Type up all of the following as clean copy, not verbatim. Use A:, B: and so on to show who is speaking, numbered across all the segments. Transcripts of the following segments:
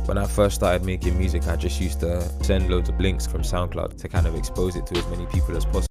A: When I first started making music, I just used to send loads of links from SoundCloud to kind of expose it to as many people as possible.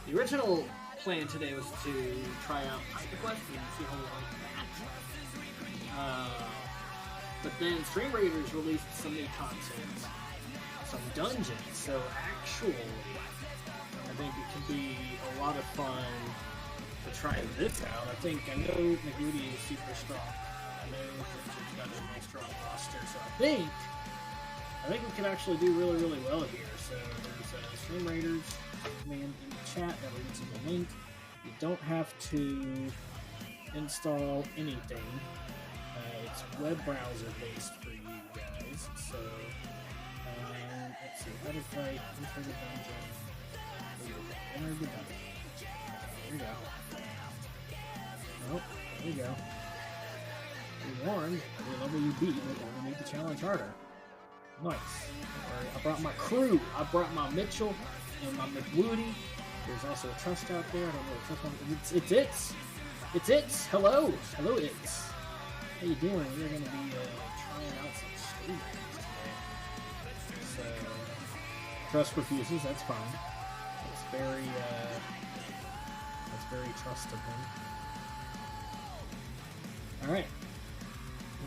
B: The original plan today was to try out HyperQuest and see how we like that. But then Stream Raiders released some new content, some dungeons, so actually, I think it could be a lot of fun to try this out. I know Naguti is super strong. I know that she's got a really strong roster, so I think we could actually do really, really well here. So there's Stream Raiders command in the chat that leads to the link. You don't have to install anything. It's web browser based for you guys. So let's see how to fight, enter the dungeon. Enter the dungeon. There we go. Oh, there we go. Be warned, the level you beat will only make the challenge harder. Nice. Alright, I brought my crew. I brought my Mitchell and my McWoody. There's also a trust out there. I don't know what trust one. It's It's. Hello, It's. How you doing? We're gonna be trying out some street today. So trust refuses. That's fine. It's very trust of him. All right.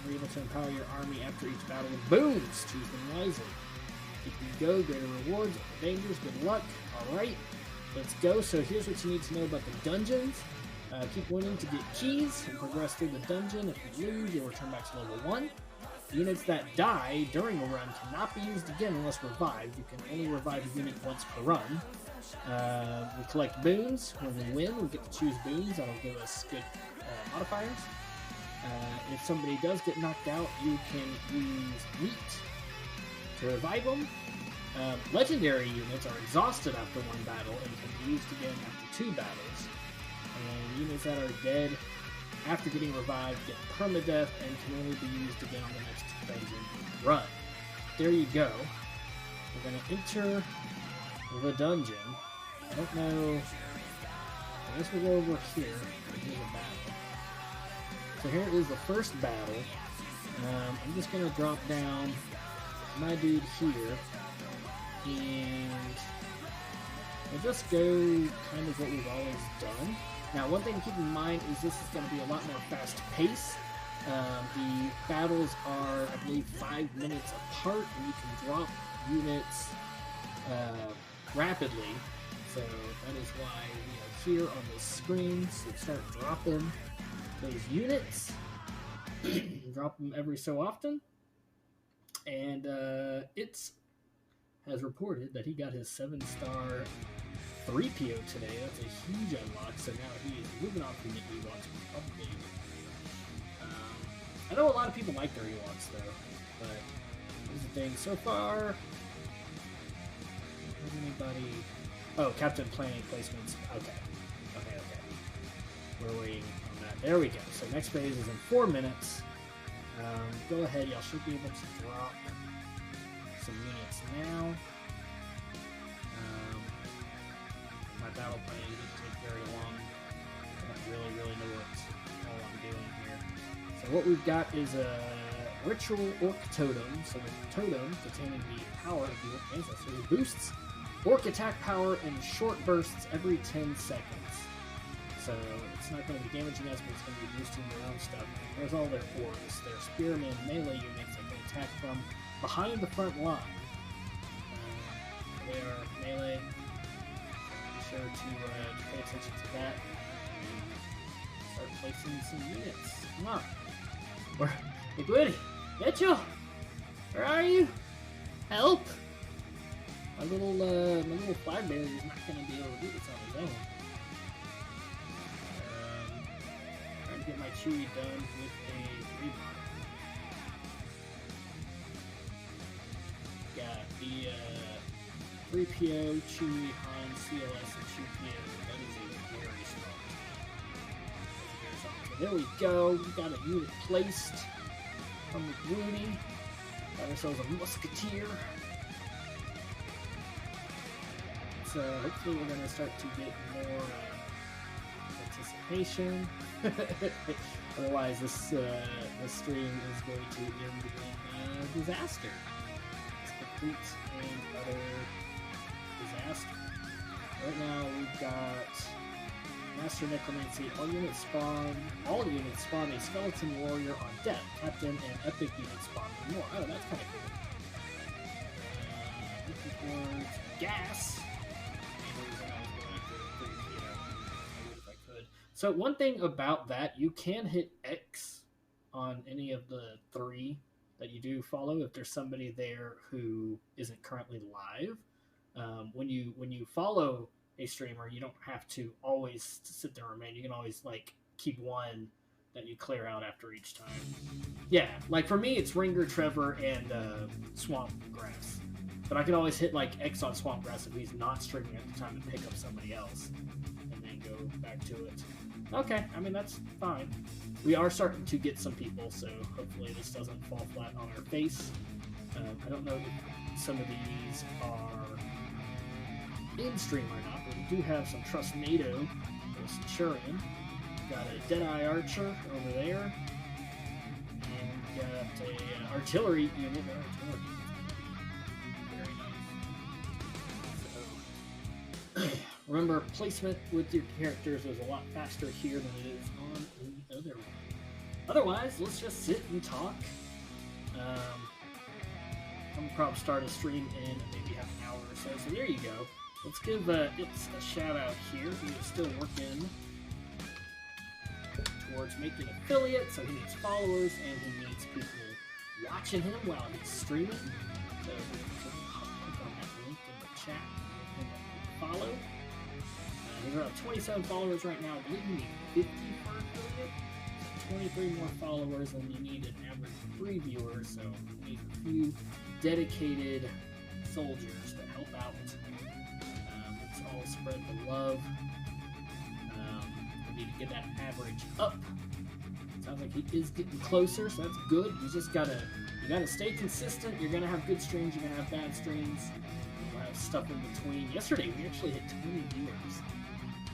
B: You're able to empower your army after each battle with boons. Choose them wisely. If you go, greater rewards, dangers, good luck. Alright, let's go. So here's what you need to know about the dungeons. Keep winning to get keys and progress through the dungeon. If you lose, you'll return back to level 1. Units that die during a run cannot be used again unless revived. You can only revive a unit once per run. We collect boons. When we win, we get to choose boons. That'll give us good modifiers. If somebody does get knocked out, you can use meat to revive them. Legendary units are exhausted after one battle and can be used again after 2 battles. And units that are dead after getting revived get permadeath and can only be used again on the next dungeon run. There you go. We're going to enter the dungeon. I don't know. I guess we'll go over here. Here's a battle. So here is the first battle. I'm just going to drop down my dude here, and we'll just go kind of what we've always done. Now, one thing to keep in mind is this is going to be a lot more fast-paced. The battles are, I believe, 5 minutes apart, and you can drop units rapidly. So that is why we are here on the screen. So start dropping those units. Drop them every so often. And it has reported that he got his 7-star 3PO today. That's a huge unlock. So now he is moving on from the Ewoks. I know a lot of people like their Ewoks though, but here's the thing. So far, has anybody? Oh, Captain Planning placements. Okay. We're waiting on that. There we go. So next phase is in 4 minutes. Go ahead, y'all should be able to drop some units now. My battle plan didn't take very long. I don't really know what all I'm doing here. So what we've got is a ritual orc totem. So the totem containing the power of the orc ancestors boosts orc attack power in short bursts every 10 seconds. So it's not going to be damaging us, but it's going to be boosting their own stuff. There's all their orcs, their spearmen, melee units that can attack from behind the front line. They are melee. Be sure to pay attention to that. Start placing some units. Come on. Hey, Woody! Mitchell! Where are you? Help! My little flag bearer is not going to be able to do this on his own. Trying to get my Chewie done with a remark. Got the 3PO, Chewie, Han, CLS, and 2PO. That is a very strong. So there we go. We got a unit placed from the Woody. Got ourselves a musketeer. So hopefully we're going to start to get more participation. Otherwise this stream is going to end in disaster. It's complete and utter disaster. Right now we've got Master Necromancy. All units spawn a skeleton warrior on death. Captain and epic units spawn more. Oh, that's kind of cool. Gas. So one thing about that, you can hit X on any of the 3 that you do follow if there's somebody there who isn't currently live. When you follow a streamer, you don't have to always sit there and remain. You can always keep one that you clear out after each time. Yeah, like for me, it's Ringer, Trevor, and Swamp Grass. But I could always hit X on Swamp Grass if he's not streaming at the time and pick up somebody else, and then go back to it. Okay, I mean that's fine. We are starting to get some people, so hopefully this doesn't fall flat on our face. I don't know if some of these are in stream or not, but we do have some Trust NATO, a Centurion. Got a Deadeye Archer over there. And got a artillery unit. Very nice. So, remember, placement with your characters is a lot faster here than it is on the other one. Otherwise, let's just sit and talk. I'm probably start a stream in maybe half an hour or so. So there you go. Let's give Ips a shout out here. He is still working towards making affiliates, so he needs followers and he needs people watching him while he's streaming. So we can click on that link in the chat and follow. He's around 27 followers right now. I believe you need 50 for an affiliate. 23 more followers, and you need an average of 3 viewers, so you need a few dedicated soldiers to help out. Let's all spread the love. We need to get that average up. Sounds like he is getting closer, so that's good. You gotta stay consistent. You're gonna have good streams, you're gonna have bad streams. You'll have stuff in between. Yesterday we actually hit 20 viewers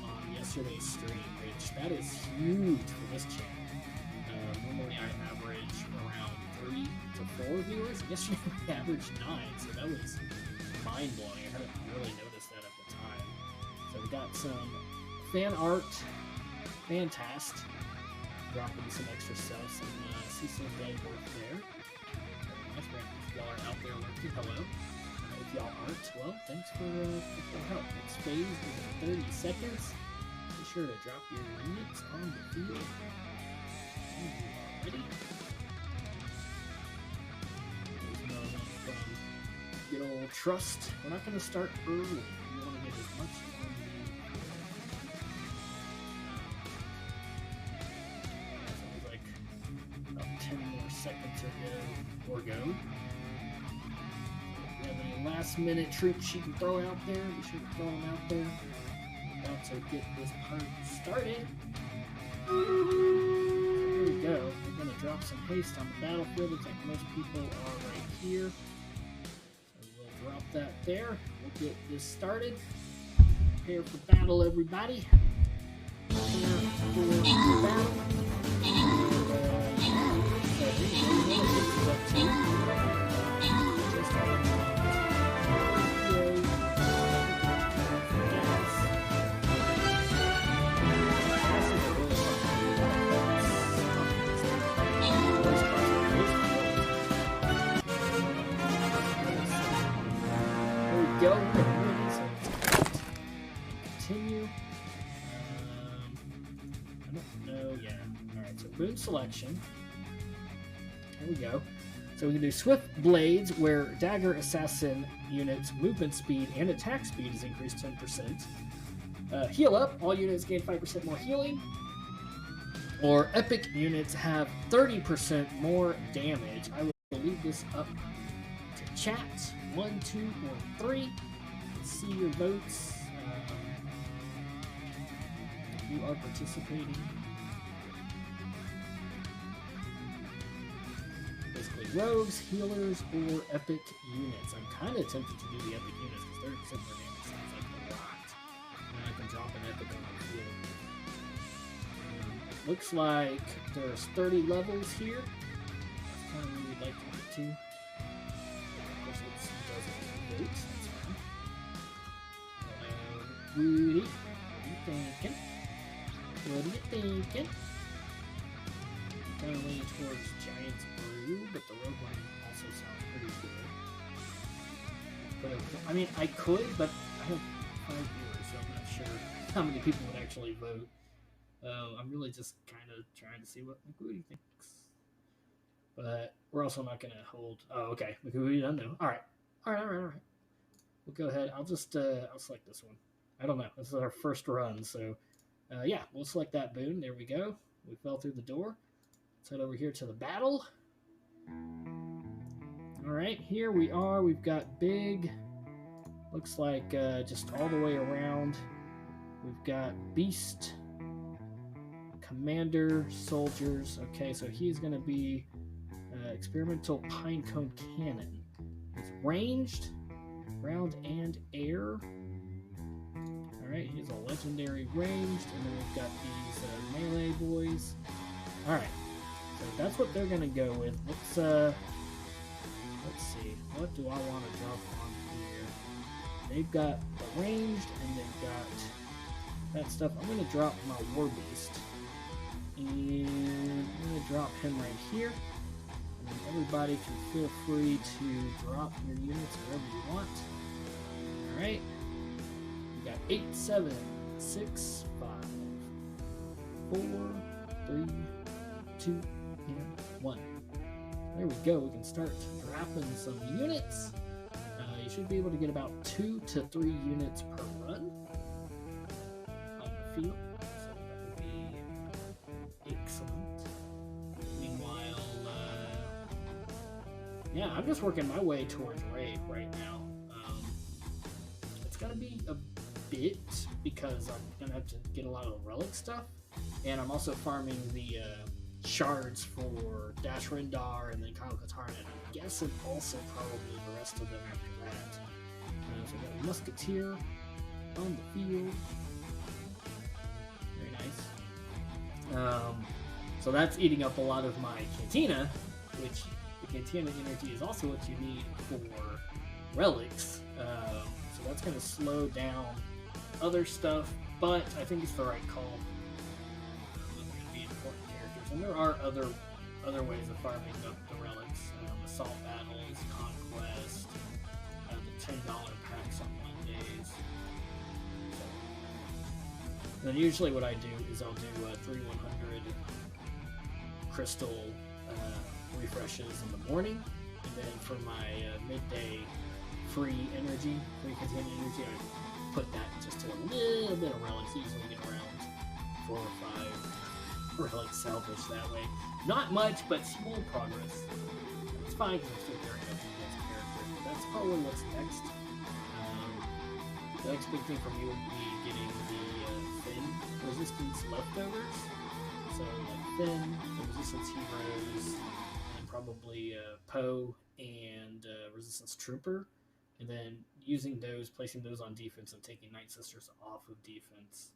B: on yesterday's stream, which that is huge for this channel. Normally I average around 3 to 4 viewers. Yesterday we averaged 9, so that was mind-blowing. I hadn't really noticed that at the time. So we got some fan art, Fantast, dropping some extra stuff, some Cecil Deadworth there. Nice, y'all are out there lurking. Hello. If y'all aren't, well, thanks for the help. Next phase is in 30 seconds. Be sure to drop your units on the field. Ready? There's another one from good old Trust. We're not going to start early. We want to get as much on the sounds like about 10 more seconds or go. If you have any last minute troops you can throw out there, be sure to throw them out there. We're about to get this part started. Here we go. We're going to drop some haste on the battlefield. Looks like most people are right here. So we'll drop that there. We'll get this started. Prepare for battle, everybody. Prepare for battle. Go. So continue. I don't know yet. Alright, so boon selection. Here we go. So we can do Swift Blades, where Dagger Assassin units' movement speed and attack speed is increased 10%. Heal Up, all units gain 5% more healing. Or Epic units have 30% more damage. I will leave this up to chat. 1, 2, or 3. Let's see your votes. You are participating. Basically, rogues, healers, or epic units. I'm kind of tempted to do the epic units because 30% more damage sounds like a lot. And I can drop an epic on the field. Looks like there's 30 levels here. That's kind of what we'd like to get to. That's fine. What are you thinking? What are you thinking? Kind of leaning towards Giant's Brew, but the Rogue one also sounds pretty good. But I mean, I could, but I have 5 viewers, so I'm not sure how many people would actually vote. I'm really just kind of trying to see what McWoody thinks. But we're also not going to hold... Oh, okay. McWoody doesn't know. All right. We'll go ahead. I'll just I'll select this one. I don't know. This is our first run, so yeah, we'll select that boon. There we go. We fell through the door. Let's head over here to the battle. All right, here we are. We've got big. Looks like just all the way around. We've got Beast, Commander, Soldiers. Okay, so he's going to be Experimental Pinecone Cannon. It's ranged, ground, and air. Alright, here's a legendary ranged, and then we've got these melee boys. Alright, so that's what they're gonna go with. Let's see, what do I want to drop on here? They've got the ranged, and they've got that stuff. I'm gonna drop my War Beast, and I'm gonna drop him right here. And everybody can feel free to drop your units wherever you want. Alright. We got 8, 7, 6, 5, 4, 3, 2, and 1. There we go. We can start dropping some units. You should be able to get about 2 to 3 units per run on the field. So that would be excellent. Meanwhile, yeah, I'm just working my way towards raid right now. It's gonna be a bit because I'm gonna have to get a lot of the relic stuff, and I'm also farming the shards for Dash Rendar and then Kyle Katarn, and I'm guessing also probably the rest of them after that. So we got a Musketeer on the field. Very nice. So that's eating up a lot of my Cantina, which the Cantina energy is also what you need for relics. So that's going to slow down other stuff, but I think it's the right call. Those are going to be important characters, and there are other ways of farming up the relics. Assault battles, conquest, the $10 packs on Mondays. So, then usually what I do is I'll do 3 100 crystal refreshes in the morning, and then for my midday free contained energy, I put that just to a little bit of relics. Usually get around 4 or 5 relics salvage that way. Not much, but small progress. It's fine because I'm still very much against character. But that's probably what's next. The next big thing for me would be getting the Finn resistance leftovers. So like Finn, the resistance heroes, and probably Poe and resistance trooper. And then using those, placing those on defense and taking Night Sisters off of defense.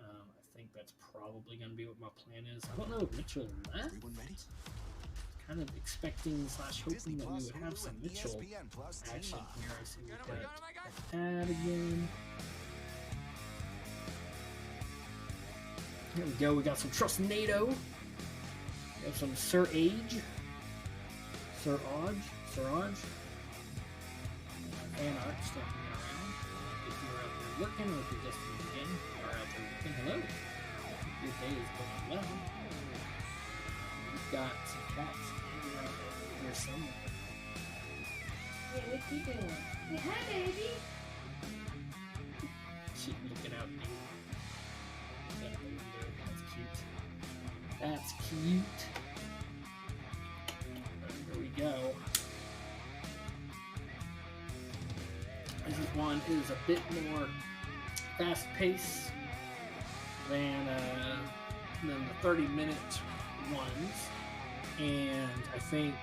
B: I think that's probably going to be what my plan is. I don't know if Mitchell left. Kind of expecting / hoping that we would have some Mitchell action here. I see we've got an ad again. Here we go. We got some Trust NATO. We have some Sir Age. Sir Age. And art stuff around. If you're out there looking, or if you're just again, or out there looking, hello. Your day is going well. We've got some cats hanging out there somewhere.
C: Hey, what you doing? Say hi, baby.
B: She's looking out at you. That baby there, that's cute. That's cute. There we go. This one is a bit more fast-paced than the 30-minute ones, and I think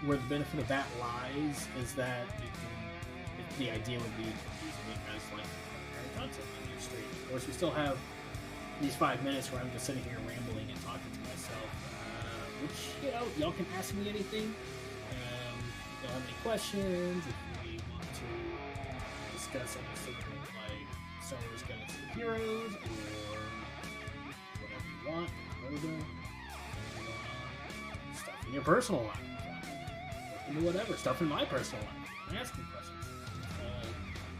B: where the benefit of that lies is that the idea would be using it as like content on your stream. Of course, we still have these 5 minutes where I'm just sitting here rambling and talking to myself, which, y'all can ask me anything. If y'all have any questions, if you want to discuss anything like Star Wars Galaxy of Heroes, or whatever you want, logo, stuff in your personal life, whatever, stuff in my personal life, I'm asking questions.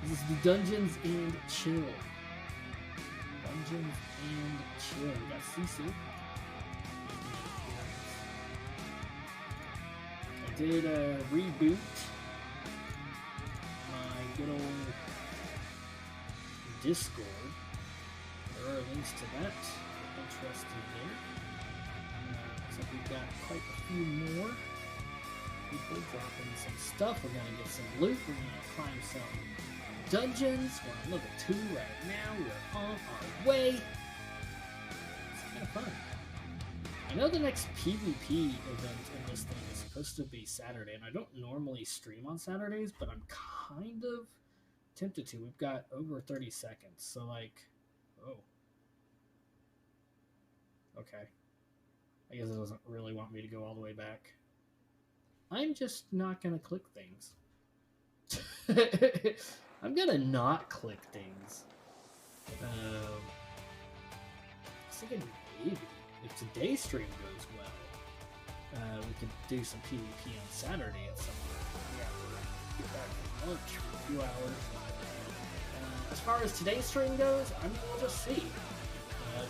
B: This is the Dungeons and Chill. Dungeons and Chill. We got Sisu. I did reboot my good old Discord. There are links to that if you're interested there. So we've got quite a few more people dropping some stuff. We're gonna get some loot. We're gonna climb some dungeons. We're on level 2 right now. We're on our way. It's kind of fun. I know the next PvP event in this thing is supposed to be Saturday, and I don't normally stream on Saturdays, but I'm kind of tempted to. We've got over 30 seconds. So, like, oh. Okay. I guess it doesn't really want me to go all the way back. I'm just not going to click things. I'm going to not click things. I was thinking maybe if today's stream goes well, we could do some PvP on Saturday at some point. Yeah, we're get back from lunch for a few hours. As far as today's stream goes, I mean, we'll just see.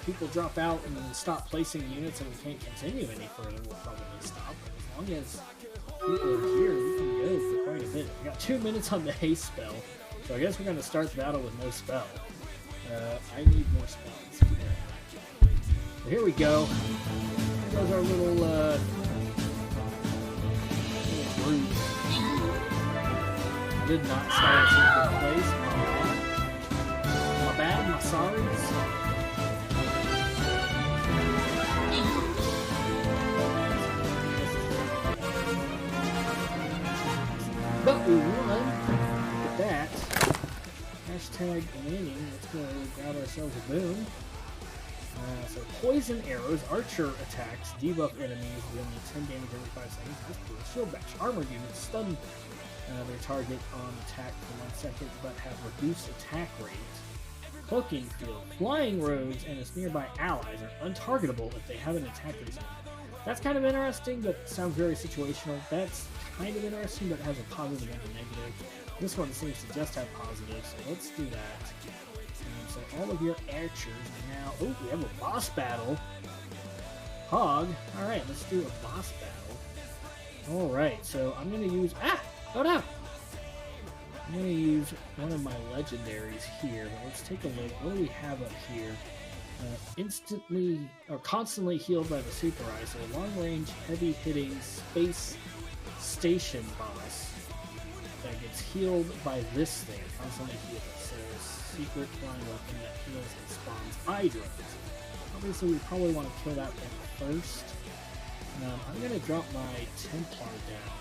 B: People drop out and stop placing units and we can't continue any further, we'll probably stop. But as long as people are here, we can go for quite a bit. We got 2 minutes on the haste spell, so I guess we're going to start the battle with no spell. I need more spells. So here we go. Here goes our little group. Did not start us in good place. My bad, my sorries. But we won with that. Hashtag winning. Let's go grab ourselves a boon. So poison arrows, archer attacks, debuff enemies, dealing 10 damage every 5 seconds. That's cool. Shield bash. Armor units stun their target on attack for 1 second, but have reduced attack rate. Cloaking field. Flying rogues and its nearby allies are untargetable if they have an attack reason. That's kind of interesting, but sounds very situational. That's kind of interesting, but it has a positive and a negative. This one seems to just have positives, so let's do that. So all of your archers are now... Oh, we have a boss battle. Hog. Alright, let's do a boss battle. Alright, so I'm going to use... Ah! Oh no! I'm going to use one of my legendaries here, but let's take a look. What do we have up here? Instantly or constantly healed by the super eye, so a long range, heavy hitting space station boss that gets healed by this thing, constantly healed. So secret flying weapon that heals and spawns eye drones. Obviously we probably want to kill that thing first. I'm going to drop my Templar down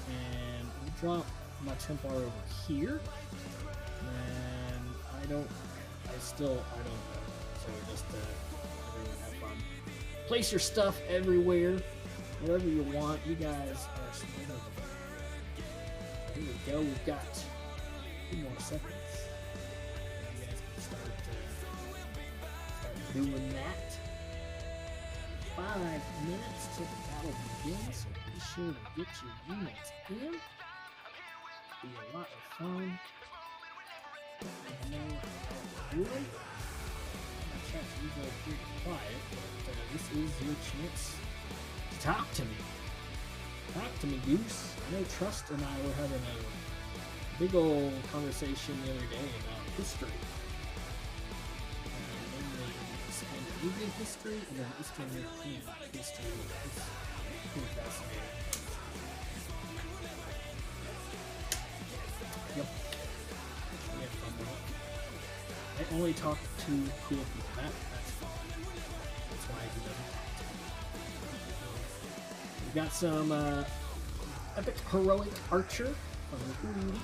B: and we'll drop my Templar over here, and I don't know. So just everyone have fun. Place your stuff everywhere, wherever you want. You guys are smart over there. Here we go. We've got 2 more seconds. You guys can start doing that. 5 minutes till the battle begins, so be sure to get your units in. Be a lot of fun. I know how to do it. You go pretty quiet, but this is your chance to talk to me. Talk to me, Goose. I know Trust and I were having a big old conversation the other day about history. Scandinavian history and then Eastern European history. It's pretty fascinating. Yep. We had fun with it. I only talk to cool people. That's fine. That's why he doesn't talk to me. We've got some epic heroic archer from the Ooh.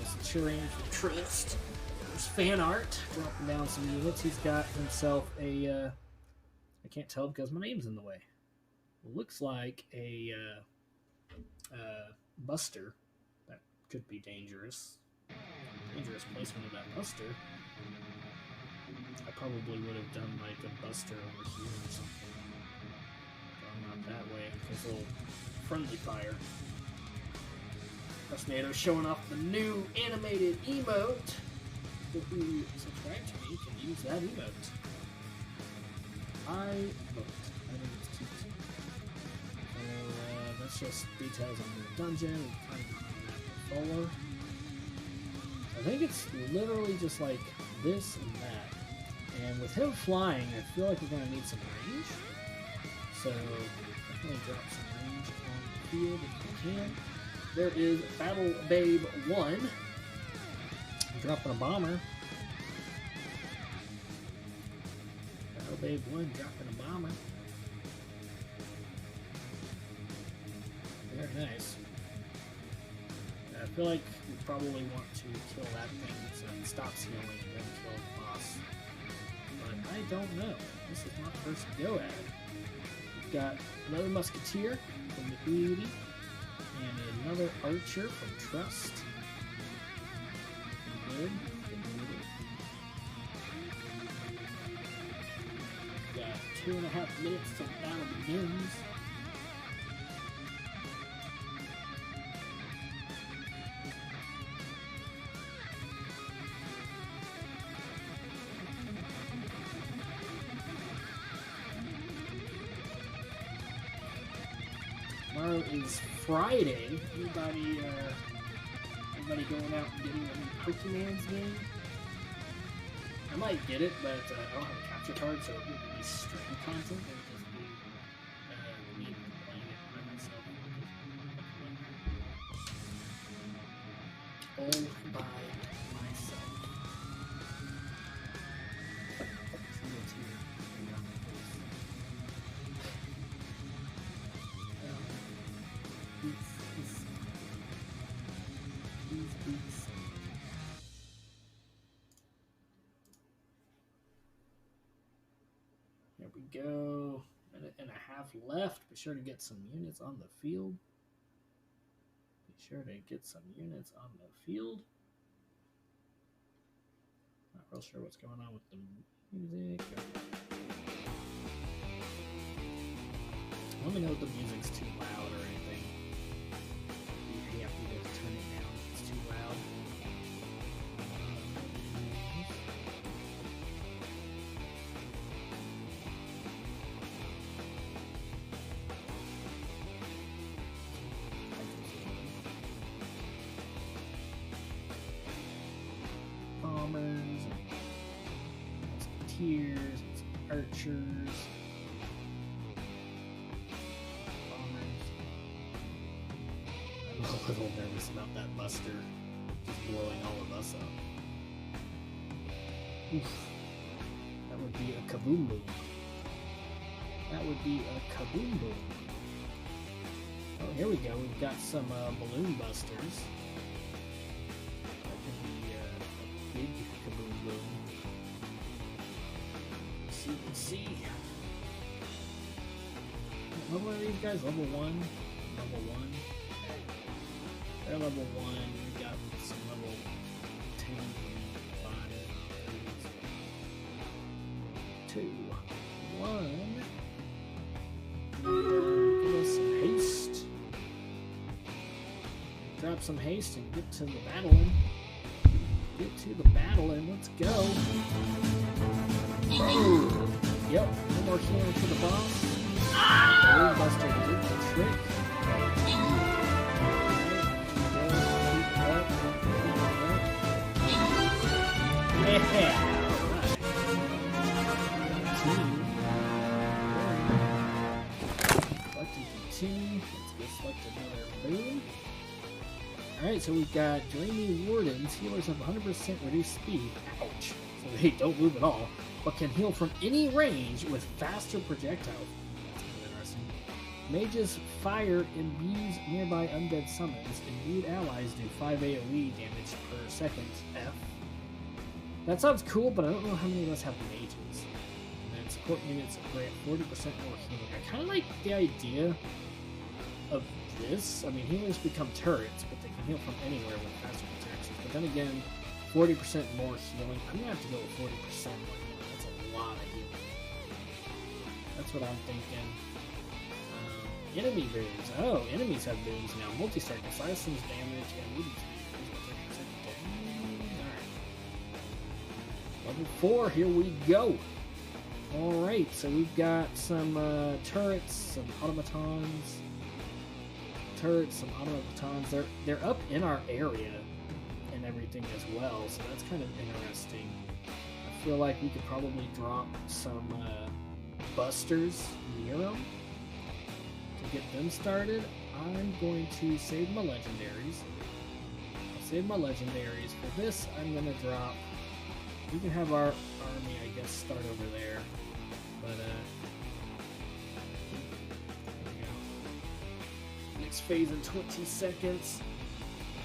B: Centurion from Trist. There's fan art dropping down some units. He's got himself a I can't tell because my name's in the way. Looks like a buster. That could be dangerous. Dangerous placement of that buster. I probably would have done like a buster over here or something. Going out that way. There's a little friendly fire. Fascinator showing off the new animated emote. People who subscribe to me can use that emote. I think it's cute. So that's just details on the dungeon. We've kind of done that before. I think it's literally just like this and that. And with him flying, I feel like we're going to need some range. So definitely drop some range on the field if we can. There is Battle Babe 1. I'm dropping a bomber. Battle Babe 1 dropping a bomber. Very nice. feel like we probably want to kill that thing so it stops healing and then kill the boss. But I don't know. This is my first go at it. We've got another Musketeer from the Beauty and another Archer from Trust. Good. Got 2.5 minutes till battle begins. Tomorrow is Friday. Anybody going out and getting any Pokemon's game? I might get it, but I don't have a capture card, so it wouldn't be stream content. It would just be me playing it by myself. All by myself. What's here? There we go. Minute and a half left. Be sure to get some units on the field. Not real sure what's going on with the music. Let me know if the music's too loud or anything. Be happy to turn it down if it's too loud. Bombers, Musketeers, Archers. I'm a little nervous about that Buster just blowing all of us up. Oof. That would be a kaboom boom. Oh, here we go. We've got some balloon busters. That could be a big kaboom boom. So you can see. What level are these guys? Level 1? Level 1? They're level 1. We got some level 10, 5, 2, 1. Give us some haste. Drop some haste and get to the battling. Let's go. Yep, no more healing for the boss. Balloon Buster did the trick. Yeah. Let's go select another boon. Alright, so we've got Dreamy Wardens. Healers have 100% reduced speed. Ouch. So they don't move at all, but can heal from any range with faster projectile. That's kind of interesting. Mages fire imbues nearby undead summons. Imbued allies do 5 AoE damage per second. F. That sounds cool, but I don't know how many of us have mages. And then support units grant 40% more healing. I kind of like the idea of this. I mean, healers become turrets, but they can heal from anywhere with faster protections. But then again, 40% more healing. I'm gonna have to go with 40% more healing. That's a lot of healing. That's what I'm thinking. Enemy boons. Oh, enemies have boons now. Multi-strike, assassins damage, and wooden Level 4, here we go. Alright, so we've got some turrets, some automatons. They're up in our area and everything as well, so that's kind of interesting. I feel like we could probably drop some busters near them to get them started. I'm going to save my legendaries. I'll save my legendaries. For this, I'm going to drop... We can have our army, I guess, start over there. But, there we go. Next phase in 20 seconds.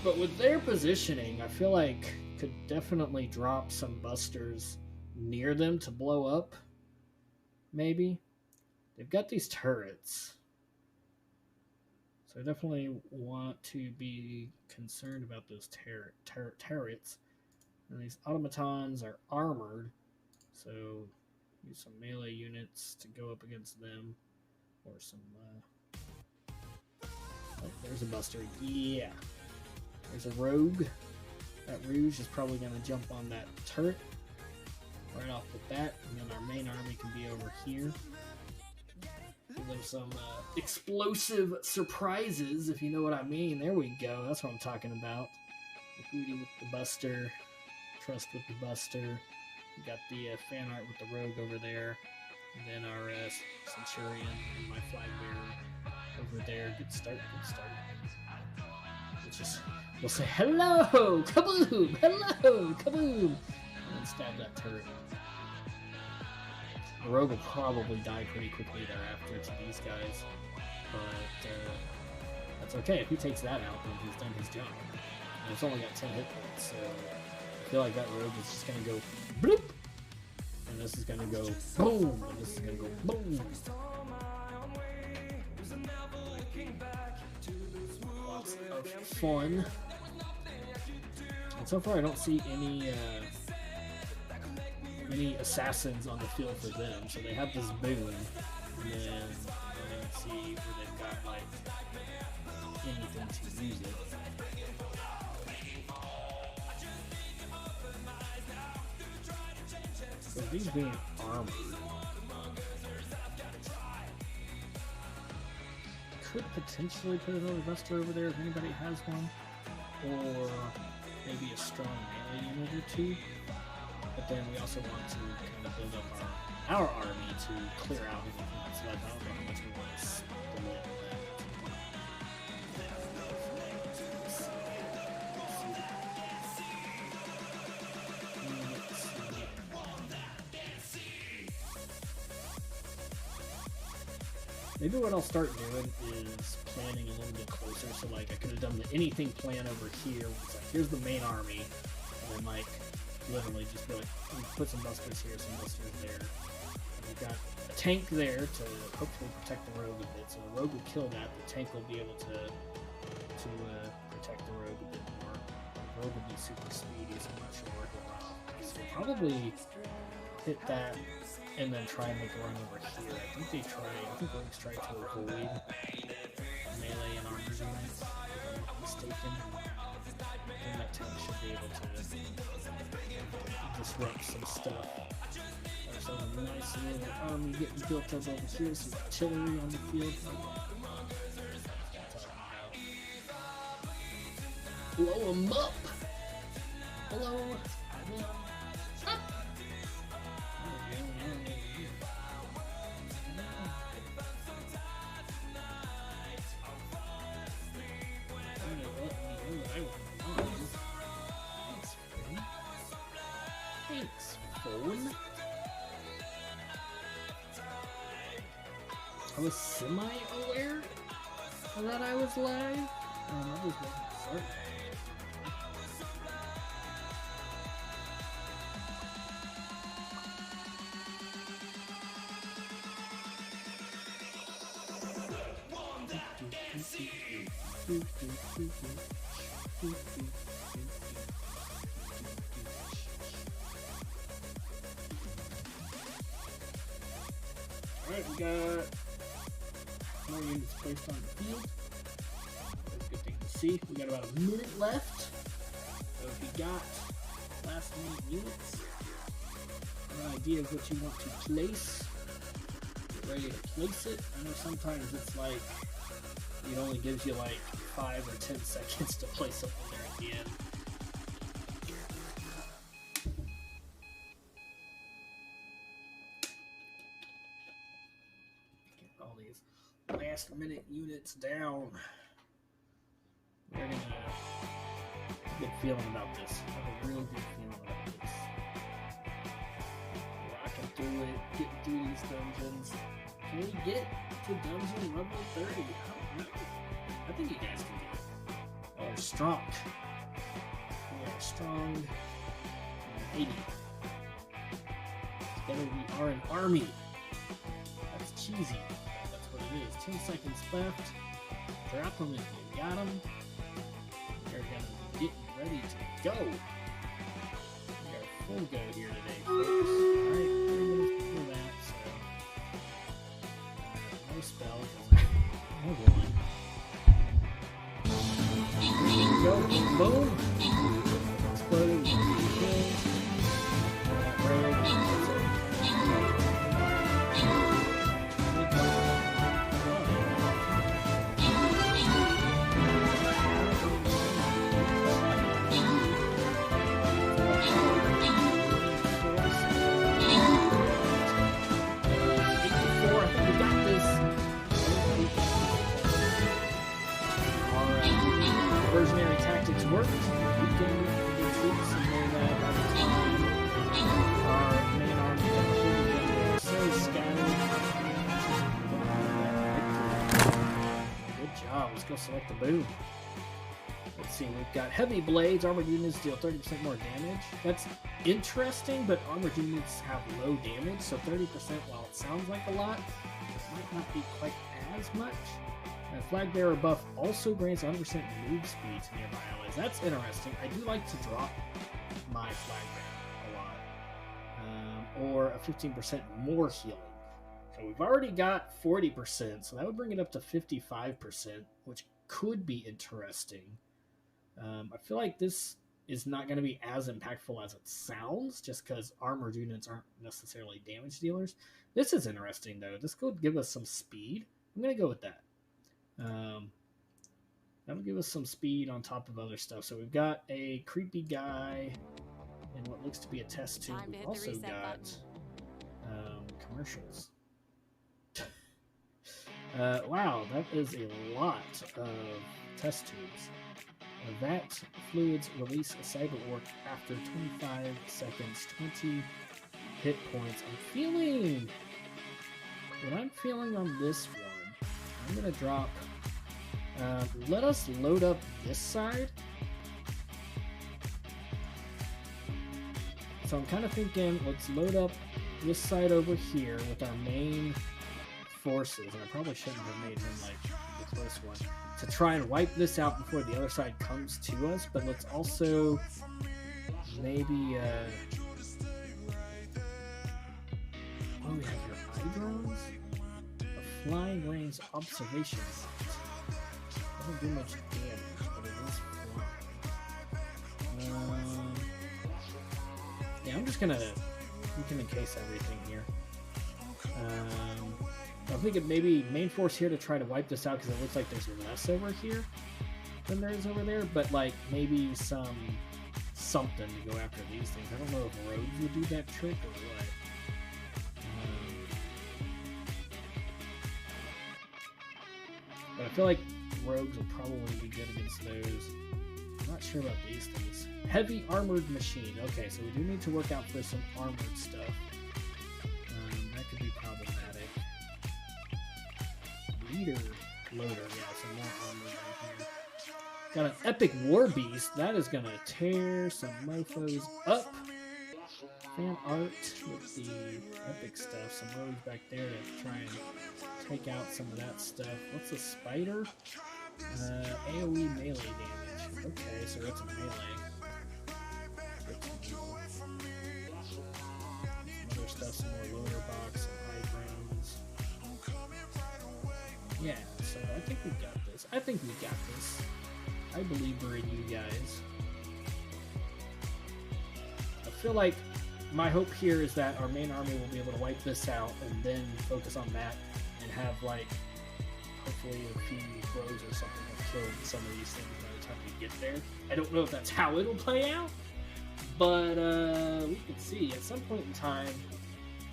B: But with their positioning, I feel like could definitely drop some busters near them to blow up. Maybe. They've got these turrets. So I definitely want to be concerned about those turrets. And these automatons are armored. So use some melee units to go up against them. Or some... Oh, there's a buster. Yeah. There's a rogue. That Rouge is probably going to jump on that turret right off the bat, and then our main army can be over here. Give them some explosive surprises, if you know what I mean. There we go. That's what I'm talking about. Booty with the buster. Trust with the buster. We got the fan art with the rogue over there. And then our Centurion and my flag bearer over there. Good start, good start. We'll say hello, kaboom, hello, kaboom, and then stab that turret. The rogue will probably die pretty quickly thereafter to these guys, but that's okay. If he takes that out, then he's done his job. And it's only got 10 hit points, so I feel like that rogue is just gonna go bloop, and this is gonna go boom, and this is gonna go boom. Lots of fun. And so far I don't see any assassins on the field for them. So they have this boom, and then I don't see where they've got like anything to use it. So these being armored could potentially put another buster over there if anybody has one, or maybe a strong melee unit or two. But then we also want to kind of build up our army to clear out anything that's left. I don't know how much we want to split Maybe what I'll start doing is planning a little bit closer. So like I could have done the anything plan over here. It's like here's the main army, and then like literally just be like put some busters here, some busters there. And we've got a tank there to hopefully protect the rogue a bit. So the rogue will kill that. The tank will be able to protect the rogue a bit more. The rogue will be super speedy, so I'm not sure where he'll run off. So we'll probably hit that and then try and make a run over here. I think rogues try to avoid melee and armor units, if I'm not mistaken. And that tank should be able to disrupt some stuff. There's a nice little army getting built up over here, some artillery on the field. Blow them up! Blow them up! Thanks, phone. I was semi-aware that I was live. I was sorry. Alright, we got more units placed on the field. That's a good thing to see. We got about a minute left. So if you got last minute units, an idea of what you want to place, get ready to place it. I know sometimes it's like it only gives you like 5 or 10 seconds to place something there at the end. Get all these last minute units down. We're gonna have a good feeling about this. I have a real good feeling about this. Rocking through it, getting through these dungeons. Can we get to dungeon level 30? I don't know. I think you guys can do it. Oh, strong. We are strong and 80. Together we are an army. That's cheesy. That's what it is. 10 seconds left. Drop them if you got them. We're gonna be getting ready to go. We are full go here today, folks. Alright, 3 minutes before that, so no spell because I have one. Go, boom! Exploded, killed. Diversionary tactics worked. Weakened the troops and then by the time our main army got so scattered. Good job. Let's go select the boom. Let's see. We've got heavy blades. Armored units deal 30% more damage. That's interesting, but armored units have low damage, so 30%, while it sounds like a lot, it might not be quite as much. Flag bearer buff also grants 100% move speed to nearby allies. That's interesting. I do like to drop my flag bearer a lot, or a 15% more healing. So we've already got 40%, so that would bring it up to 55%, which could be interesting. I feel like this is not going to be as impactful as it sounds, just because armored units aren't necessarily damage dealers. This is interesting, though. This could give us some speed. I'm going to go with that. That'll give us some speed on top of other stuff. So we've got a creepy guy and what looks to be a test tube. We've also got commercials. Wow, that is a lot of test tubes. That fluids release a cyber orc after 25 seconds, 20 hit points. What I'm feeling on this one, I'm going to drop, let us load up this side. So I'm kind of thinking, let's load up this side over here with our main forces. And I probably shouldn't have made him like the close one. To try and wipe this out before the other side comes to us. But let's also maybe, what do we have here? Eye drones? Flying range observation. Doesn't do much damage, but it is flying. Yeah, I'm just gonna we can encase everything here. I'm thinking maybe main force here to try to wipe this out because it looks like there's less over here than there is over there, but like maybe something to go after these things. I don't know if rogues would do that trick or what. But I feel like rogues will probably be good against those. I'm not sure about these things. Heavy armored machine. Okay, so we do need to work out for some armored stuff. That could be problematic. Leader loader. Yeah, some more armor right here. Got an epic war beast. That is going to tear some mofos up. Fan art with the epic stuff. Some rogues back there to try and take out some of that stuff. What's a spider? AoE melee damage. Okay, so it's a melee. Some other stuff, some more loader box, some high grounds. Yeah, so I think we got this. I believe we're in you guys. I feel like my hope here is that our main army will be able to wipe this out and then focus on that and have, like, hopefully a few rows or something have killed some of these things by the time we get there. I don't know if that's how it'll play out, but we can see. At some point in time,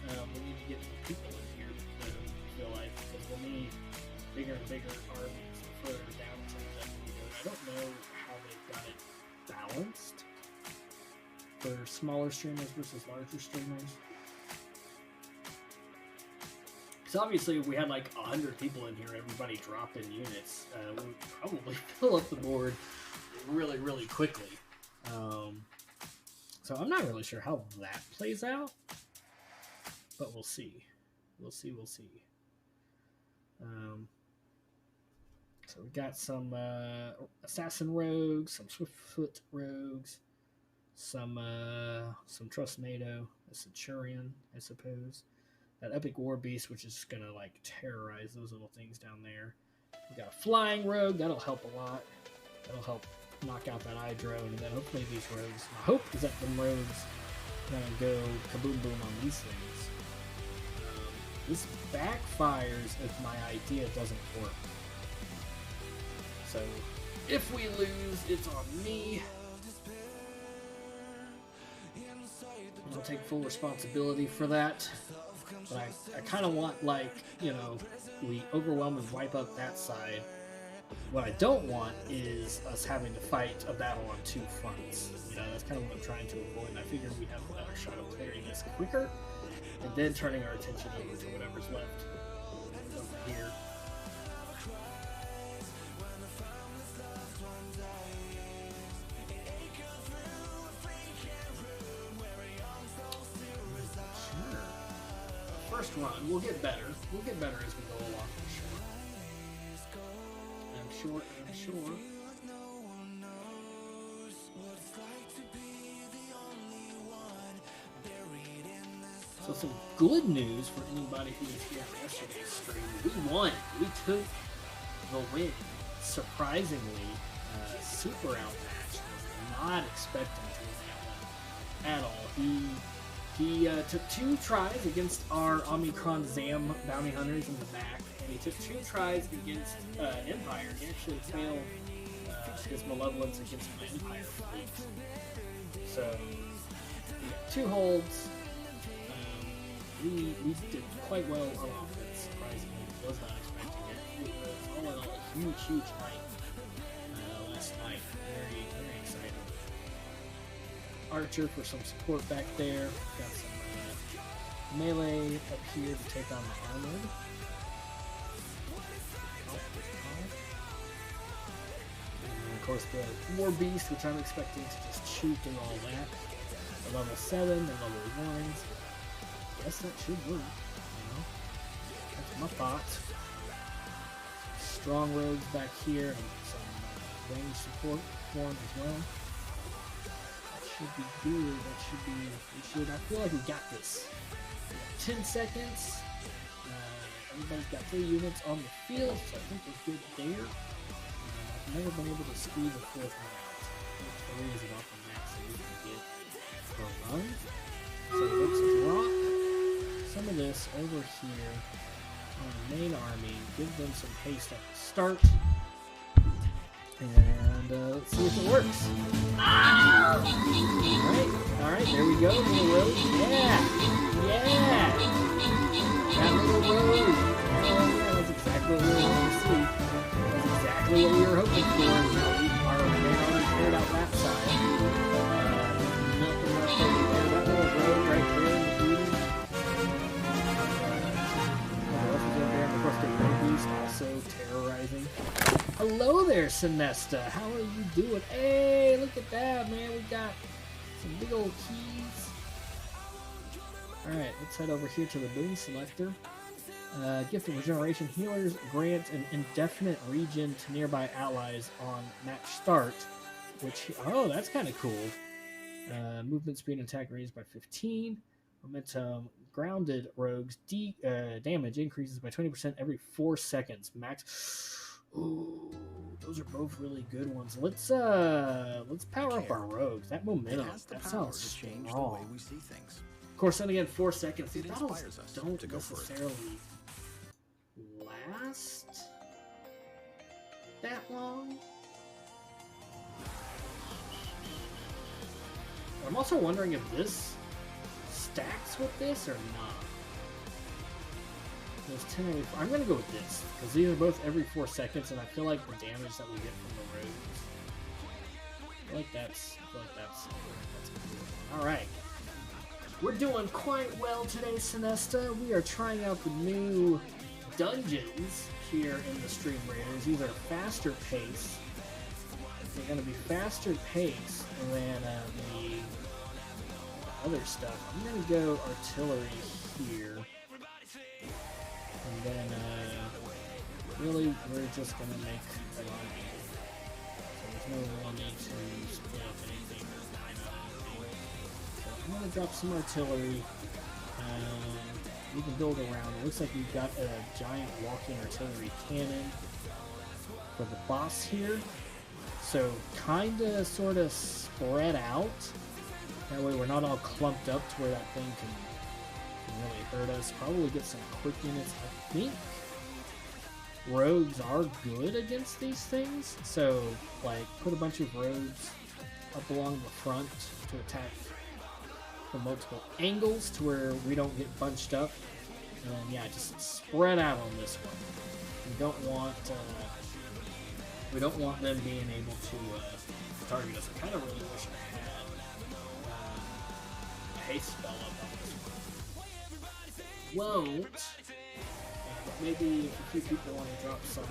B: we need to get some people in here, I feel like, because we'll need bigger and bigger armies the further down to that we go. I don't know how they've got it balanced for smaller streamers versus larger streamers. So obviously, if we had like 100 people in here, everybody dropped in units, we would probably fill up the board really, really quickly. So I'm not really sure how that plays out, but we'll see. We'll see. So we got some assassin rogues, some swiftfoot rogues, some Trustnado, a Centurion, I suppose. That epic war beast, which is gonna like terrorize those little things down there. We got a flying rogue, that'll help a lot. That'll help knock out that eye drone, and then hopefully these rogues. My hope is that the rogues gonna go kaboom boom on these things. This backfires if my idea doesn't work. So if we lose, it's on me. I'll take full responsibility for that. But I kind of want, like, you know, we overwhelm and wipe up that side. What I don't want is us having to fight a battle on two fronts. You know, that's kind of what I'm trying to avoid. And I figured we have a better shot of clearing this quicker, and then turning our attention over to whatever's left over here. First run, we'll get better. We'll get better as we go along, I'm sure. So some good news for anybody who was here on yesterday's stream. We won. We took the win. Surprisingly, super outmatched. Not expecting to win that one at all. He took 2 tries against our Omicron Zam bounty hunters in the back, and he took 2 tries against Empire. He actually failed his malevolence against my Empire fleet. So, we got 2 holds. We did quite well on offense, surprisingly. Was not expecting it. It was all in all a huge night last night. Very, very exciting. Archer for some support back there. Got some melee up here to take on the armored. And of course the war beast, which I'm expecting to just shoot and all that. The level 7, the level 1s. Guess that should work. You know? That's my thoughts. Strong rogues back here and some range support for him as well. Should be good. That should be. I feel like we got this. 10 seconds. Everybody's got 3 units on the field, so I think we're good there. I've never been able to squeeze a 4th one out. 3 is about the max that we can get per run. So let's drop some of this over here on the main army. Give them some haste at the start. And let's see if it works. Alright, there we go. Little road. Yeah! That little road. Yeah, that's exactly what we were hoping to see. That's exactly what we were hoping for. Now we are already cleared out that side. Nothing else over there. That little road right there in the beauty. Of course, the road beast also terrorizing. Hello there, Sinesta. How are you doing? Hey, look at that, man. We got some big old keys. Alright, let's head over here to the boon selector. Gift of Regeneration. Healers grant an indefinite regen to nearby allies on match start. Which, oh, that's kind of cool. Movement speed and attack raised by 15. Momentum. Grounded rogues damage increases by 20% every 4 seconds. Max. Ooh, those are both really good ones. Let's power up our rogues. That momentum, that sounds strong. Of course, then again, 4 seconds. These battles don't necessarily last that long. I'm also wondering if this stacks with this or not. There's 10 every 4. I'm going to go with this, because these are both every 4 seconds, and I feel like the damage that we get from the rogues. I feel like that's cool. Alright. We're doing quite well today, Sinesta. We are trying out the new dungeons here in the Stream Raiders. These are faster pace they're going to be faster paced than the other stuff. I'm going to go artillery here. And then, really, we're just going to make a line. So there's no real need to split up anything or line up anything. So I'm going to drop some artillery. We can build around. It looks like we've got a giant walking artillery cannon for the boss here. So kinda sorta spread out. That way we're not all clumped up to where that thing can really hurt us. Probably get some quick units. I think rogues are good against these things. So like put a bunch of rogues up along the front to attack from multiple angles to where we don't get bunched up. And yeah, just spread out on this one. We don't want them being able to target us. I kind of really wish I had a haste spell up on this one. Won't. But maybe if a few people want to drop some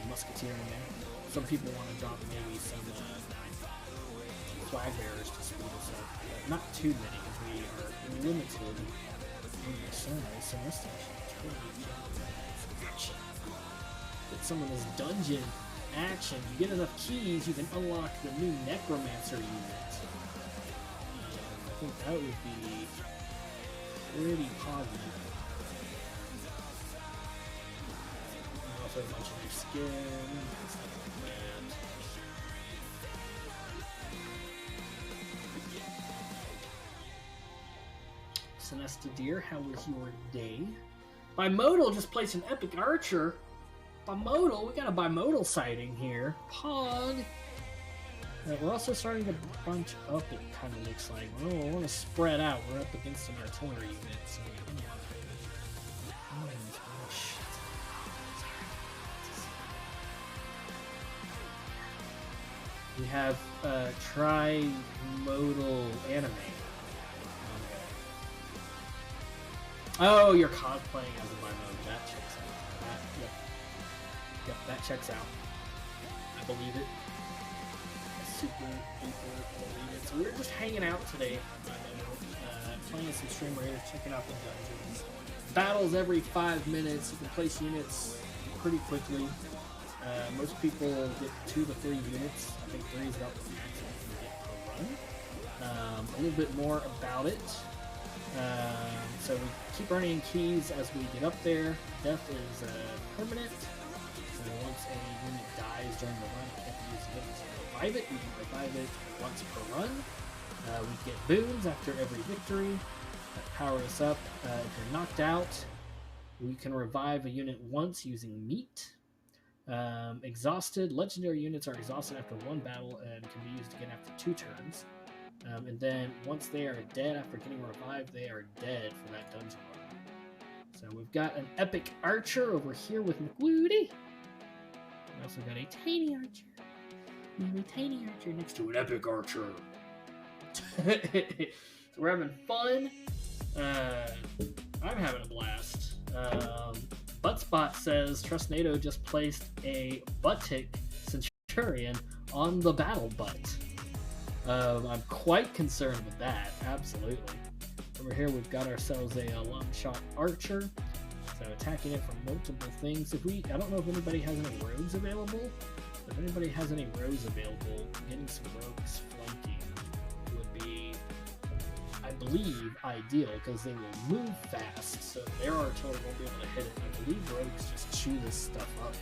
B: musketeer in there. Some people want to drop maybe some flag bearers to speed us up. But not too many, because we are limited in the sunrise, so let's actually action. Get some of this dungeon action. You get enough keys, you can unlock the new Necromancer unit. I think that would be pretty positive. And also a bunch of new skin, stuff like that. Sinesta Deer, how was your day? Bimodal just placed an epic archer. Bimodal, we got a bimodal sighting here. Pog. We're also starting to bunch up, it kind of looks like. Oh, we want to spread out. We're up against an artillery unit. So we have trimodal anime. Oh, you're cosplaying as a bimodal. That checks out. Yep, that checks out. I believe it. I super duper believe it. So we're just hanging out today. Playing some Stream Raiders, checking out the dungeons. Battles every 5 minutes. You can place units pretty quickly. Most people get 2 to 3 units. I think 3 is about the maximum you can get per run. A little bit more about it. So we keep earning keys as we get up there. Death is permanent. So once a unit dies during the run, you can't use it to revive it. You can revive it once per run. We get boons after every victory that power us up. If you're knocked out, we can revive a unit once using meat. Exhausted. Legendary units are exhausted after 1 battle and can be used again after 2 turns. And then once they are dead after getting revived, they are dead for that dungeon run. So we've got an epic archer over here with McWoody. We also got a tiny archer. We have a tiny archer next to an epic archer. So we're having fun. I'm having a blast. Buttspot says Trust NATO just placed a Buttick Centurion on the battle butt. I'm quite concerned with that, absolutely. Over here we've got ourselves a long shot archer, so attacking it from multiple things. I don't know if anybody has any rogues available. If anybody has any rogues available, getting some rogues flanking would be, I believe, ideal, because they will move fast, so their artillery won't be able to hit it. I believe rogues just chew this stuff up.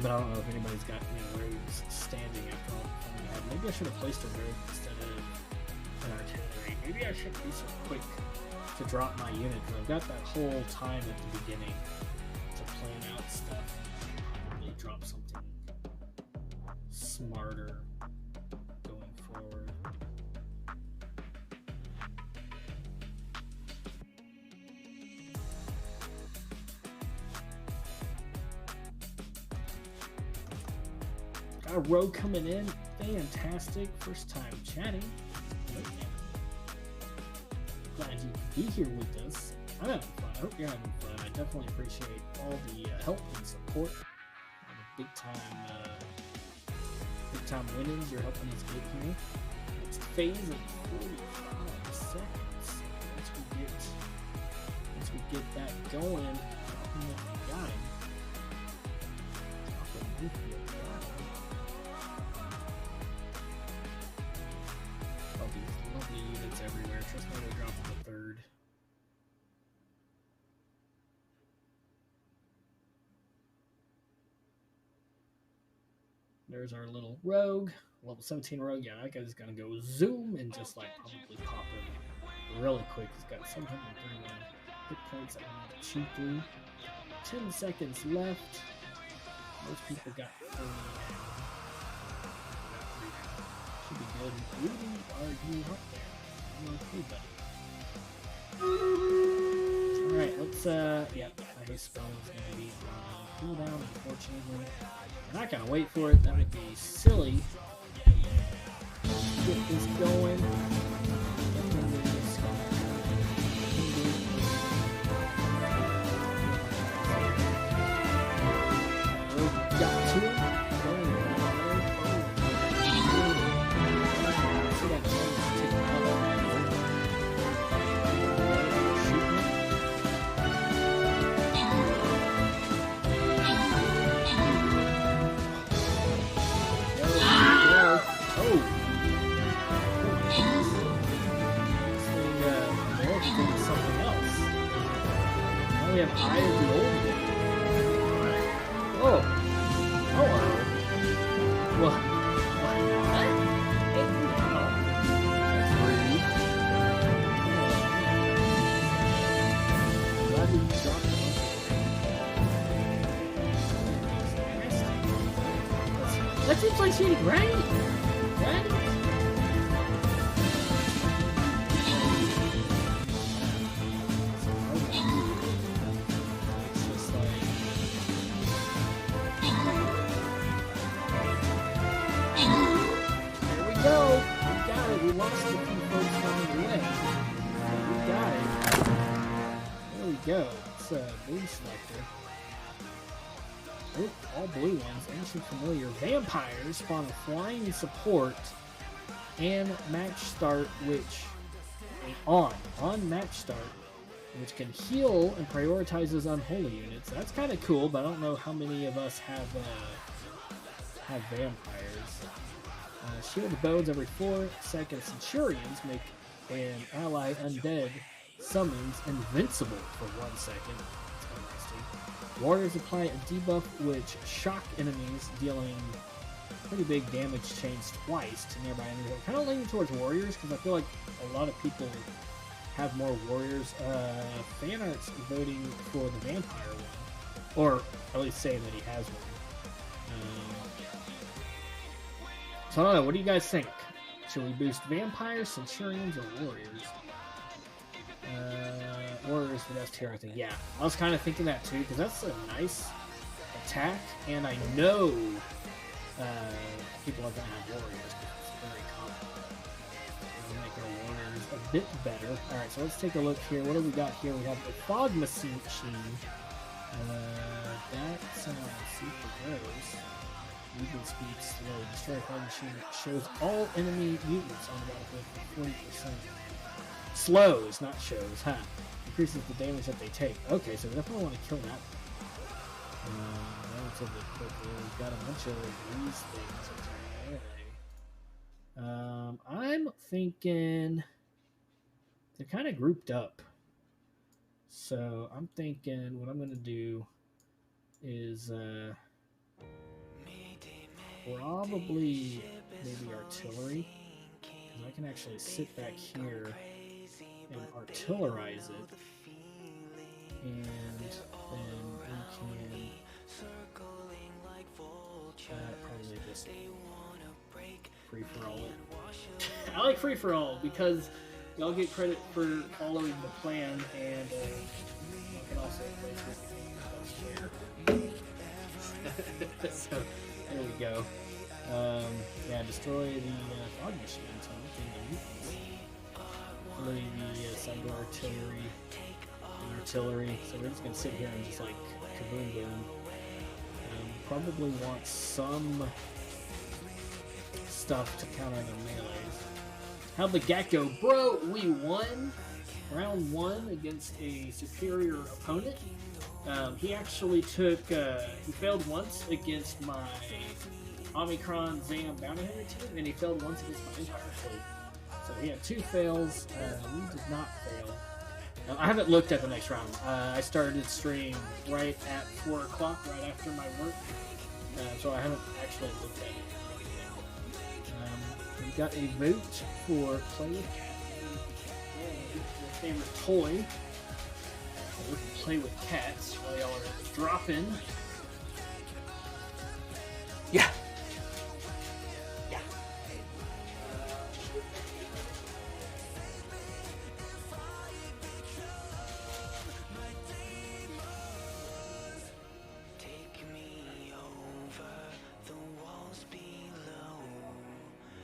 B: But I don't know if anybody's got rogues standing after all. Maybe I should have placed a rogue instead of an artillery. Maybe I should be so quick to drop my unit, because I've got that whole time at the beginning to plan out stuff. Probably drop something smarter going forward. Got a rogue coming in. Fantastic. First time chatting. Glad you can be here with us. I'm having fun. I hope you're having fun. I definitely appreciate all the help and support support. Big time winnings you're helping us get here. Next phase of 45 seconds. Once we get that going, got him. All these lovely units everywhere. Trust me, they dropped the third. There's our little rogue, level 17 rogue. Yeah, that guy's gonna go zoom and just like probably pop him really quick. He's got 731 hit points that we need to chew through. 10 seconds left. Most people got 30. Should be good. Rudy, are you up there? Alright, let's, his spell is gonna be on cooldown, unfortunately. I'm not gonna wait for it, that would be silly. Get this going. Got to it. We have Eye of the Old One. Oh. Hello. What? That's rude. Glad we dropped it. That seems like shitty, right? Right? We lost a few folks on the way. We got it. There we go. It's a blue selector. Oh, all blue ones. Ancient familiar. Vampires spawn a flying support and match start, which on match start, which can heal and prioritizes unholy units. That's kind of cool, but I don't know how many of us have vampires. Shield bones every 4 seconds. Centurions make an ally undead summons invincible for 1 second. That's interesting. Warriors apply a debuff which shock enemies, dealing pretty big damage chains twice to nearby enemies. I'm kind of leaning towards warriors because I feel like a lot of people have more warriors. Fan art's voting for the vampire one, or at least saying that he has one. So I don't know, what do you guys think? Should we boost vampires, centurions, or warriors? Warriors for best hero, I think. Yeah, I was kind of thinking that too, because that's a nice attack, and I know people are going to have warriors, because it's very common. We'll make our warriors a bit better. Alright, so let's take a look here. What do we got here? We have the fog machine. That's super gross. Movement speed slow. Destroy fog machine shows all enemy mutants on the battlefield for 40%. Slows, not shows, huh? Increases the damage that they take. Okay, so we definitely want to kill that. Relatively quickly. We've got a bunch of these things. I'm thinking they're kind of grouped up. So I'm thinking what I'm going to do is probably maybe artillery, because I can actually sit back here and artillerize it, and then we can probably just free-for-all it. I like free-for-all because y'all get credit for following the plan, and you can also so there we go. Yeah, destroy the fog machine. So I'm looking the cyber artillery and artillery. So we're just gonna sit here and just like kaboom boom. probably want some stuff to counter the melees. How'd the Gecko? Bro, we won round 1 against a superior opponent. He actually took, he failed once against my Omicron Zam Bounty Hunter team, and he failed once against my entire fleet. So he had 2 fails. We did not fail. I haven't looked at the next round. I started stream right at 4 o'clock, right after my work. So I haven't actually looked at it. We've got a vote for Play with Cats. My favorite toy. We can play with cats while y'all are dropping. Yeah. Yeah.
D: Take me over the walls below.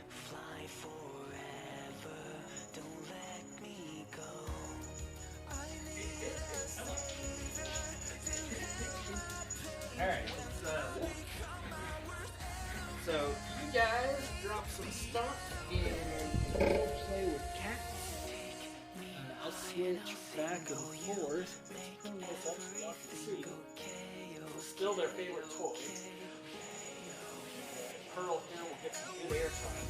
D: Fly forever. Don't let me go.
B: Alright, so you guys drop some stuff and play with cats. And I'll switch back and forth. Let's bring this up so y'all can see. It's still their favorite toy. Pearl here will get some good airtime.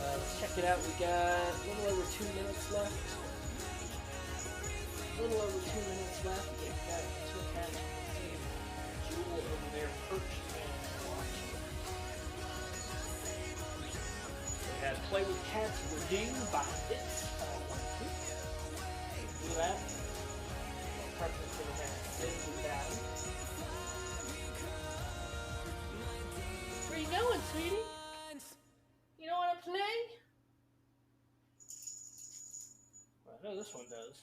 B: Let's check it out. We got a little over 2 minutes left. A little over 2 minutes left. We've got 2 cats and Jewel over there perched and watching. We had Play with Cats redeemed by Bits. Do that. Preference for the next Disney battle. Where you going, sweetie? You don't want to play? Well, I know this one does.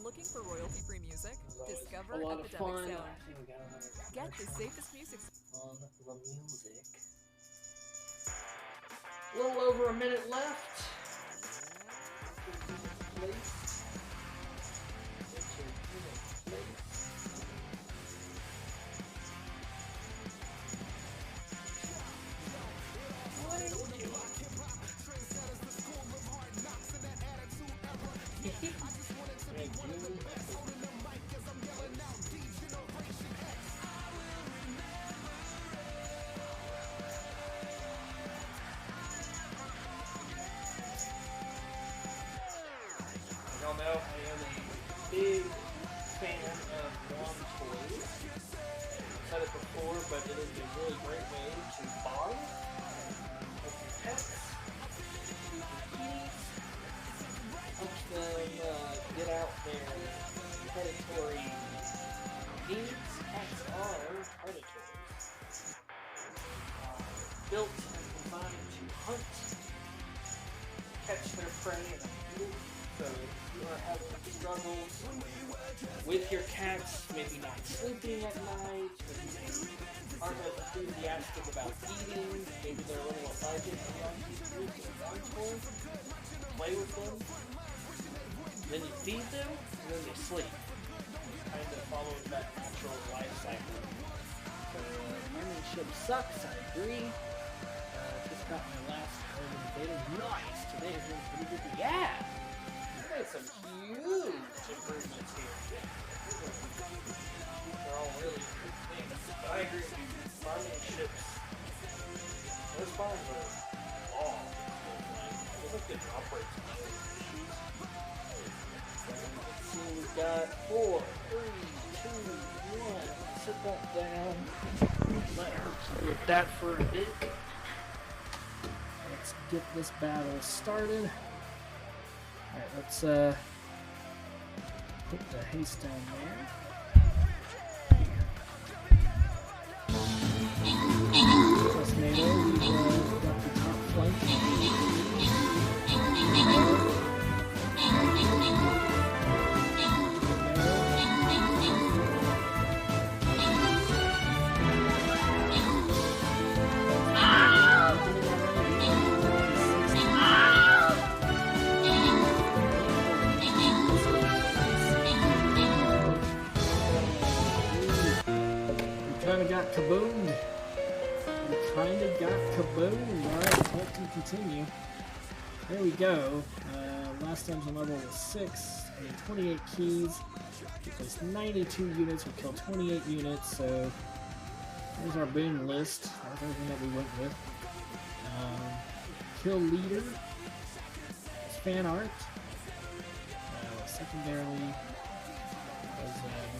E: Looking for royalty-free music? Discover
B: A lot of
E: Epidemic
B: fun.
E: Sound.
B: I think we got another
E: Get the safest music.
B: on the music. A little over a minute left. Y'all know I am a big fan of lawn toys. I've said it before, but it is a really great way to bond with your pets, your kitties, helps them get out their predatory needs. Cats are predators. Built and designed to hunt, catch their prey in a field. So if you are having struggles with your cats, maybe not sleeping at night, maybe they aren't as enthusiastic about eating, maybe they're a little lethargic around you, play with them, then you feed them, and then they sleep. Kind of follows that natural life cycle. So penmanship sucks, I agree. Just got my last urban beta. Nice! Today is doing pretty good. Yeah! Some huge improvements here. They're all really good things. But I agree with you. Farming ships, those farms are long. Look at the drop rates. Let's see, we've got 4, 3, 2, 1. Sit that down. Let her play with that for a bit. Let's get this battle started. Alright, let's put the haste down there. Plus NATO, we've got the top flank. got kaboomed. We kinda got kaboomed. Alright, so let can continue. There we go. Last dungeon level was 6. I mean, 28 keys. We placed 92 units. We killed 28 units. So there's our boon list. That's everything that we went with. Kill leader. It's fan art. Secondarily was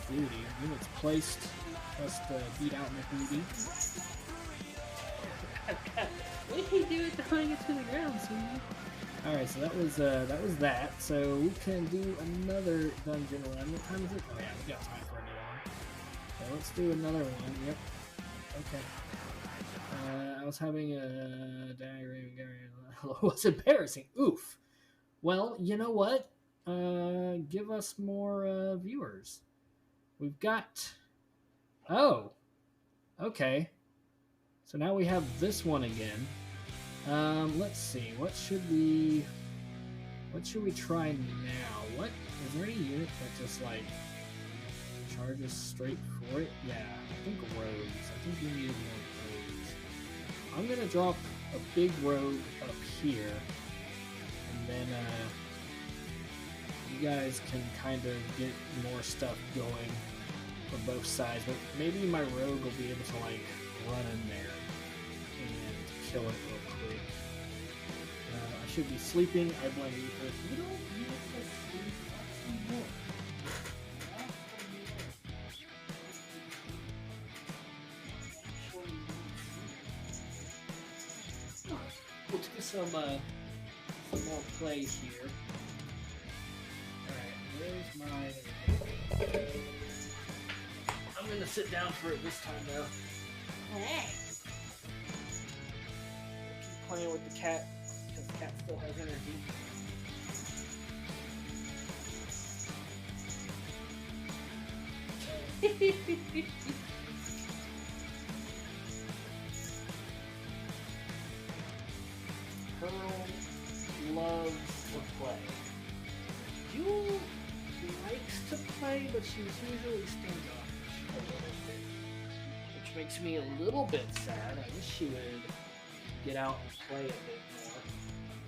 B: McLudy. Units placed. Plus the beat out McLudy. What did he do it throwing it to the ground, sweetie? Alright, so that was that. So we can do another dungeon run. What time is it? Oh yeah, we got time for another one. So let's do another one. Yep. Okay. I was having a diarrhea. It was embarrassing. Oof. Well, you know what? Give us more viewers. We've got... Oh. Okay. So now we have this one again. Let's see. What should we try now? What is there any unit that just like charges straight for it? Yeah, I think rogues. I think we need more rogues. I'm gonna drop a big rogue up here, and then you guys can kind of get more stuff going from both sides. But maybe my rogue will be able to like run in there and kill it real quick. I should be sleeping. I blame you for this. You don't need to sleep anymore. Let's get some more plays here. Alright, where's my... I'm gonna sit down for it this time though.
C: Hey.
B: Keep playing with the cat, because the cat still has energy. Pearl loves to play. Jewel likes to play, but she's usually standoffish a little bit, which makes me a little bit sad. I wish she would get out and play a bit more.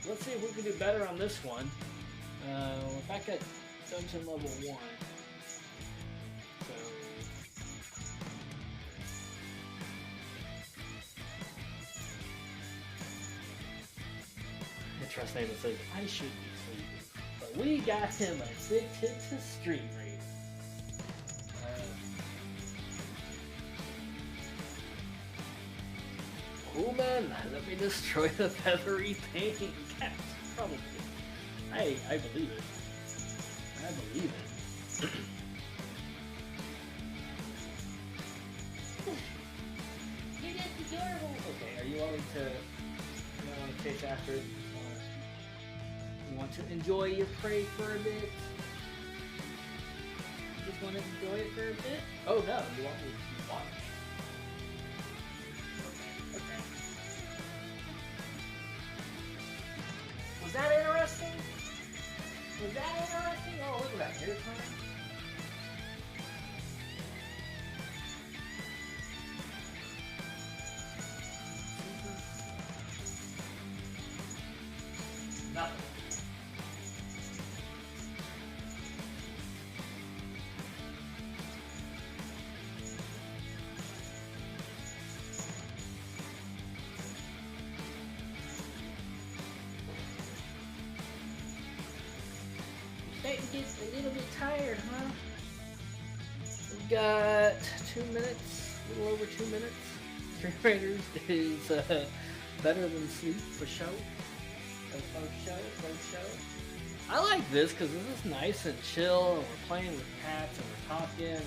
B: Let's see if we can do better on this one. We're back at dungeon level 1. So the trust name that says I should be sleeping, but we got him addicted to Street Racer. Oh man, let me destroy the feathery painting cat. Probably. I believe it. I believe it.
C: You're just adorable.
B: Okay, are you willing to chase after it? You want to enjoy your prey for a bit? You just want to enjoy it for a bit? Oh no, you want me to watch? Okay. Was that interesting? Was that interesting? Oh, look at that hair plan. Nothing. Starting to get a little bit tired, huh? We've got 2 minutes, a little over 2 minutes. Street Raiders is better than sleep for show. For show. I like this because this is nice and chill, and we're playing with cats and we're talking. And,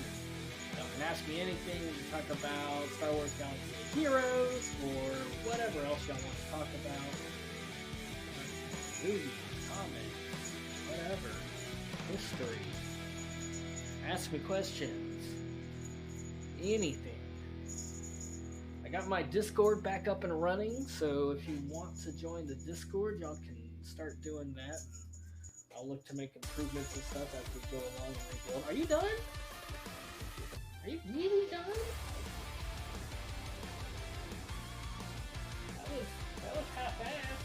B: you can ask me anything. We can talk about Star Wars Galaxy of Heroes or whatever else y'all want to talk about. Movies, comics, whatever. History. Ask me questions. Anything. I got my Discord back up and running, so if you want to join the Discord, y'all can start doing that. I'll look to make improvements and stuff as we go along and rebuild. Are you done? Are you really done? That was half-assed.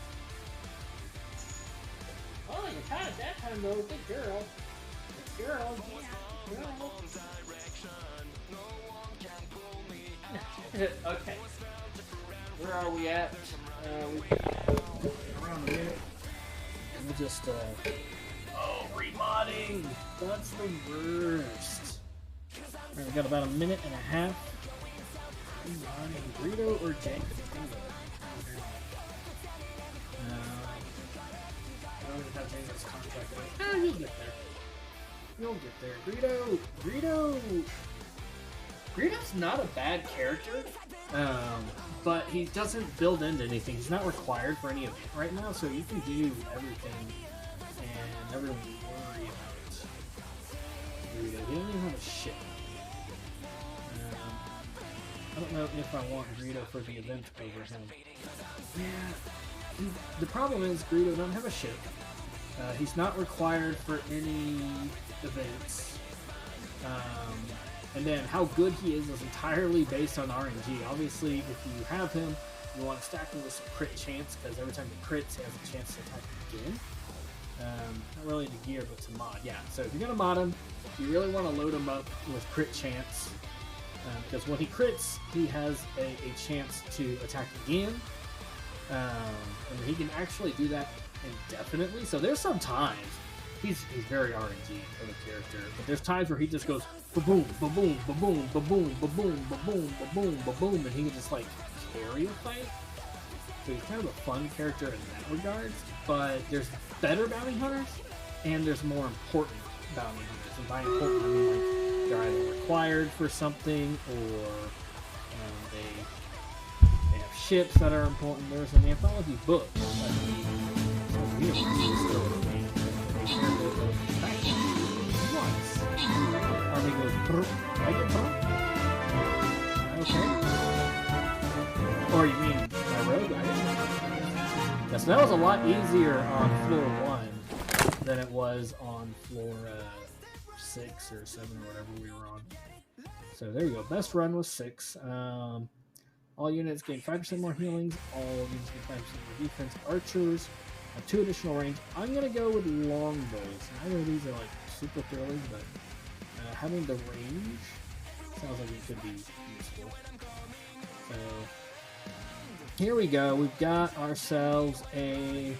B: Oh, you caught it that time, though. Good girl. Good girl. Good girl. Okay. Where are we at? We've got around a minute. And we'll just, oh, remodding! That's the worst. Alright, we got about a minute and a half. Remodding Greedo or Jank? I don't even have Janko's contract right. You'll get there. You'll get there. Greedo! Greedo's not a bad character, but he doesn't build into anything. He's not required for any event right now, so you can do everything and never really worry about Greedo. He doesn't even have a ship. I don't know if I want Greedo for the event over him. Yeah, the problem is Greedo doesn't have a ship. He's not required for any events. And then how good he is entirely based on RNG. Obviously, if you have him, you want to stack him with some crit chance, because every time he crits, he has a chance to attack again. Not really to gear, but to mod. Yeah, so if you're going to mod him, you really want to load him up with crit chance. Because when he crits, he has a chance to attack again. And he can actually do that indefinitely. So there's some times he's very RNG of a character, but there's times where he just goes ba-boom, ba-boom, ba-boom, ba-boom, ba-boom, ba-boom, ba-boom, ba-boom, and he can just like carry a fight. So he's kind of a fun character in that regard. But there's better bounty hunters, and there's more important bounty hunters. And by important, I mean like they're either required for something, or they have ships that are important. There's an anthology book. Army goes, I get okay. Or you mean my road guy? Yes, that was a lot easier on floor 1 than it was on floor 6 or 7 or whatever we were on. So there you go. Best run was 6. All units gain 5% more healings. All units gain 5% more defense. Archers have 2 additional range. I'm going to go with longbows. Neither of these are like super thrilling, but having the range sounds like it could be useful. So here we go. We've got ourselves a,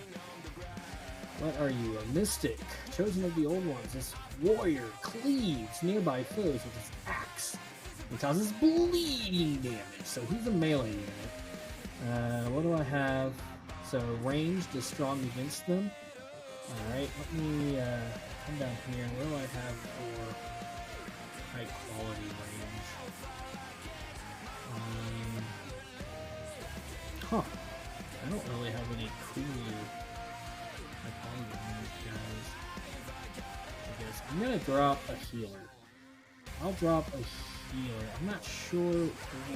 B: what are you? A mystic, chosen of the old ones. This warrior cleaves nearby foes with his axe. He causes bleeding damage, so he's a melee unit. What do I have? So ranged is strong against them. Alright, let me come down here. What do I have for high quality range? I don't really have any cool high quality range guys. I guess I'm gonna drop a healer. I'll drop a healer. I'm not sure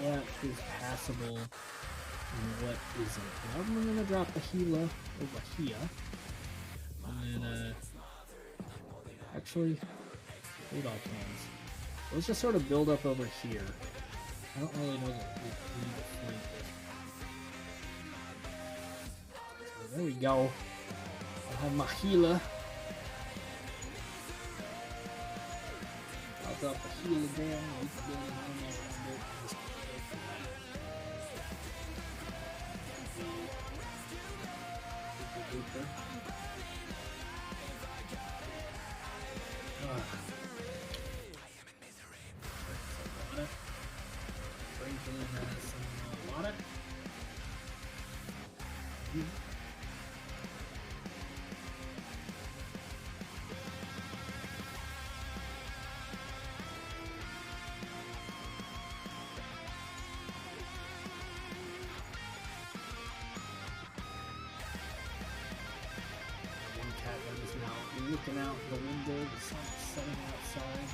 B: what is passable and what isn't. But I'm gonna drop a healer over here. And then, actually, hold on, plans. Let's just sort of build up over here. I don't really know what we need to flank with. So there we go. I have my healer. I'll drop the healer down. We can build it on there a bit. Just go for that. Franklin has some water. One cat that is now looking out the window, the sun's setting outside.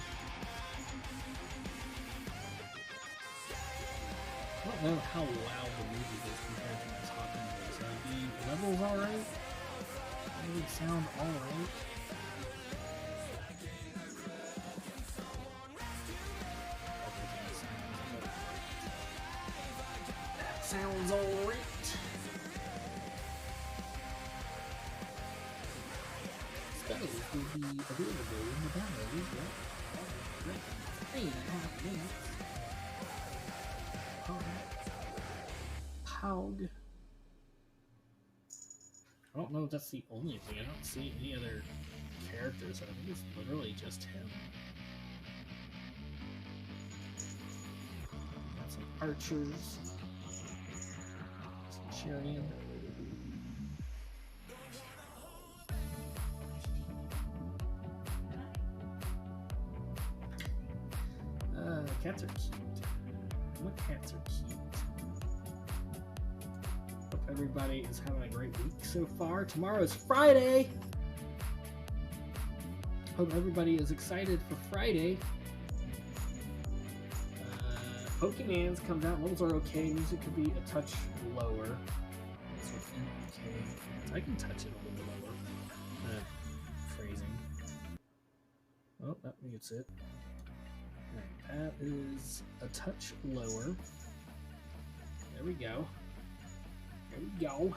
B: I don't know how loud the music is compared to my talking voice. Are the levels alright? They would sound alright. That sounds alright. be available in the battle. Great. 3.5 minutes. Pog. I don't know if that's the only thing. I don't see any other characters. I think it's literally just him. Got some archers. Some Sherian. Cats are cute. What cats are cute? Hope everybody is having a great week so far. Tomorrow is Friday. Hope everybody is excited for Friday. Pokemans comes out. Levels are okay. Music could be a touch lower. So okay. I can touch it a little lower. Phrasing. Oh, that mutes it. That is a touch lower. There we go. There we go.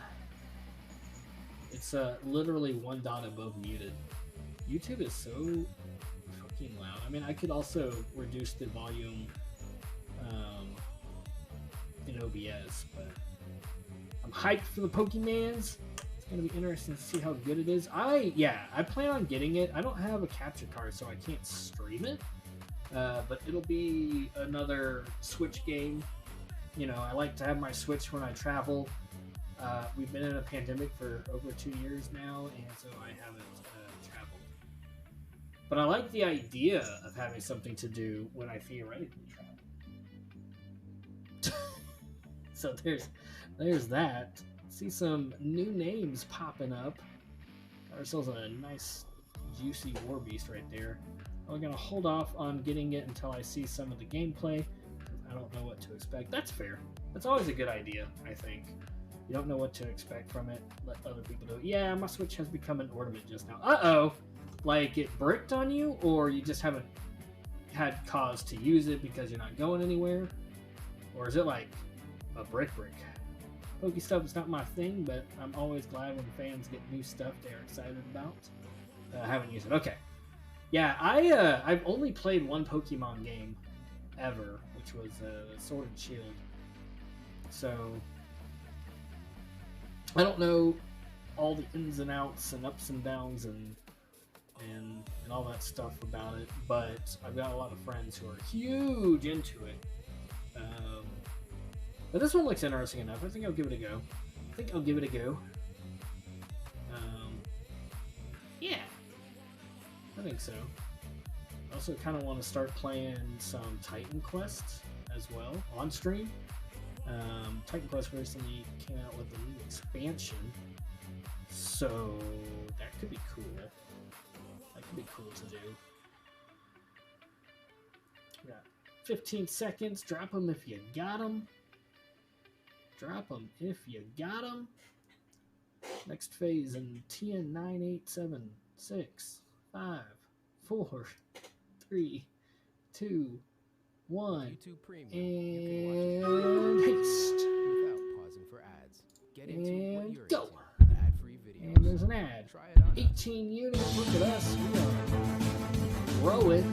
B: It's literally one dot above muted. YouTube is so fucking loud. I mean, I could also reduce the volume in OBS, but I'm hyped for the Pokemans. It's gonna be interesting to see how good it is. I plan on getting it. I don't have a capture card, so I can't stream it. But it'll be another Switch game. You know, I like to have my Switch when I travel. We've been in a pandemic for over 2 years now, and so I haven't traveled. But I like the idea of having something to do when I theoretically travel. So there's that. See some new names popping up. Got ourselves a nice juicy Warbeast right there. I'm gonna hold off on getting it until I see some of the gameplay. I don't know what to expect. That's fair. That's always a good idea, I think. You don't know what to expect from it. Let other people do it. Yeah, my Switch has become an ornament just now. Uh-oh! Like it bricked on you, or you just haven't had cause to use it because you're not going anywhere? Or is it like a brick? Poke stuff is not my thing, but I'm always glad when fans get new stuff they're excited about. I haven't used it. Okay. Yeah, I've only played one Pokemon game ever, which was Sword and Shield. So I don't know all the ins and outs and ups and downs and all that stuff about it, but I've got a lot of friends who are huge into it. But this one looks interesting enough. I think I'll give it a go. Yeah. I think so. I also kind of want to start playing some Titan Quest as well on stream. Titan Quest recently came out with a new expansion, so that could be cool. That could be cool to do. We got 15 seconds. Drop them if you got them. Drop them if you got them. Next phase in 10, 9, 8, 7, 6, 5, 4, 3, 2, 1,
F: YouTube Premium.
B: and haste.
F: Without pausing for ads. Get into what
B: And
F: you're
B: go.
F: into with ad-free videos.
B: And there's an ad.
F: Try it on.
B: 18 units. Look at us. We are growing.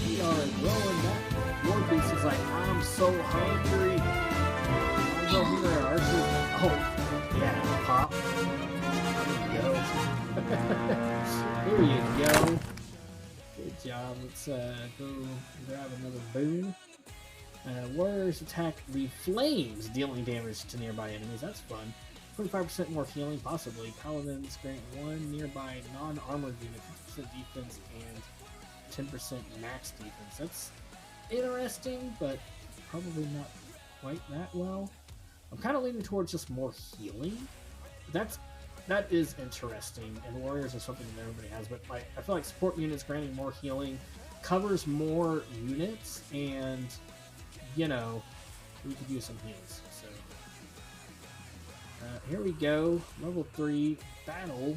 B: We are growing. That Warbeast is like, I'm so hungry. I'm over there, Archie. Oh, yeah, pop. There you go. Good job. Let's go grab another boon. Warriors attack the flames, dealing damage to nearby enemies. That's fun. 25% more healing, possibly. Paladins grant one nearby non-armored unit, 50% defense, and 10% max defense. That's interesting, but probably not quite that well. I'm kind of leaning towards just more healing. That is interesting, and warriors are something that everybody has, but like I feel like support units granting more healing covers more units, and you know, we could use some heals. So here we go, level 3 battle.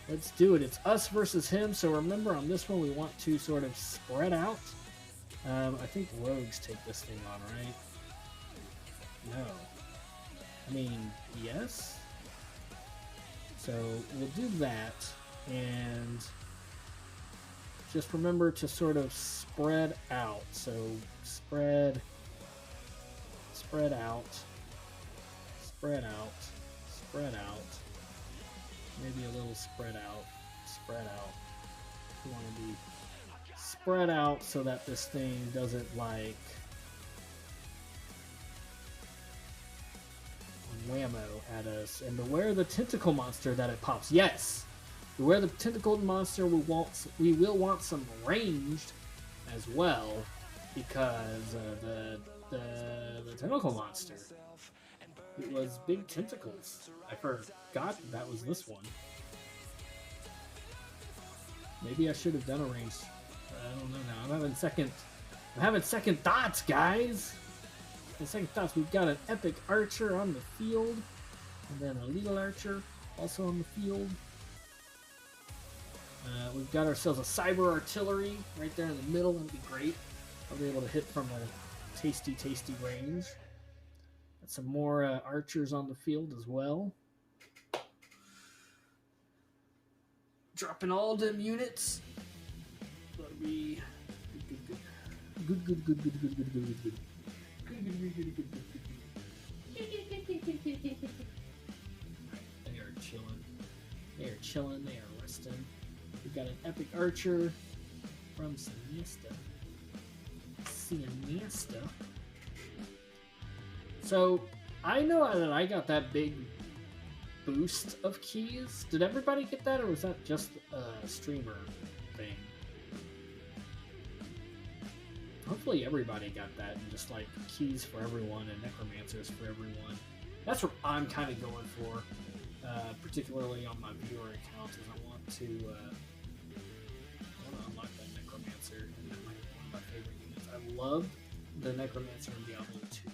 B: Let's do it. It's us versus him. So remember, on this one we want to sort of spread out. I think rogues take this thing on, right? No. I mean, yes. So we'll do that, and just remember to sort of spread out. So spread out, spread out, spread out. Maybe a little spread out, spread out. You want to be spread out so that this thing doesn't like whammo at us. And beware the tentacle monster that it pops. Yes, beware the tentacle monster. We will want some ranged as well, because the tentacle monster, it was big tentacles. I forgot that was this one. Maybe I should have done a range. I don't know now. I'm having second thoughts, guys. In second thoughts, we've got an epic archer on the field, and then a little archer also on the field. We've got ourselves a cyber artillery right there in the middle. That'd be great. I'll be able to hit from a tasty range. Got some more archers on the field as well. Dropping all them units. That'll be good. They are chilling. They are chilling. They are resting. We've got an epic archer from Siesta. So I know that I got that big boost of keys. Did everybody get that, or was that just a streamer thing? Hopefully everybody got that, and just like keys for everyone and necromancers for everyone. That's what I'm kind of going for, particularly on my viewer account, is I want to unlock that necromancer, and that might be one of my favorite units. I love the necromancer in Diablo 2.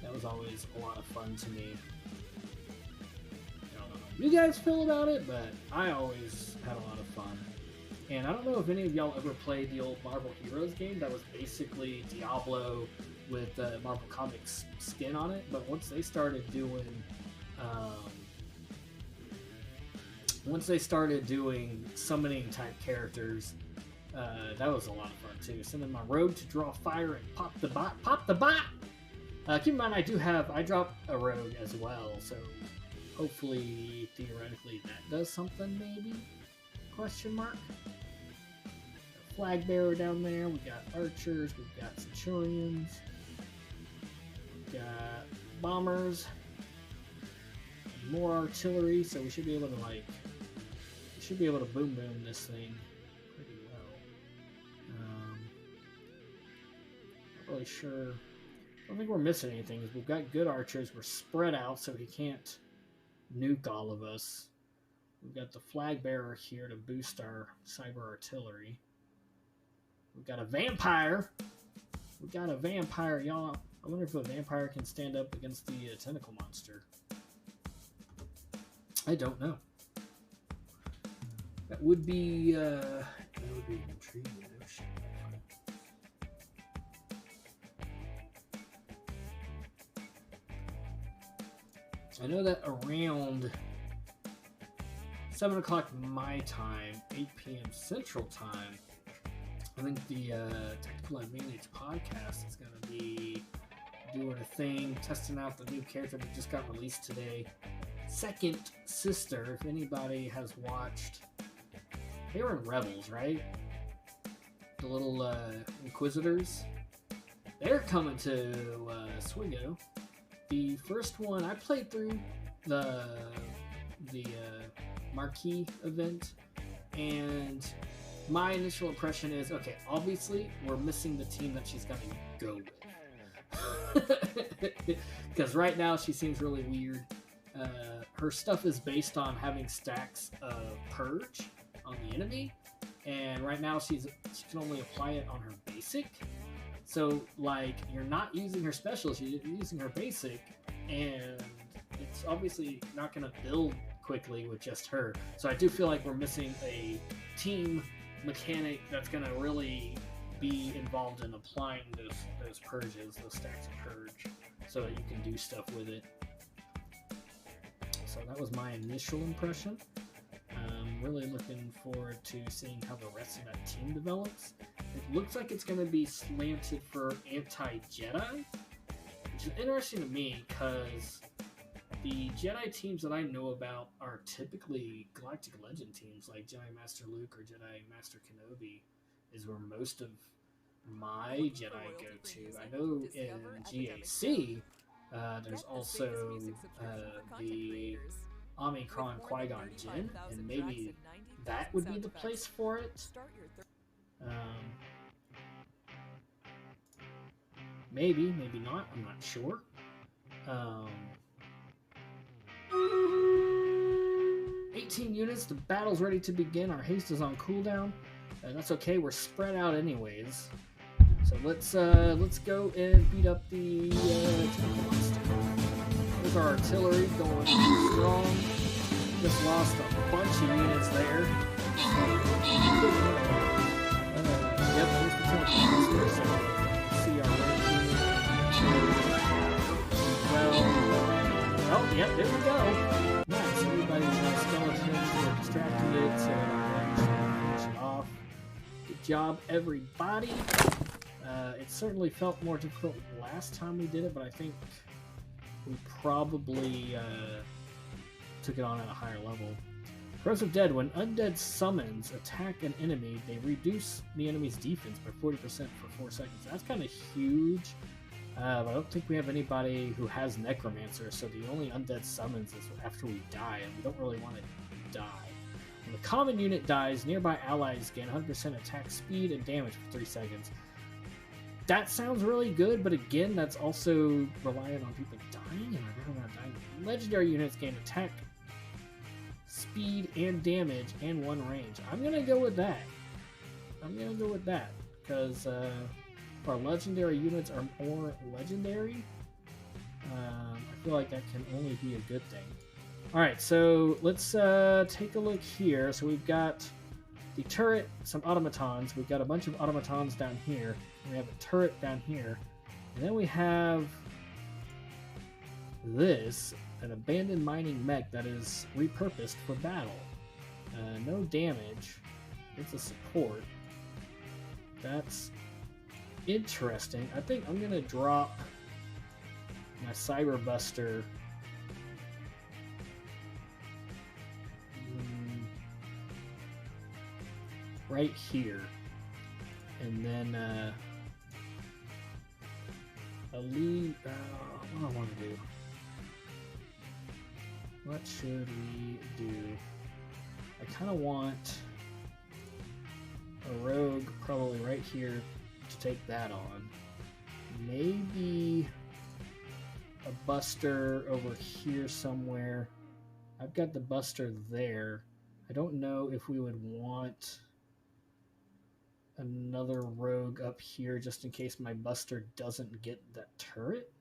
B: That was always a lot of fun to me. I don't know how you guys feel about it, but I always had a lot of fun. And I don't know if any of y'all ever played the old Marvel Heroes game that was basically Diablo with Marvel Comics skin on it, but once they started doing summoning type characters, that was a lot of fun too. Sending my rogue to draw fire and pop the bot. Keep in mind, I dropped a rogue as well, so hopefully, theoretically, that does something, maybe? Question mark? Flag bearer down there, we got archers, we've got centurions, we've got bombers, more artillery, so we should be able to boom this thing pretty well. Not really sure. I don't think we're missing anything. We've got good archers. We're spread out, so he can't nuke all of us. We've got the flag bearer here to boost our cyber artillery. We've got a vampire. Y'all. I wonder if a vampire can stand up against the tentacle monster. I don't know. That would be intriguing. I know that around 7 o'clock my time, 8 p.m. Central Time, I think the Tactical Advantage podcast is going to be doing a thing, testing out the new character that just got released today. Second Sister, if anybody has watched, they were in Rebels, right? The little Inquisitors. They're coming to Swigo. The first one, I played through the Marquee event, and my initial impression is, okay, obviously we're missing the team that she's going to go with. Because right now she seems really weird. Her stuff is based on having stacks of Purge on the enemy, and right now she can only apply it on her basic. So, like, you're not using her specials, you're using her basic, and it's obviously not going to build quickly with just her. So I do feel like we're missing a team mechanic that's going to really be involved in applying those purges, those stacks of purge, so that you can do stuff with it. So that was my initial impression. Really looking forward to seeing how the rest of that team develops. It looks like it's going to be slanted for anti-Jedi, which is interesting to me because the Jedi teams that I know about are typically Galactic Legend teams, like Jedi Master Luke or Jedi Master Kenobi is where most of my Jedi go to. I know in GAC, there's also the Omicron Qui-Gon Jinn, and maybe that would be the place for it. Maybe, maybe not. I'm not sure. 18 units. The battle's ready to begin. Our haste is on cooldown, and that's okay. We're spread out anyways. So let's go and beat up the tank monster. There's our artillery going strong. Just lost a bunch of units there. Yep, there's the tank monster. So see our well, yep, there we go. Nice. Everybody's skeletons were distracted, so I'm going to finish it off. Good job, everybody. It certainly felt more difficult last time we did it, but I think we probably took it on at a higher level. Corrosive Dead. When undead summons attack an enemy, they reduce the enemy's defense by 40% for 4 seconds. That's kind of huge. But I don't think we have anybody who has Necromancer, so the only undead summons is after we die, and we don't really want to die. When the common unit dies, nearby allies gain 100% attack speed and damage for 3 seconds. That sounds really good, but again, that's also reliant on people dying, and I'd rather not die. Legendary units gain attack, speed, and damage, and 1 range. I'm going to go with that. Because our legendary units are more legendary. I feel like that can only be a good thing. Alright, so let's take a look here. So we've got the turret, some automatons. We've got a bunch of automatons down here. We have a turret down here. And then we have this, an abandoned mining mech that is repurposed for battle. No damage. It's a support. That's interesting. I think I'm going to drop my Cyber Buster right here. And then what do I want to do? What should we do? I kind of want a rogue probably right here to take that on. Maybe a buster over here somewhere. I've got the buster there. I don't know if we would want another rogue up here just in case my buster doesn't get that turret.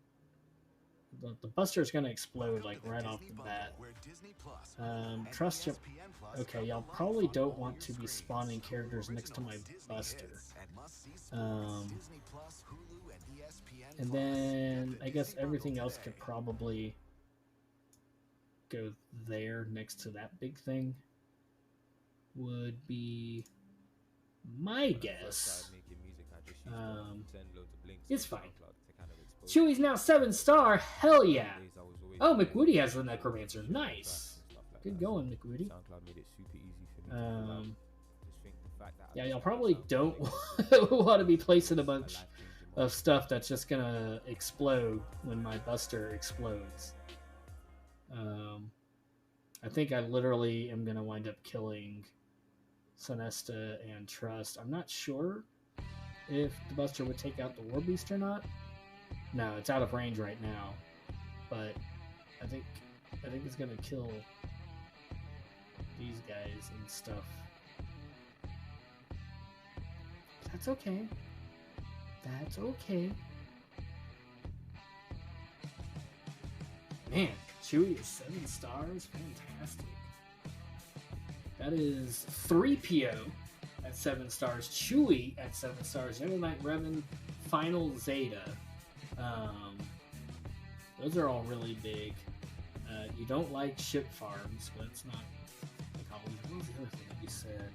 B: The buster is going to explode like right off the bat. Trust you. Okay, y'all probably don't want to be spawning characters next to my buster. And then I guess everything else could probably go there next to that big thing. Would be my guess. It's fine. Chewie's now 7-star. Hell yeah. Oh, McWoody has the Necromancer. Nice. Good going, McWoody. Yeah, y'all probably don't want to be placing a bunch of stuff that's just gonna explode when my buster explodes. I think I literally am gonna wind up killing Sonesta and Trust. I'm not sure if the buster would take out the War Beast or not. No, it's out of range right now, but I think it's gonna kill these guys and stuff. That's okay. That's okay. Man, Chewie is 7 stars. Fantastic. That is 3PO at 7 stars. Chewie at 7 stars. General Knight Revan, Final Zeta. Those are all really big. You don't like ship farms, but it's not. What was the other thing that you said?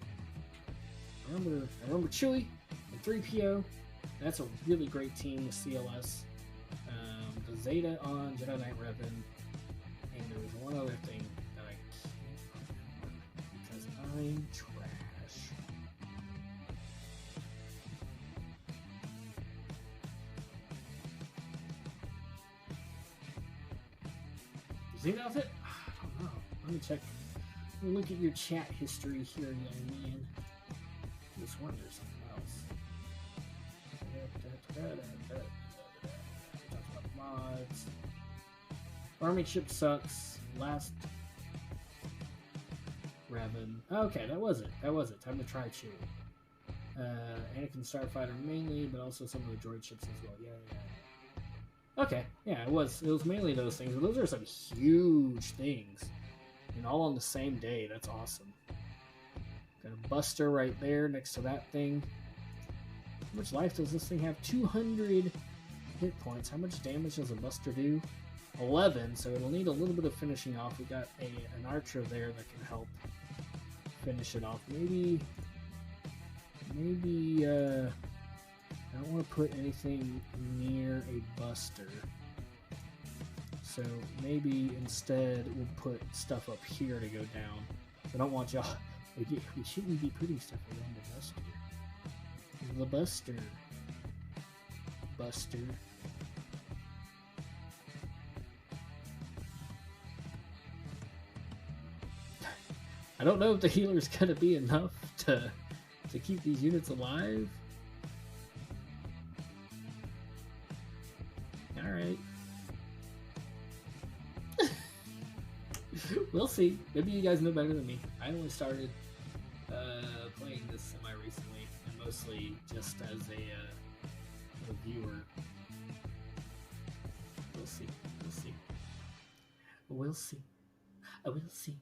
B: I remember Chewie and 3PO. That's a really great team with CLS. The Zeta on Jedi Knight Revan, and there was one other thing that I can't remember because I'm trash. Zeta outfit? I don't know. Let me check. Let me look at your chat history here, young man. This one there's something else. Mods. Army ship sucks. Last Revan. Okay, that was it. Time to try Chewie. Anakin Starfighter mainly, but also some of the droid ships as well. Yeah. Okay, yeah, it was mainly those things. But those are some huge things, and all on the same day. That's awesome. Got a Buster right there next to that thing. How much life does this thing have? 200 hit points. How much damage does a Buster do? 11, so it'll need a little bit of finishing off. We got an archer there that can help finish it off. Maybe I don't want to put anything near a Buster. So maybe instead we'll put stuff up here to go down. I don't want y'all... We shouldn't be putting stuff around the Buster. The Buster. Buster. I don't know if the healer's gonna be enough to keep these units alive. Alright. We'll see. Maybe you guys know better than me. I only started playing this semi-recently, and mostly just as a viewer. We'll see. We'll see. We'll see. I will see.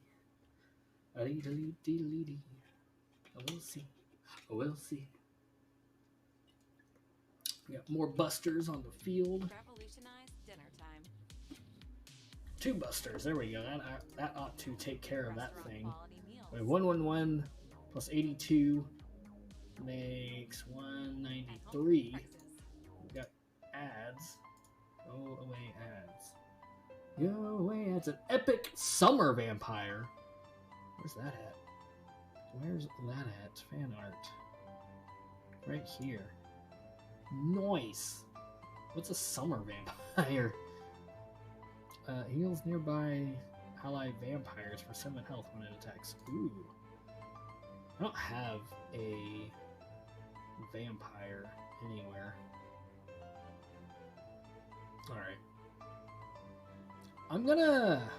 B: I will see. I will see. We got more Busters on the field.
E: Revolutionize dinner time.
B: 2 Busters. There we go. That ought to take care of that thing.
E: Quality meals.
B: We have 111 plus 82 makes 193. We got ads. Go away ads. Go away ads. An epic summer vampire. Where's that at? Where's that at? Fan art. Right here. Nice. What's a summer vampire? Heals nearby allied vampires for 7 health when it attacks. Ooh. I don't have a vampire anywhere. Alright. I'm gonna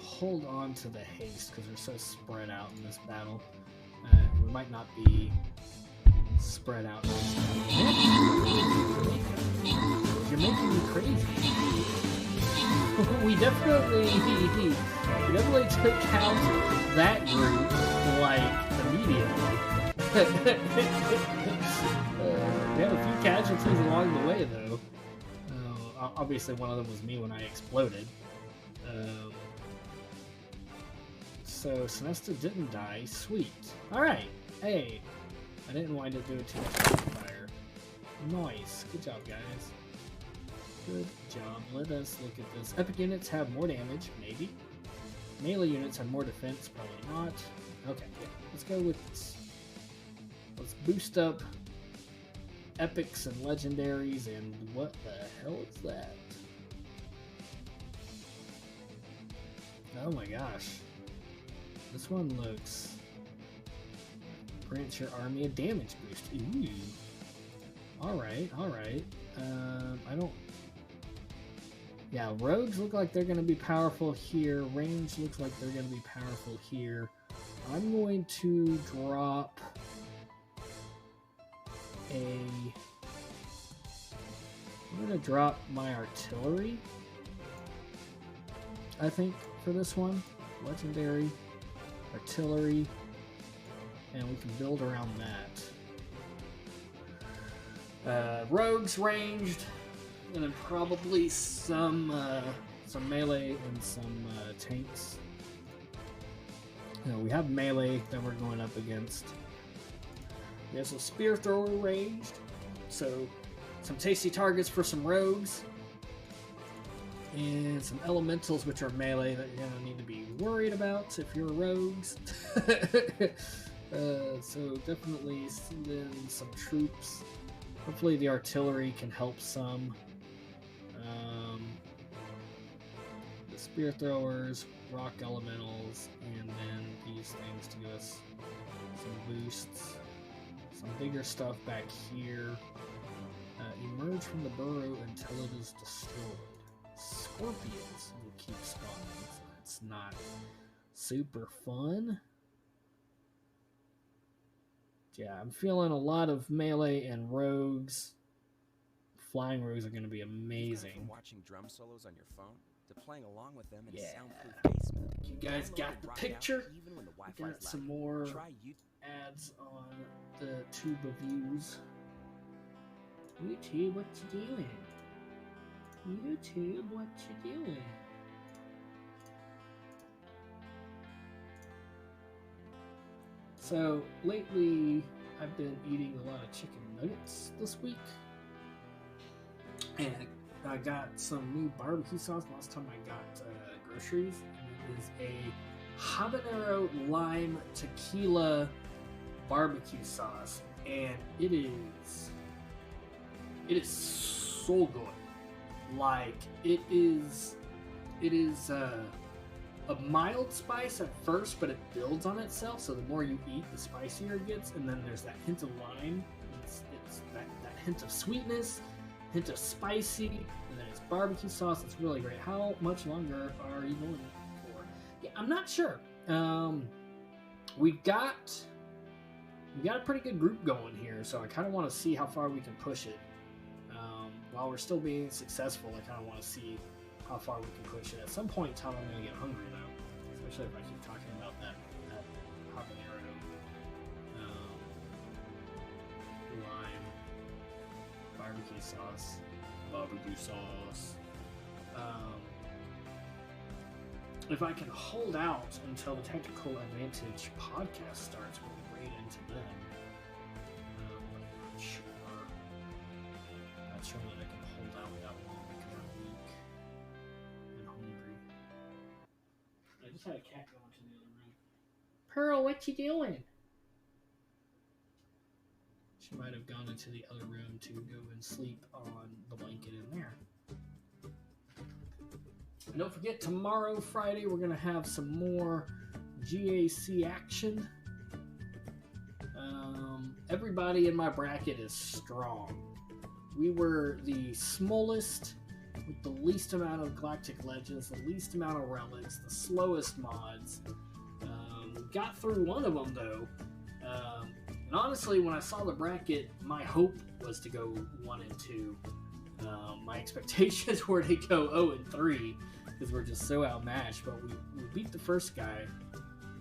B: hold on to the haste because we're so spread out in this battle. We might not be spread out in this battle. You're making me crazy. we definitely took out that group like immediately. We had a few casualties along the way though. Obviously one of them was me when I exploded. So Sinesta didn't die. Sweet. Alright. Hey. I didn't wind up doing too much fire. Nice. Good job, guys. Good job. Let us look at this. Epic units have more damage, maybe. Melee units have more defense, probably not. Okay, yeah. Let's go with this. Let's boost up epics and legendaries, and what the hell is that? Oh my gosh. This one looks... Grants your army a damage boost. Ooh. Alright, alright. I don't... Yeah, rogues look like they're going to be powerful here. Range looks like they're going to be powerful here. I'm going to drop I'm going to drop my artillery, I think, for this one. Legendary, artillery, and we can build around that. Rogues ranged. And then probably some melee and some tanks. We have melee that we're going up against. We have some spear thrower ranged, so some tasty targets for some rogues, and some elementals which are melee that you're gonna need to be worried about if you're rogues. So definitely send in some troops. Hopefully the artillery can help some. The spear throwers, rock elementals, and then these things to give us some boosts. Some bigger stuff back here. Emerge from the burrow until it is destroyed. Scorpions will keep spawning, so it's not super fun. Yeah, I'm feeling a lot of melee and rogues. Flying rogues are going to be amazing.
G: From watching drum solos on your phone to playing along with them in
B: Yeah.
G: a soundproof basement.
B: You guys
G: Download
B: got
G: and
B: the
G: rock out
B: picture?
G: even when the
B: We
G: Wi-Fi's
B: got some
G: lacking.
B: more
G: Try you.
B: ads on the tube of views. YouTube, what you doing? YouTube, what you doing? So lately, I've been eating a lot of chicken nuggets this week, and I got some new barbecue sauce. Last time I got groceries, and it is a habanero lime tequila barbecue sauce, and it is so good. Like it is a mild spice at first, but it builds on itself. So the more you eat, the spicier it gets, and then there's that hint of lime. It's that hint of sweetness, hint of spicy, and then it's barbecue sauce. It's really great. How much longer are you going for? Yeah, I'm not sure. We got a pretty good group going here, so I kind of want to see how far we can push it. While we're still being successful, I kind of want to see how far we can push it. At some point in time, I'm going to get hungry though, especially if I keep talking about that habanero lime barbecue sauce. If I can hold out until the Technical Advantage podcast starts, we'll raid into them. I'm not sure. Not sure that I can hold out that long because I'm weak and hungry. I just had a cat go into the other room. Pearl, what you doing? She might have gone into the other room to go and sleep on the blanket in there. And don't forget, tomorrow, Friday, we're going to have some more GAC action. Everybody in my bracket is strong. We were the smallest with the least amount of Galactic Legends, the least amount of relics, the slowest mods. We got through one of them, though. And honestly, when I saw the bracket, my hope was to go 1 and 2. My expectations were to go 0 and 3 because we're just so outmatched. But we beat the first guy.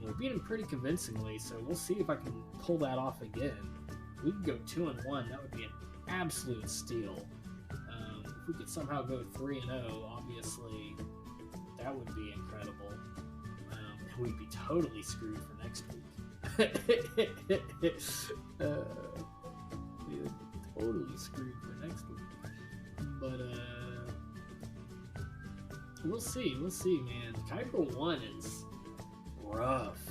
B: We beat him pretty convincingly, so we'll see if I can pull that off again. If we could go 2 and 1, that would be an absolute steal. If we could somehow go 3 and 0, obviously that would be incredible. And we'd be totally screwed for next week. We'd be totally screwed for next week. But we'll see, man. Kyber 1 is rough.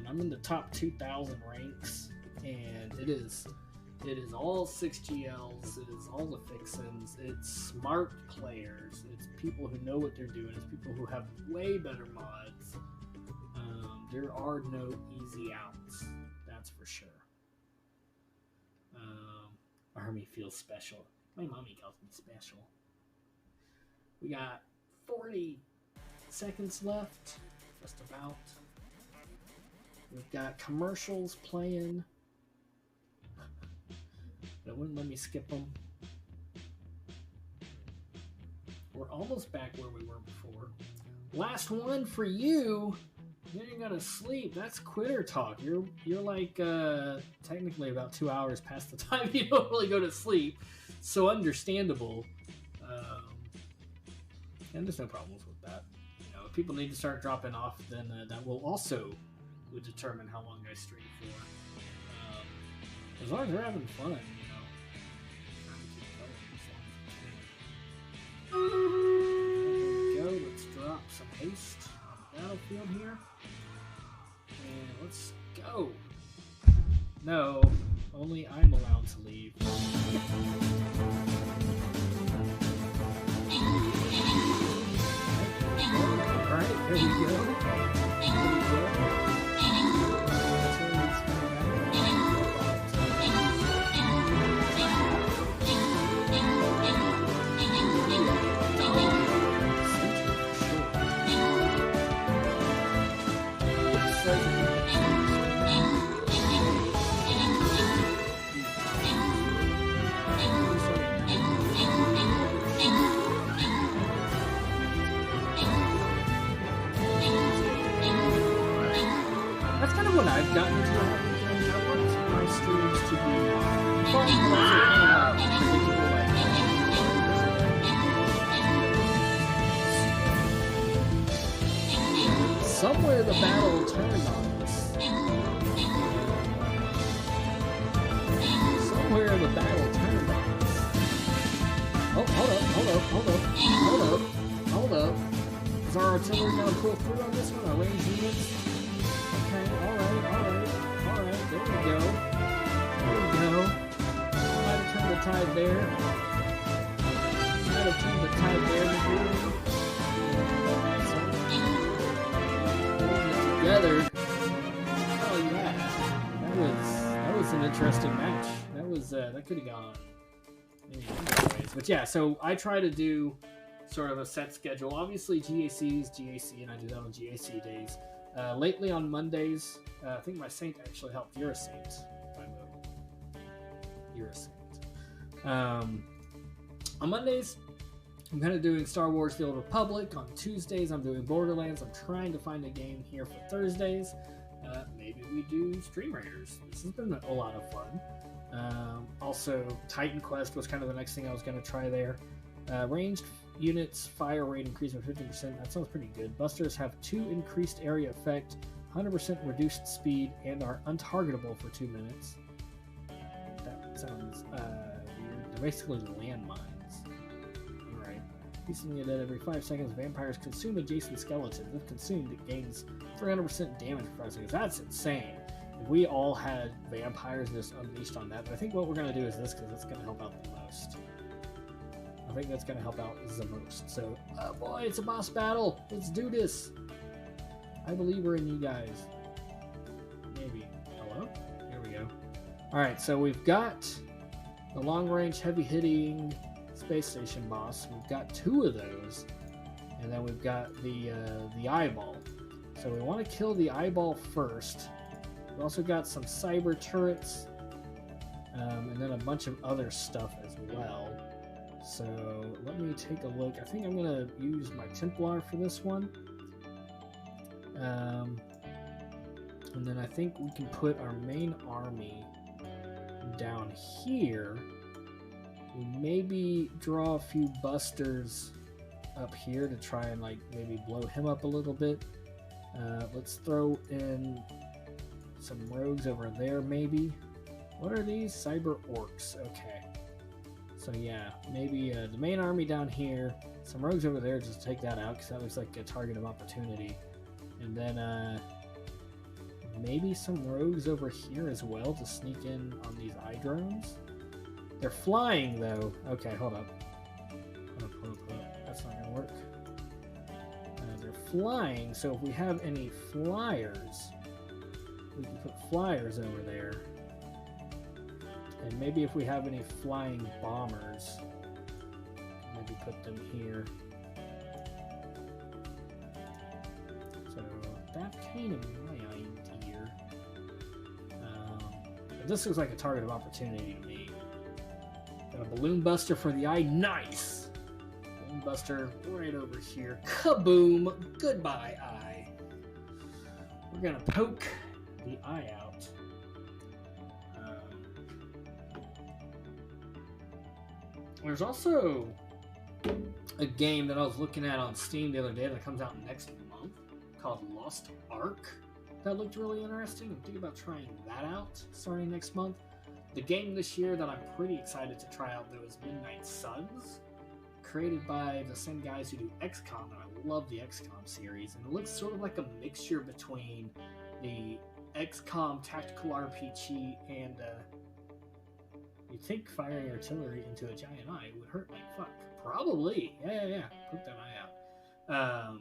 B: I'm in the top 2,000 ranks, and it is all 6GLs, it is all the fixins, it's smart players, it's people who know what they're doing, it's people who have way better mods. There are no easy outs, that's for sure. Army feels special. My mommy calls me special. We got 40 seconds left, just about. We've got commercials playing. It wouldn't let me skip them. We're almost back where we were before. Last one for you. You ain't gonna sleep. That's quitter talk. You're like technically about 2 hours past the time you normally go to sleep. So understandable. and there's no problems with that. You know, if people need to start dropping off, then that will also would determine how long I stream for. As long as they're having fun, you know. There we go. Let's drop some haste on the battlefield here, and let's go. No, only I'm allowed to leave. Alright, there we go. That's kind of what I've gotten into. I want my streams to be fun, but also predictable. Somewhere the battle turned on us. Somewhere the battle turned on us. Oh, hold up. Is our artillery gonna pull through on this one? Our ranged units? Okay, alright. There we go. Might have turned the tide there. Together. Oh yeah, that was an interesting match. That could have gone in many ways. But yeah, so I try to do sort of a set schedule. Obviously, GAC is GAC, and I do that on GAC days. Lately on Mondays, I think my Saint actually helped. You're a Saint. You're a Saint. On Mondays, I'm kind of doing Star Wars The Old Republic. On Tuesdays, I'm doing Borderlands. I'm trying to find a game here for Thursdays. Maybe we do Stream Raiders. This has been a lot of fun. Also, Titan Quest was kind of the next thing I was going to try there. Ranged units fire rate increased by 50%. That sounds pretty good. Busters have 2 increased area effect, 100% reduced speed, and are untargetable for 2 minutes. That sounds weird. They're basically landmines. Alright. Decently dead every 5 seconds. Vampires consume adjacent skeletons. If consumed, it gains 300% damage for 5 seconds. That's insane. If we all had vampires just unleashed on that, but I think what we're going to do is this because it's going to help out the most. I think that's going to help out the most. So, oh boy, it's a boss battle. Let's do this. I believe we're in you guys. Maybe. Hello? Here we go. Alright, so we've got the long-range, heavy-hitting space station boss. We've got 2 of those. And then we've got the eyeball. So we want to kill the eyeball first. We've also got some cyber turrets. And then a bunch of other stuff as well. So let me take a look. I think I'm going to use my Templar for this one. And then I think we can put our main army down here. We maybe draw a few busters up here to try and like maybe blow him up a little bit. Let's throw in some rogues over there maybe. What are these? Cyber orcs. Okay. So yeah, maybe the main army down here, some rogues over there just to take that out because that looks like a target of opportunity. And then maybe some rogues over here as well to sneak in on these eye drones. They're flying though. Okay, hold up. That's not gonna work. They're flying, so if we have any flyers, we can put flyers over there. And maybe if we have any flying bombers, maybe put them here. So that's kind of my idea. But this looks like a target of opportunity to me. Got a balloon buster for the eye. Nice! Balloon buster right over here. Kaboom! Goodbye, eye. We're gonna poke the eye out. There's also a game that I was looking at on Steam the other day that comes out next month called Lost Ark. That looked really interesting. I'm thinking about trying that out starting next month. The game this year that I'm pretty excited to try out, though, is Midnight Suns, created by the same guys who do XCOM, and I love the XCOM series. And it looks sort of like a mixture between the XCOM tactical RPG and you'd think firing artillery into a giant eye would hurt like fuck. Probably. Yeah. Put that eye out.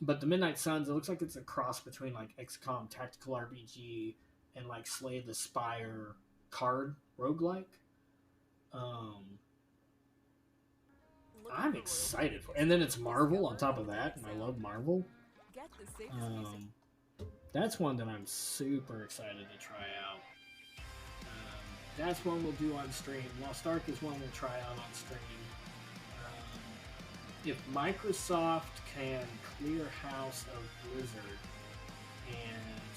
B: But the Midnight Suns, it looks like it's a cross between like XCOM tactical RPG and like Slay the Spire card roguelike. I'm excited for it. And then it's Marvel on top of that, and I love Marvel.
E: Get the safest
B: That's one that I'm super excited to try out. That's one we'll do on stream. Lost Ark is one we'll try out on stream. If Microsoft can clear house of Blizzard and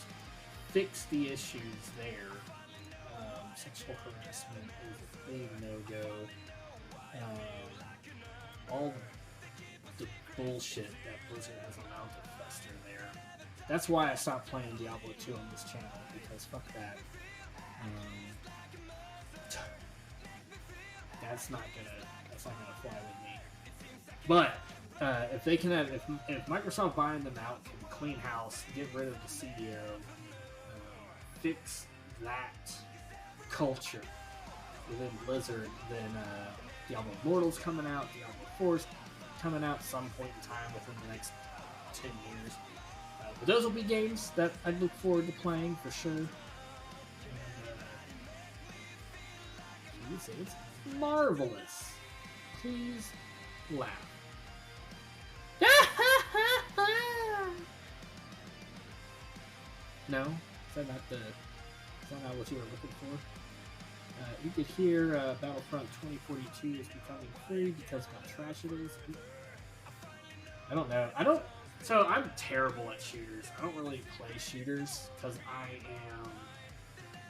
B: fix the issues there, sexual harassment is a big no-go. All the bullshit that Blizzard has allowed to fester there. That's why I stopped playing Diablo 2 on this channel, because fuck that. That's not gonna fly with me. But if they can have, if Microsoft buying them out can clean house, get rid of the CEO, fix that culture within Blizzard, then Diablo Immortal's coming out, Diablo 4's coming out some point in time within the next 10 years. But those will be games that I look forward to playing for sure. And, it's marvelous. Please laugh. No? Is that not what you were looking for? You could hear Battlefront 2042 is becoming free because of how trash it is. I don't know. So I'm terrible at shooters. I don't really play shooters because I am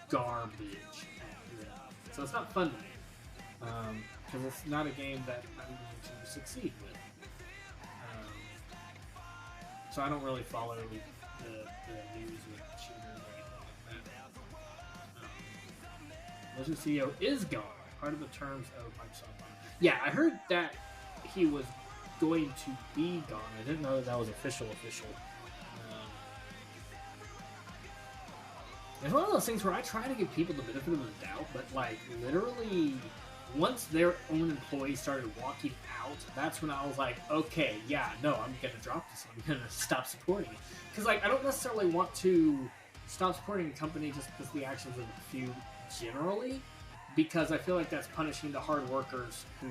B: garbage at them. So it's not fun to me. Because it's not a game that I'm going to succeed with. So I don't really follow the news with shooters or anything like that. Blizzard CEO is gone, part of the terms of Microsoft. Yeah, I heard that he was going to be gone. I didn't know that was official. It's one of those things where I try to give people the benefit of the doubt, but like literally, once their own employees started walking out, that's when I was like, okay, yeah, no, I'm gonna drop this. I'm gonna stop supporting it, because like I don't necessarily want to stop supporting a company just because the actions of a few generally, because I feel like that's punishing the hard workers who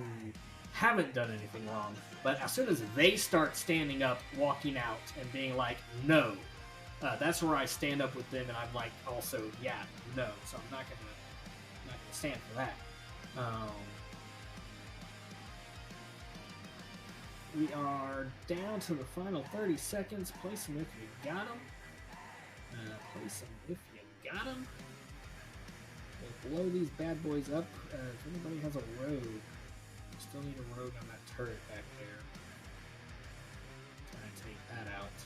B: haven't done anything wrong. But as soon as they start standing up, walking out, and being like, no, that's where I stand up with them, and I'm like, also, yeah, no. So I'm not gonna stand for that. We are down to the final 30 seconds. Play some if you got them. Play some if you got them. We'll blow these bad boys up. If anybody has a rogue, we still need a rogue on that turret back there. Try and take that out.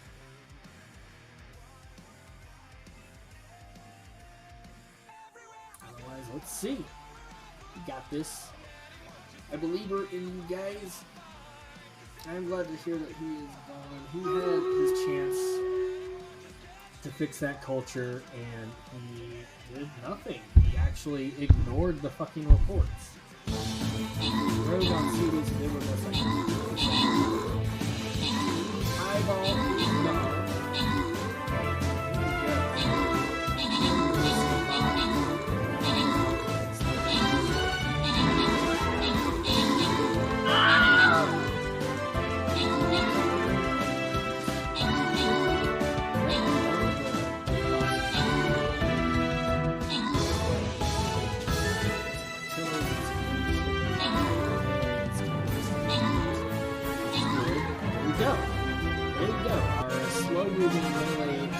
B: Otherwise, let's see. We got this. I believe in you guys. I'm glad to hear that he is gone. He had his chance to fix that culture, and he did nothing. He actually ignored the fucking reports. Rogue on CDs, they were most likely. Eyeball, no.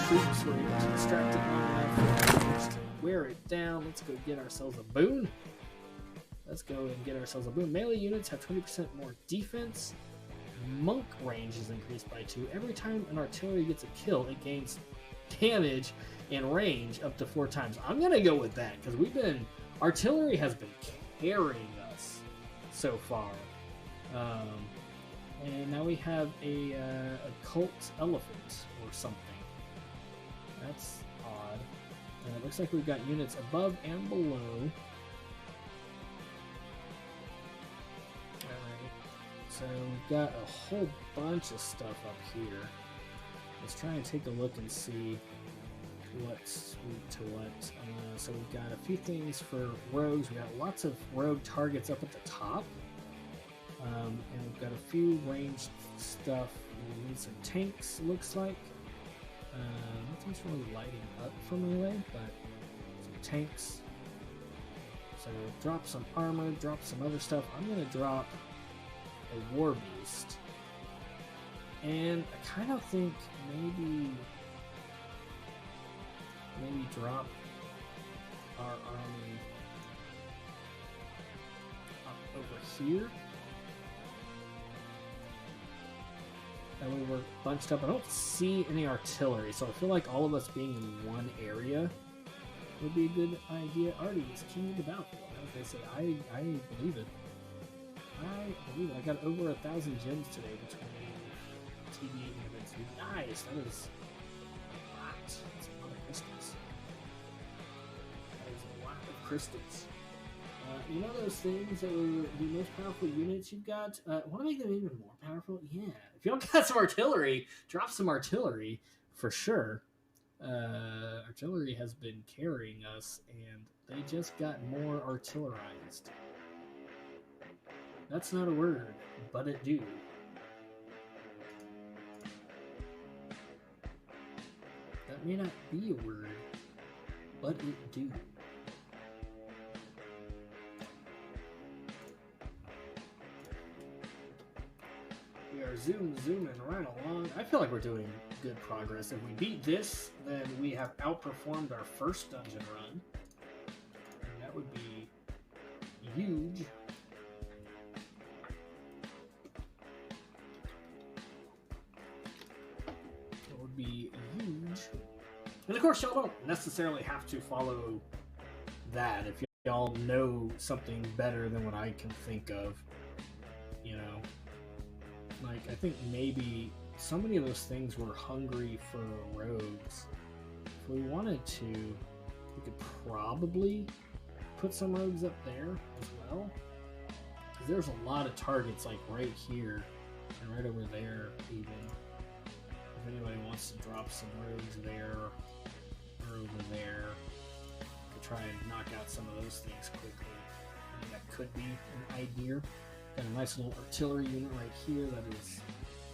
B: Troops were able to extract it long enough to wear it down. Let's go get ourselves a boon. Let's go and get ourselves a boom. Melee units have 20% more defense. Monk range is increased by 2. Every time an artillery gets a kill, it gains damage and range up to 4 times. I'm going to go with that because artillery has been carrying us so far. And now we have a cult elephant or something. That's odd. And it looks like we've got units above and below. So we've got a whole bunch of stuff up here. Let's try and take a look and see what's sweet to what. So we've got a few things for rogues. We've got lots of rogue targets up at the top. And we've got a few ranged stuff. We need some tanks, looks like. Nothing's really lighting up for melee, but some tanks. So drop some armor, drop some other stuff. I'm going to drop a war beast, and I kind of think maybe drop our army up over here. That way we're bunched up. I don't see any artillery, so I feel like all of us being in one area would be a good idea. Artie is king of the battlefield. As they say, I believe it. I got over 1,000 gems today between TV and events. Nice! That is a lot. That's a lot of crystals. That is a lot of crystals. You know those things that were the most powerful units you've got? Want to make them even more powerful? Yeah. If y'all got some artillery, drop some artillery for sure. Artillery has been carrying us, and they just got more artillerized. That's not a word, but it do. That may not be a word, but it do. We are zooming right along. I feel like we're doing good progress. If we beat this, then we have outperformed our first dungeon run. And that would be huge. Be huge. And of course, y'all don't necessarily have to follow that. If y'all know something better than what I can think of, you know, like I think maybe so many of those things were hungry for rogues. If we wanted to, we could probably put some rogues up there as well, because there's a lot of targets like right here and right over there even. If anybody wants to drop some rogues there or over there to try and knock out some of those things quickly, I mean, that could be an idea. Got a nice little artillery unit right here that is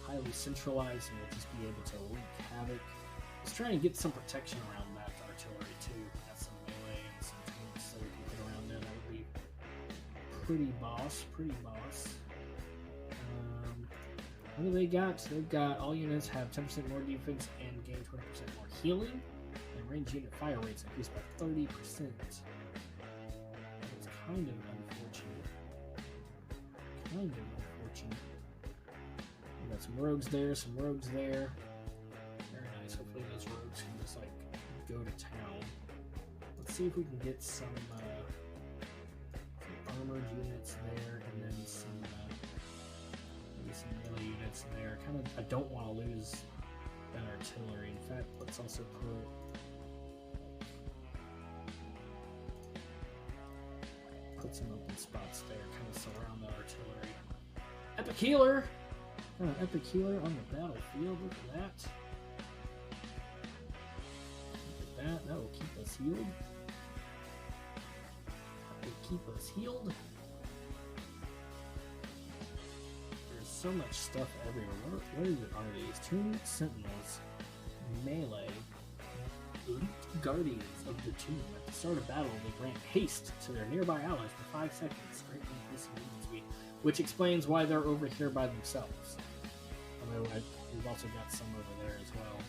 B: highly centralized and will just be able to wreak havoc. Let's try and get some protection around that artillery too. Got some melee and some tanks so we can get around there. That would be pretty boss. What do they got? They've got all units have 10% more defense and gain 20% more healing. And range unit fire rates increased by 30%. It's kind of unfortunate. We got some rogues there. Very nice. Hopefully those rogues can just like go to town. Let's see if we can get some armored units there, and then some melee units there. I don't want to lose that artillery. In fact, let's also put some open spots there, kind of surround that artillery. Epic healer! Epic healer on the battlefield. Look at that. Look at that. That will keep us healed. So much stuff everywhere. What are these? Tomb Sentinels, melee, elite guardians of the tomb. At the start of battle, they grant haste to their nearby allies for 5 seconds, greatly increasing movement speed, which explains why they're over here by themselves. Although we've also got some over there as well.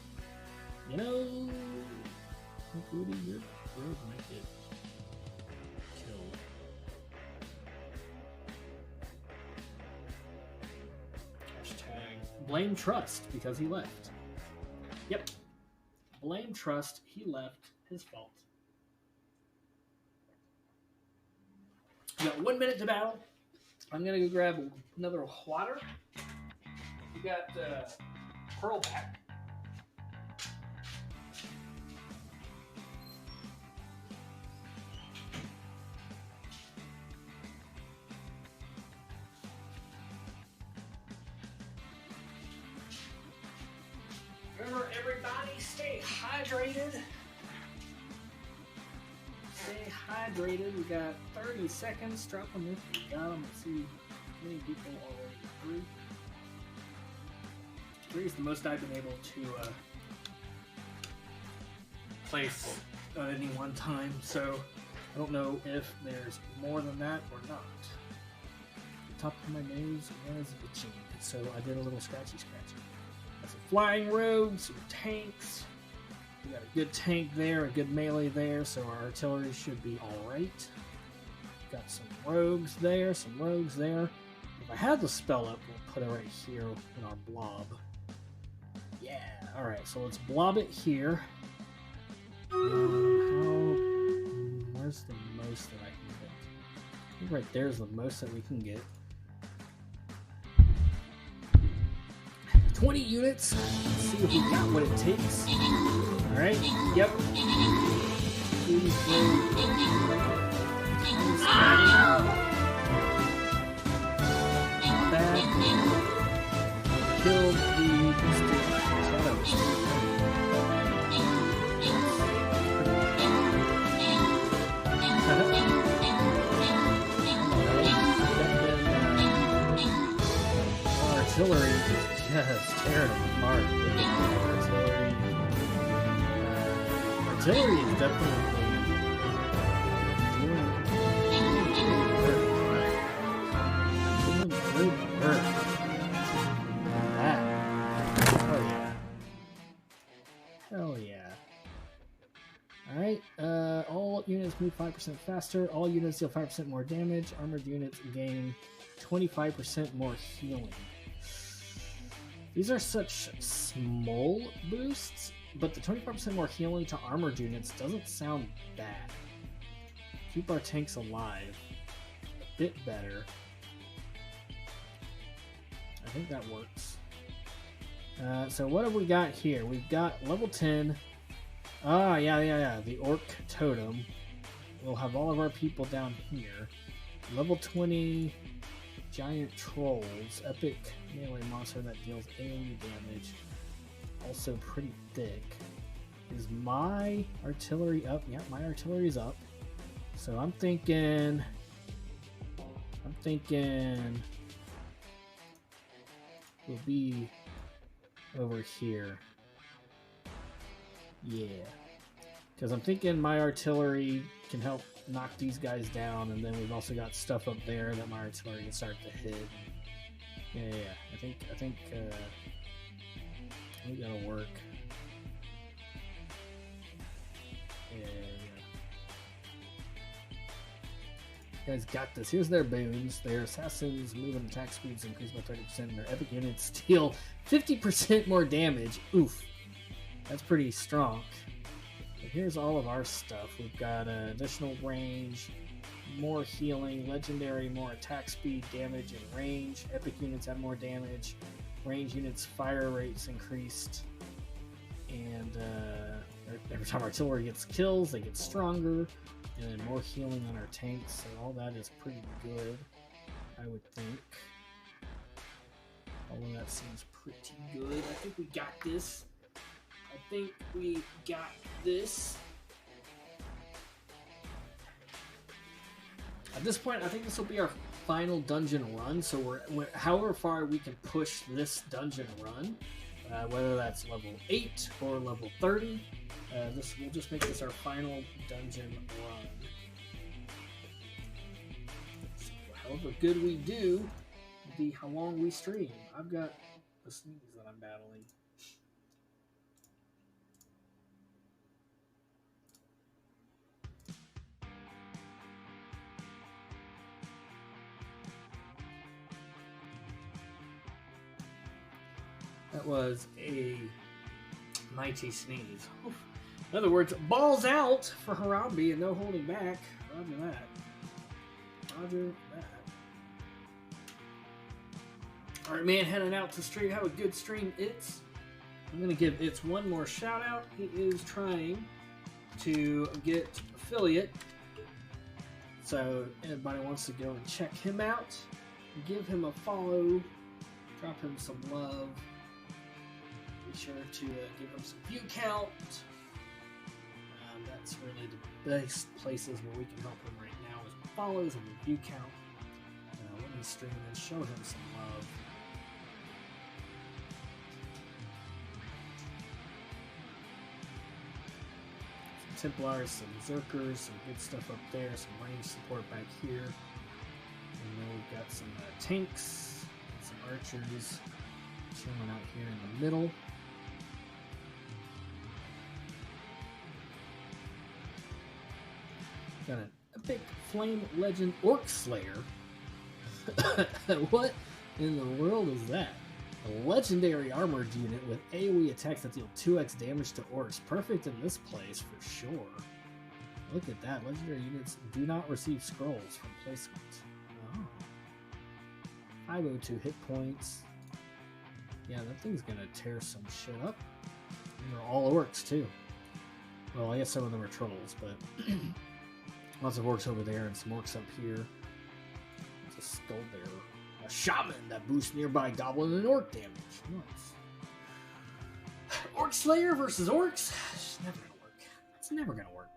B: You know, Woody, your rogue might get killed. blame Trust because he left. Yep. Blame Trust. He left. His fault. We got 1 minute to battle. I'm gonna go grab another water. We got Pearl back. Remember, everybody, stay hydrated. Stay hydrated. We got 30 seconds. Drop them if you got them. Let's see many people already. Three. Three is the most I've been able to place at any one time. So I don't know if there's more than that or not. The top of my nose was itching, so I did a little scratchy. Some flying rogues, some tanks. We got a good tank there, a good melee there, so our artillery should be alright. Got some rogues there, some rogues there. If I had the spell up, we'll put it right here in our blob. Yeah, alright, so let's blob it here. Where's the most that I can get? I think right there's the most that we can get. 20 units. Let's see if we got what it takes. Alright, yep. Please back. Killed the artillery is just tearing them apart. Artillery is definitely doing good work. Hell yeah. Hell yeah. Alright, all units move 5% faster. All units deal 5% more damage. Armored units gain 25% more healing. These are such small boosts, but the 25% more healing to armored units doesn't sound bad. Keep our tanks alive a bit better. I think that works. So what have we got here? We've got level 10. Yeah. The Orc Totem. We'll have all of our people down here. Level 20 Giant Trolls. Epic melee monster that deals AoE damage. Also pretty thick. Is my artillery up? Yeah, my artillery is up. So I'm thinking we'll be over here. Yeah. Because I'm thinking my artillery can help knock these guys down, and then we've also got stuff up there that my artillery can start to hit. Yeah. I think that'll work. Yeah. You guys got this. Here's their boons. Their assassins move and attack speeds increased by 30%, and their epic units deal 50% more damage. Oof. That's pretty strong. But here's all of our stuff. We've got additional range, more healing, legendary, more attack speed, damage, and range. Epic units have more damage. Range units' fire rates increased. And every time artillery gets kills, they get stronger. And then more healing on our tanks. So all that is pretty good, I would think. All of that seems pretty good. I think we got this. At this point, I think this will be our final dungeon run. So we're however far we can push this dungeon run, whether that's level 8 or level 30. We'll just make this our final dungeon run. So however good we do will be how long we stream. I've got a sneeze that I'm battling. That was a mighty sneeze. Oof. In other words, balls out for Harambe and no holding back. Roger that. Roger that. Alright, man, heading out to stream. Have a good stream, It's. I'm going to give It's one more shout out. He is trying to get affiliate. So, anybody wants to go and check him out, give him a follow, drop him some love. Be sure to give him some view count. That's really the best places where we can help him right now is follows and view count. When he's streaming, show him some love. Some Templars, some Zerkers, some good stuff up there, some range support back here. And then we've got some tanks, some archers chilling out here in the middle. Got an epic flame legend Orc Slayer. What in the world is that? A legendary armored unit with AoE attacks that deal 2x damage to orcs. Perfect in this place for sure. Look at that. Legendary units do not receive scrolls from placement. Oh. 502 hit points. Yeah, that thing's gonna tear some shit up. And they're all orcs too. Well, I guess some of them are trolls, but lots of orcs over there and some orcs up here. There's a skull bearer. A shaman that boosts nearby goblin and orc damage. Nice. Orc Slayer versus orcs? It's never gonna work. It's never gonna work.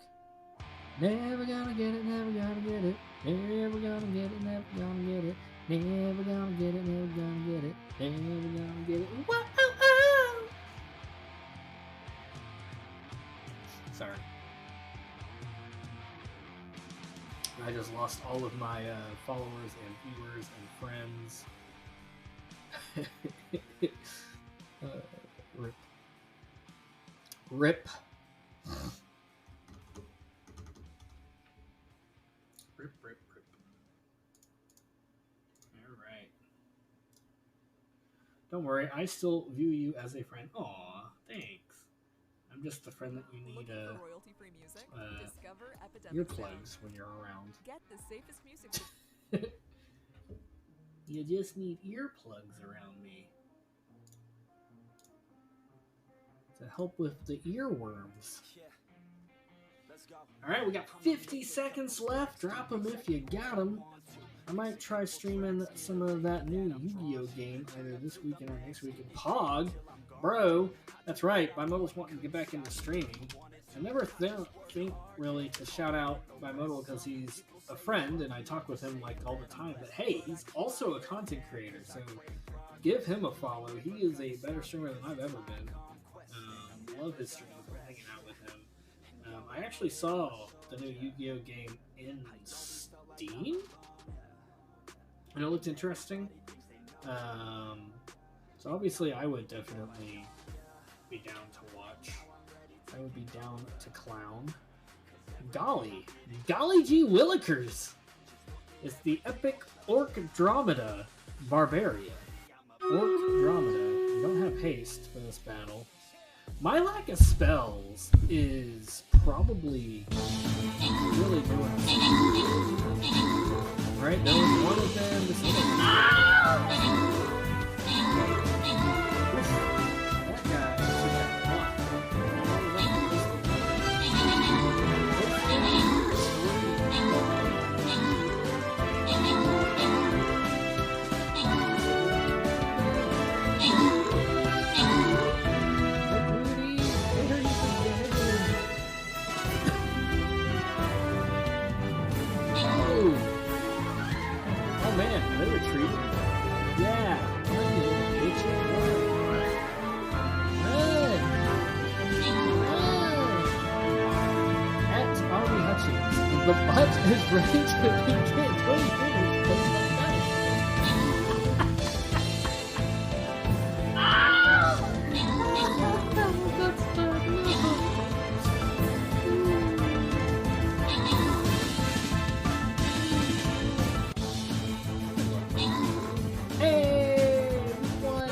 B: Never gonna get it, never gonna get it. Never gonna get it, never gonna get it. Never gonna get it, never gonna get it. Never gonna get it. Whoa! Sorry. I just lost all of my followers and viewers and friends. Rip. Rip. Rip, rip, rip. Alright. Don't worry, I still view you as a friend. Aw, thanks. I'm just the friend that you need
E: royalty-free music? Discover
B: earplugs when you're around.
E: Get the safest music.
B: You just need earplugs around me to help with the earworms. Alright, we got 50 seconds left. Drop them if you got them. I might try streaming some of that new Yu-Gi-Oh game either this weekend or next weekend. Pog? Bro, that's right. Bimodal's wanting to get back into streaming. I never think really to shout out Bimodal because he's a friend and I talk with him like all the time. But hey, he's also a content creator, so give him a follow. He is a better streamer than I've ever been. Love his streams. We're hanging out with him. I actually saw the new Yu-Gi-Oh game in Steam, and it looked interesting. So obviously I would definitely be down to watch. I would be down to clown. Golly gee willikers! It's the epic Orc Dromeda Barbarian. Orc Dromeda. We don't have haste for this battle. My lack of spells is probably really doing something. Right, there was one of them. This other that guy actually got Oh man, are they retreating? Yeah. At Army Hutchins, the butt is ready to begin. 20 fingers, but it's not Hey, we won.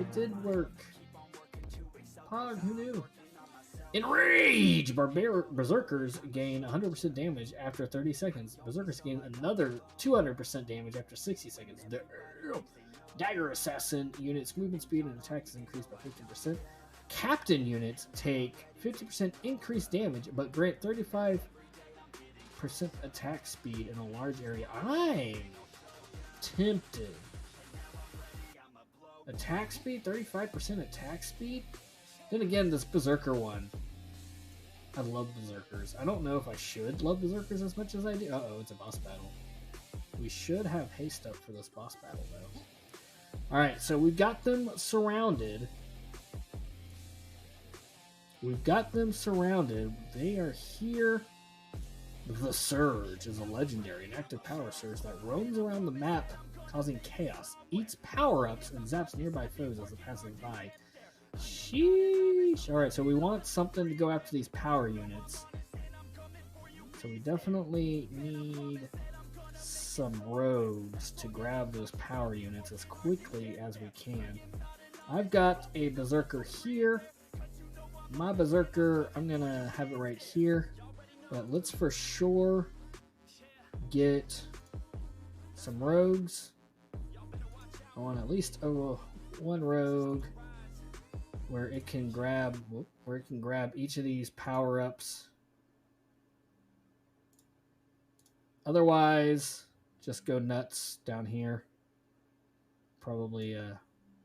B: It did work. Pog, who knew? Enrage! Berserkers gain 100% damage after 30 seconds. Berserkers gain another 200% damage after 60 seconds. Dagger Assassin units' movement speed and attacks is increased by 15%. Captain units take 50% increased damage, but grant 35% attack speed in a large area. I'm tempted. Attack speed? 35% attack speed? Then again, this Berserker one. I love Berserkers. I don't know if I should love Berserkers as much as I do. Uh-oh, it's a boss battle. We should have haste stuff for this boss battle, though. Alright, so we've got them surrounded. We've got them surrounded. They are here. The Surge is a legendary, an active power surge that roams around the map, causing chaos. Eats power-ups and zaps nearby foes as it passes by. Sheesh. Alright, so we want something to go after these power units. So we definitely need some rogues to grab those power units as quickly as we can. I've got a Berserker here. My Berserker, I'm going to have it right here. But let's for sure get some rogues. I want at least one rogue where it can grab each of these power-ups. Otherwise, just go nuts down here. Probably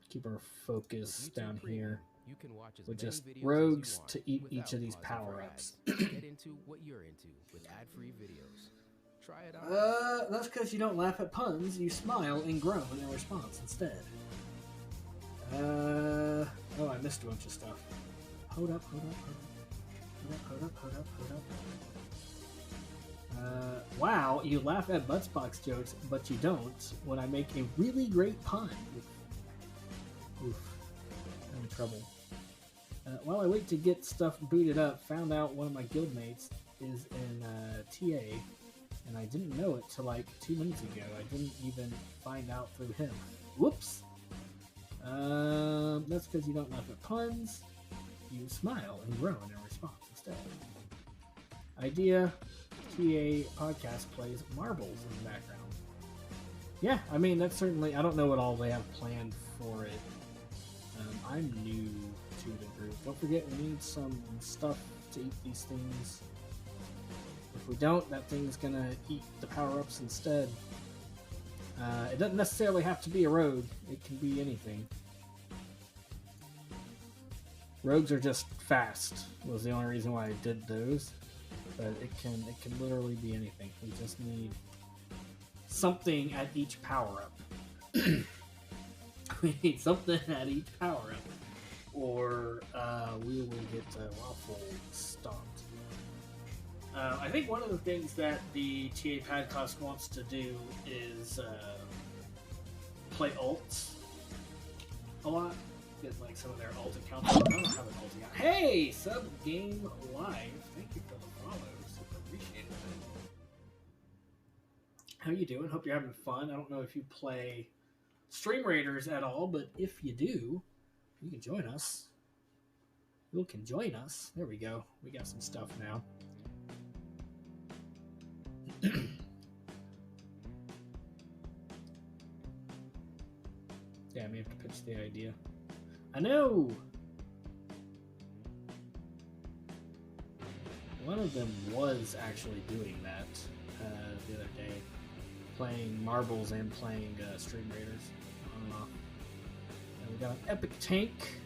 B: keep our focus down here
F: You can watch as
B: with
F: many
B: just
F: videos as
B: rogues
F: you want
B: to eat
F: without
B: each of these
F: pausing for
B: power-ups.
F: ads. Get into what you're into with ad-free videos. Try it out.
B: That's because you don't laugh at puns. You smile and groan in response instead. Oh, I missed a bunch of stuff. Hold up. Wow, you laugh at Buttsbox jokes, but you don't when I make a really great pun. Oof. I'm in trouble. While I wait to get stuff booted up, found out one of my guildmates is in TA, and I didn't know it till like 2 minutes ago. I didn't even find out through him. Whoops! That's because you don't laugh at puns. You smile and groan in response instead. Idea, TA podcast plays marbles in the background. Yeah, I mean, that's certainly... I don't know what all they have planned for it. I'm new to the group. Don't forget, we need some stuff to eat these things. If we don't, that thing's gonna eat the power-ups instead. It doesn't necessarily have to be a rogue. It can be anything. Rogues are just fast, was the only reason why I did those. But it can literally be anything. We just need something at each power-up. We need something at each power-up, or we will get waffle stomped. I think one of the things that the TA podcast wants to do is play ults a lot. Get like some of their ult accounts. I don't have an ult account. Hey, Sub Game Live. Thank you for the follow. Super appreciate it. How you doing? Hope you're having fun. I don't know if you play Stream Raiders at all, but if you do, you can join us. You can join us. There we go. We got some stuff now. Yeah, I may have to pitch the idea. I know! One of them was actually doing that the other day. Playing marbles and playing Stream Raiders on and off. And we got an epic tank.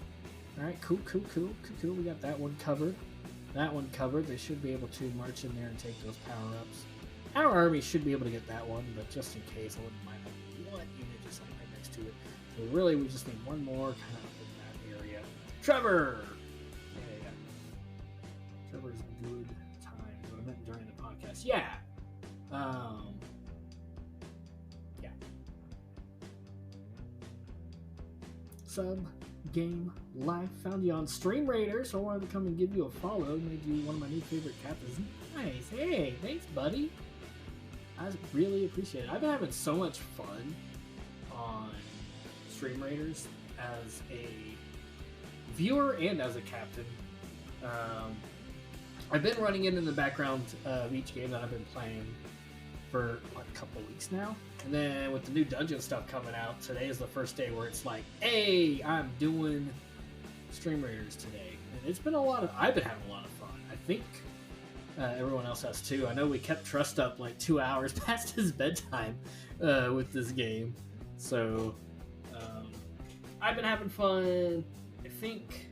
B: Alright, cool. We got that one covered. That one covered. They should be able to march in there and take those power-ups. Our army should be able to get that one, but just in case, I wouldn't mind like one unit just like right next to it. So really, we just need one more kind of in that area. Trevor! Yeah. Trevor's a good time. What I meant during the podcast. Yeah! Yeah. Sub Game Live. Found you on Stream Raiders, so I wanted to come and give you a follow. Made you one of my new favorite captains. Nice. Hey, thanks, buddy. I really appreciate it. I've been having so much fun on Stream Raiders as a viewer and as a captain. I've been running it in the background of each game that I've been playing for what, a couple weeks now. And then with the new dungeon stuff coming out, today is the first day where it's like, hey, I'm doing Stream Raiders today. And it's been I've been having a lot of fun. I think everyone else has too. I know we kept Trust up like 2 hours past his bedtime with this game. So I've been having fun. I think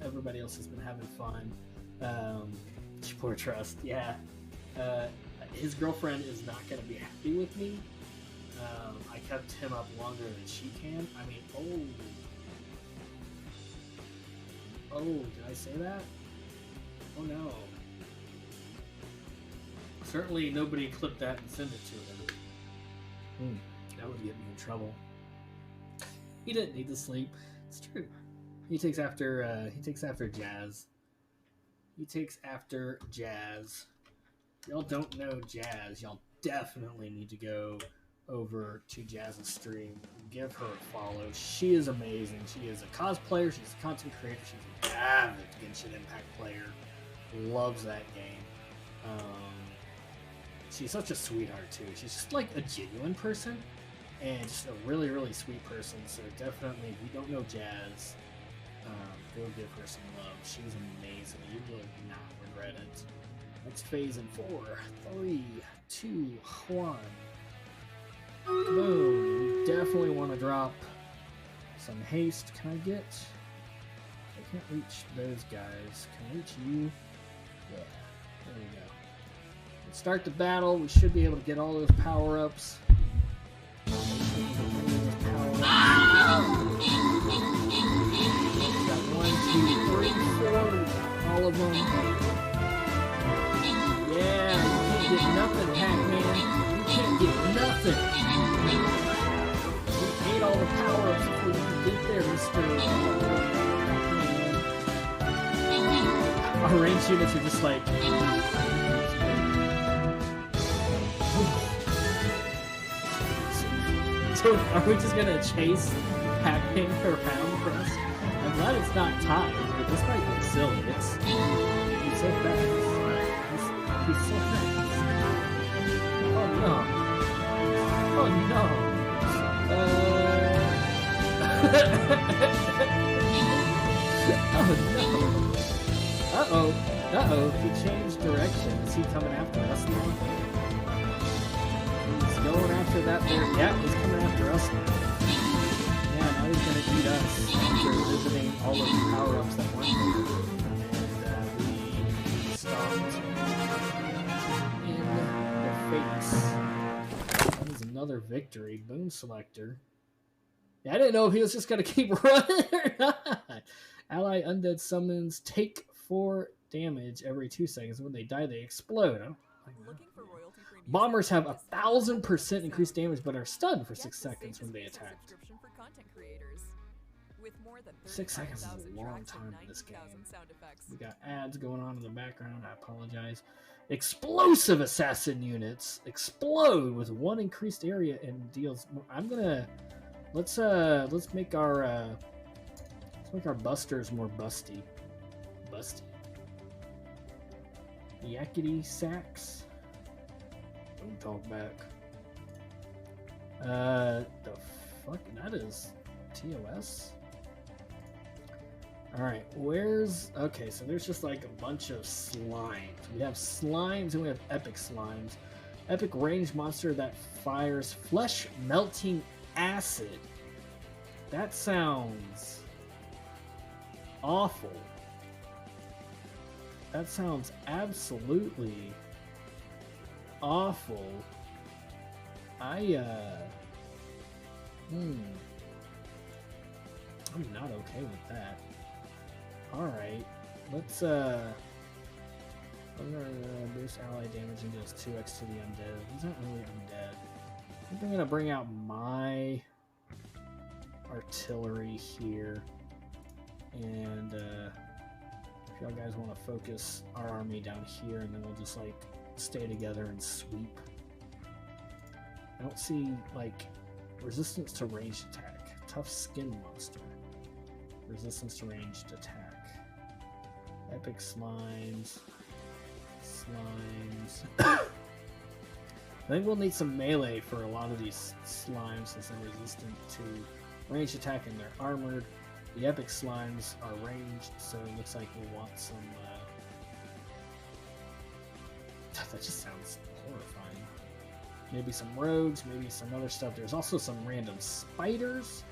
B: everybody else has been having fun. Poor Trust, yeah. His girlfriend is not going to be happy with me. I kept him up longer than she can. I mean, oh, did I say that? Oh no. Certainly nobody clipped that and sent it to him. That would get me in trouble. He didn't need to sleep. It's true. He takes after Jazz. He takes after Jazz. Y'all don't know Jazz. Y'all definitely need to go over to Jazz's stream. Give her a follow. She is amazing. She is a cosplayer. She's a content creator. She's an avid Genshin Impact player. Loves that game. She's such a sweetheart too. She's just like a genuine person and just a really, really sweet person. So definitely, if you don't know Jazz, go give her some love. She's amazing. You will not regret it. Next phase in 4, 3, 2, 1. Boom. You definitely want to drop some haste. Can I get... I can't reach those guys. Can I reach you? Yeah. There we go. Let's start the battle. We should be able to get all those power-ups. Got 1, 2, 3, 4. We got all of them. Yeah, you can't get nothing, Pac-Man. You can't get nothing. We ate all the power-ups before you can get there, Mr. Pac-Man. Our range units are just like... So are we just gonna chase Pac-Man around for us? I'm glad it's not time, but this might be silly. It's so fast. He's so fast. Oh no. Oh no. Oh no. Uh-oh. He changed direction. Is he coming after us now? He's going after that there. Yeah, he's coming after us now. Yeah, now he's gonna eat us after visiting all of the power-ups that weren't there. And we stopped face. That is another victory. Boon Selector. Yeah, I didn't know if he was just going to keep running or not. Ally Undead summons take 4 damage every 2 seconds. When they die, they explode. Bombers have 1,000% increased damage, but are stunned for 6 seconds when they attack. 6 seconds is a long time in this game. We got ads going on in the background. I apologize. Explosive assassin units explode with 1 increased area and deals. I'm gonna let's make our busters more busty. Yakety sacks. Don't talk back. The fuck, that is TOS. Alright, okay, so there's just like a bunch of slimes. We have slimes and we have epic slimes. Epic ranged monster that fires flesh melting acid. That sounds awful. That sounds absolutely awful. I'm not okay with that. Alright, let's boost ally damage and deals 2x to the undead. He's not really undead. I think I'm gonna bring out my artillery here, and if y'all guys want to focus our army down here, and then we'll just like stay together and sweep. I don't see like resistance to ranged attack Tough skin monster. Resistance to ranged attack. Epic slimes. I think we'll need some melee for a lot of these slimes since they're resistant to ranged attack and they're armored. The epic slimes are ranged, so it looks like we'll want some... that just sounds horrifying. Maybe some rogues, maybe some other stuff. There's also some random spiders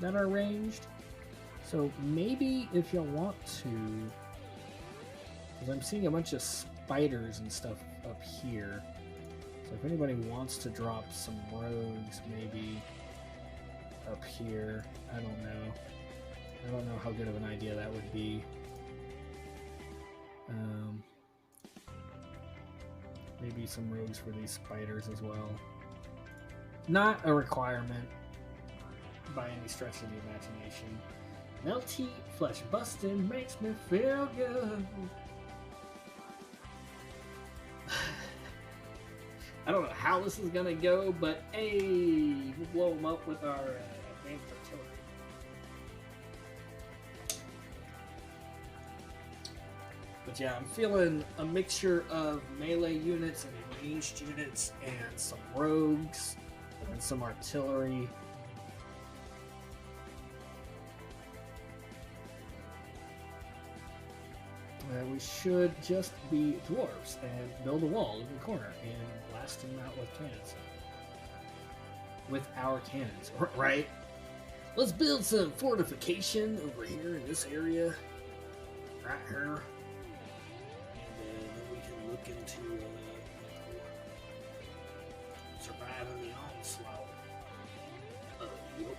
B: that are ranged. So maybe if you'll want to... because I'm seeing a bunch of spiders and stuff up here. So if anybody wants to drop some rogues, maybe up here, I don't know. I don't know how good of an idea that would be. Maybe some rogues for these spiders as well. Not a requirement by any stretch of the imagination. Melty flesh busting makes me feel good. I don't know how this is gonna go, but hey, we'll blow them up with our advanced artillery. But yeah, I'm feeling a mixture of melee units and ranged units and some rogues and some artillery. We should just be dwarves and build a wall in the corner and blast them out with cannons. With our cannons, right? Let's build some fortification over here in this area. Right here. And then we can look into surviving the onslaught. Yep.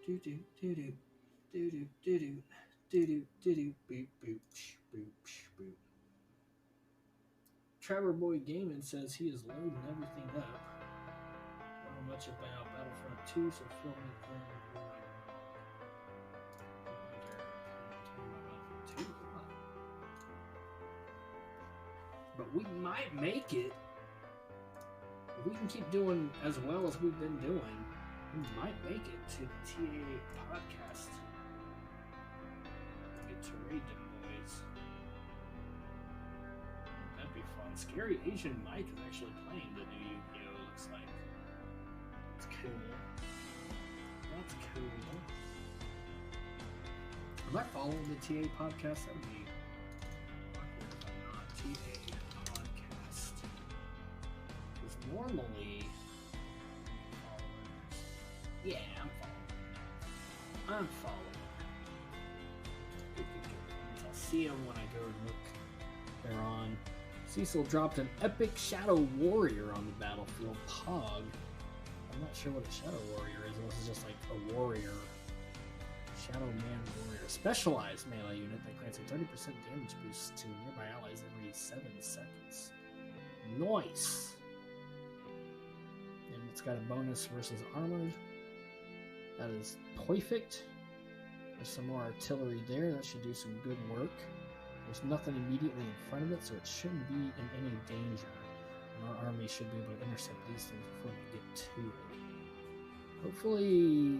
B: Do do do do do do do do do do do boop boop boop boop. Trevor Boy Gaming says he is loading everything up. Don't know much about Battlefront 2, so fill me in. But we might make it if we can keep doing as well as we've been doing. We might make it to the TA podcast. Get to raid them boys. That'd be fun. Scary Asian Mike is actually playing the new Yu-Gi-Oh! Looks like. That's cool. That's cool. Am I following the TA podcast? That would be awkward if I'm not. TA podcast. Because normally... yeah, I'm following. I'll see them when I go and look. They're on. Cecil dropped an epic Shadow Warrior on the battlefield. Pog. I'm not sure what a Shadow Warrior is. This is just like a warrior. Shadow Man Warrior. Specialized melee unit that grants a 30% damage boost to nearby allies every 7 seconds. Nice! And it's got a bonus versus armored. That is perfect. There's some more artillery there. That should do some good work. There's nothing immediately in front of it, so it shouldn't be in any danger. And our army should be able to intercept these things before they get to it. Hopefully,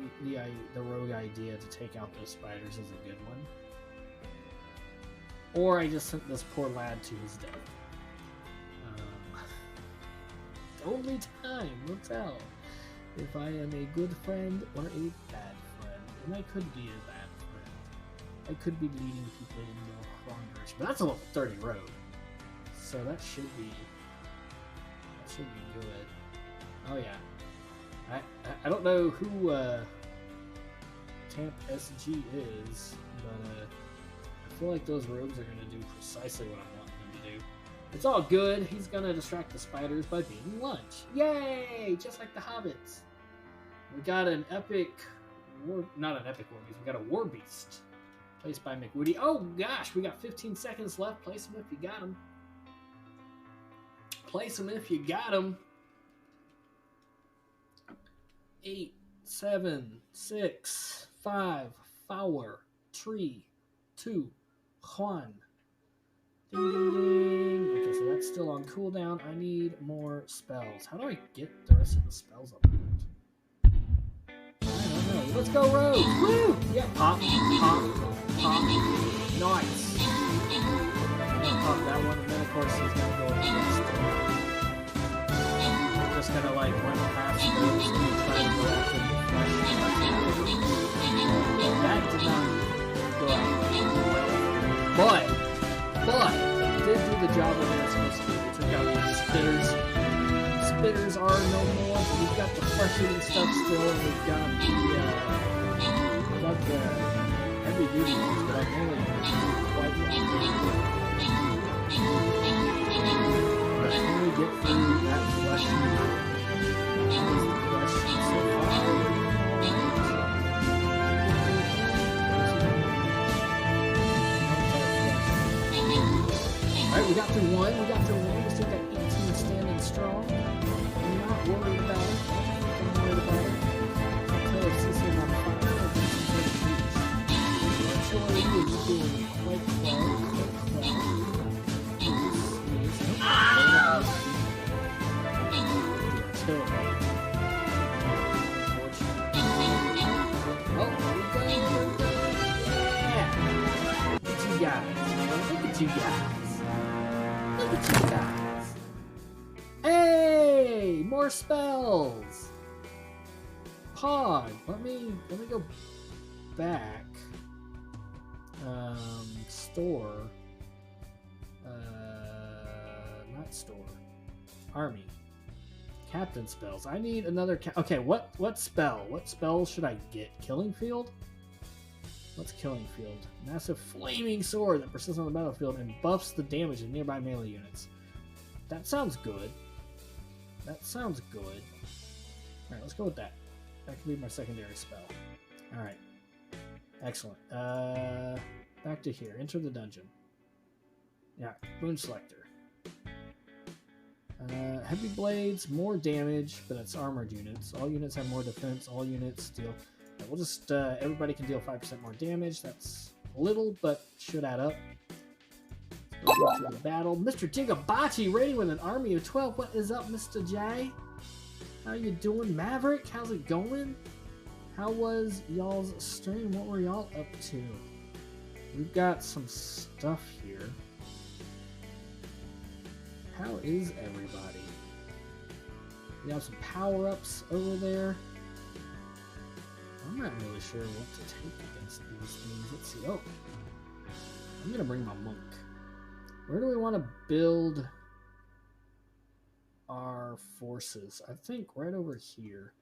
B: the rogue idea to take out those spiders is a good one. Or I just sent this poor lad to his death. Only time will tell if I am a good friend or a bad friend. And I could be a bad friend. I could be leading people in the wrong direction. But that's a level 30 road. So that should be good. Oh yeah. I don't know who Camp SG is, but I feel like those rogues are gonna do precisely what I want them to do. It's all good. He's gonna distract the spiders by being lunch. Yay! Just like the hobbits. We got an epic not an epic war beast. We got a war beast placed by McWoody. Oh gosh, we got 15 seconds left. Place him if you got him. Place him if you got him. 8, 7, 6, 5, 4, 3, 2, 1. Ding, ding, ding. Okay, so that's still on cooldown. I need more spells. How do I get the rest of the spells up? I don't know. Let's go, Rogue! Woo! Yeah, pop, pop, pop. Nice. I'm gonna pop that one, and then of course he's gonna go against. Just gonna like run past those and try to go after the flesh. That did not go out. But it did do the job that they were supposed to do. We took out the spitters. Spitters are no more, but we've got the flesh-eating stuff still, and we've got the heavy duty ones, but I mainly quite well. But can we get through that flesh? So Alright, we got through one. We still got 18 standing strong. I'm not worried about it. I'm worried about it. Until it's just in my fire. Artillery is doing quite well. You guys. Look at you guys. Hey, more spells. Pod. Let me go back. Store. Not store. Army. Captain spells. I need another. Okay, what spell? What spell should I get? Killing Field. What's Killing Field? Massive flaming sword that persists on the battlefield and buffs the damage of nearby melee units. That sounds good. Alright, let's go with that. That can be my secondary spell. Alright. Excellent. Back to here. Enter the dungeon. Yeah, Boon Selector. Heavy blades, more damage, but it's armored units. All units have more defense. All units deal... We'll just, everybody can deal 5% more damage. That's little, but should add up. Let's go through the battle. Mr. Jigabachi raiding with an army of 12. What is up, Mr. J? How you doing? Maverick, how's it going? How was y'all's stream? What were y'all up to? We've got some stuff here. How is everybody? We have some power-ups over there. I'm not really sure what to take against these things. Let's see. Oh, I'm going to bring my monk. Where do we want to build our forces? I think right over here.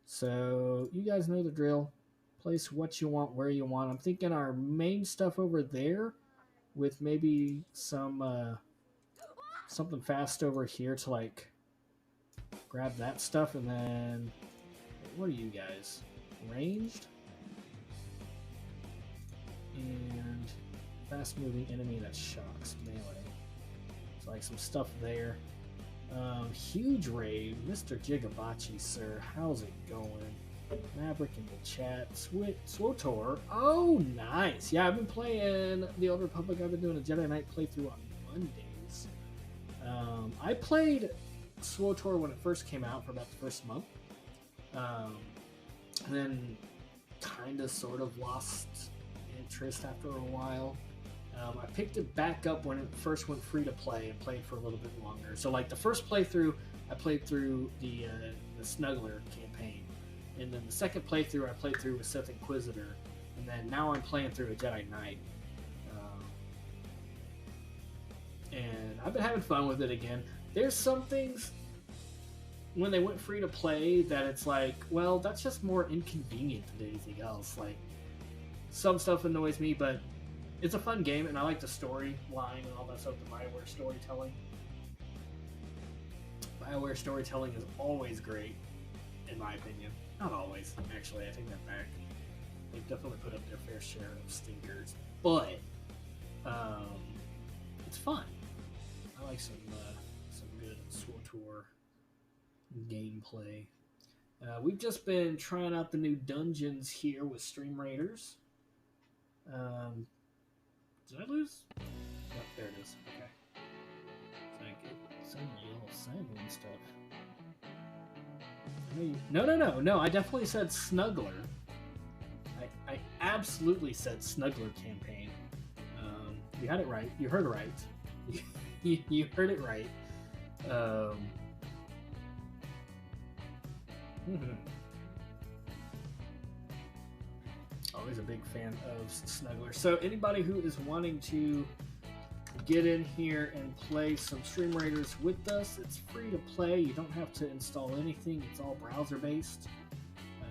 B: So you guys know the drill. Place what you want where you want. I'm thinking our main stuff over there with maybe some something fast over here to like grab that stuff, and then what are you guys? Ranged and fast moving enemy that shocks melee. So like some stuff there. Huge raid, Mr. Jigabachi, sir. How's it going? Maverick in the chat. Swotor. Oh, nice. Yeah, I've been playing the Old Republic. I've been doing a Jedi Knight playthrough on Mondays. I played Swotor when it first came out for about the first month. And then kind of sort of lost interest after a while. I picked it back up when it first went free to play and played for a little bit longer. So like the first playthrough, I played through the Snuggler campaign. And then the second playthrough, I played through with Sith Inquisitor. And then now I'm playing through a Jedi Knight. And I've been having fun with it again. There's some things... when they went free to play that it's like, well, that's just more inconvenient than anything else. Like, some stuff annoys me, but it's a fun game, and I like the storyline and all that stuff, the BioWare storytelling. BioWare storytelling is always great, in my opinion. Not always, actually, I take that back. They've definitely put up their fair share of stinkers, but it's fun. I like some good SWTOR gameplay. We've just been trying out the new dungeons here with Stream Raiders. Did I lose? Oh, there it is. Okay. So I get some yellow sandwing stuff. No. I definitely said Snuggler. I absolutely said Snuggler campaign. You had it right. You heard it right. You heard it right. Always a big fan of Snuggler. So anybody who is wanting to get in here and play some Stream Raiders with us, it's free to play. You don't have to install anything. It's all browser based.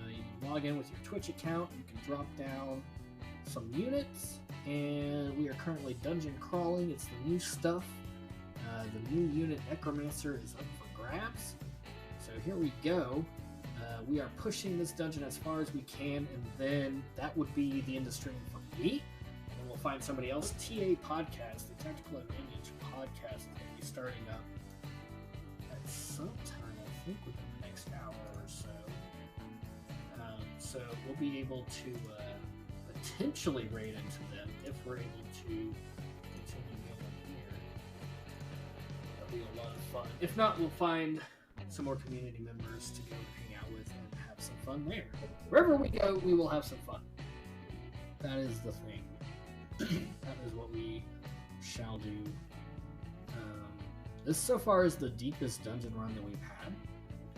B: You can log in with your Twitch account. You can drop down some units, and we are currently dungeon crawling. It's the new stuff. The new unit Necromancer is up for grabs. So here we go. We are pushing this dungeon as far as we can, and then that would be the end of stream for me. And we'll find somebody else. TA Podcast, the Tactical Advantage Podcast, is going to be starting up at some time, I think, within the next hour or so. So we'll be able to potentially raid into them if we're able to continue going here. That'll be a lot of fun. If not, we'll find some more community members to go hang out with and have some fun there. Wherever we go, we will have some fun. That is the thing. That is what we shall do. This so far is the deepest dungeon run that we've had.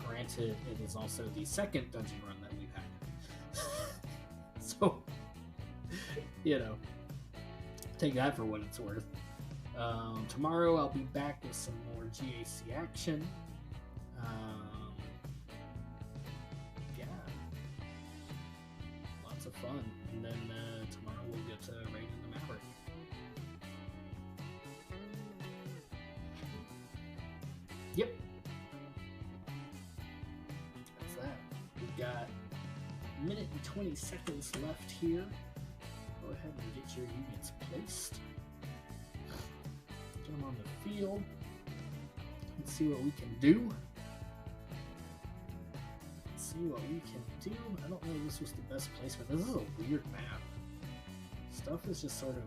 B: Granted, it is also the second dungeon run that we've had. So, take that for what it's worth. Tomorrow I'll be back with some more GAC action. Lots of fun. And then tomorrow we'll get to raiding the Maverick. Yep. That's that. We've got a minute and 20 seconds left here. Go ahead and get your units placed. Get them on the field. Let's see what we can do. I don't know if this was the best placement. This is a weird map. Stuff is just sort of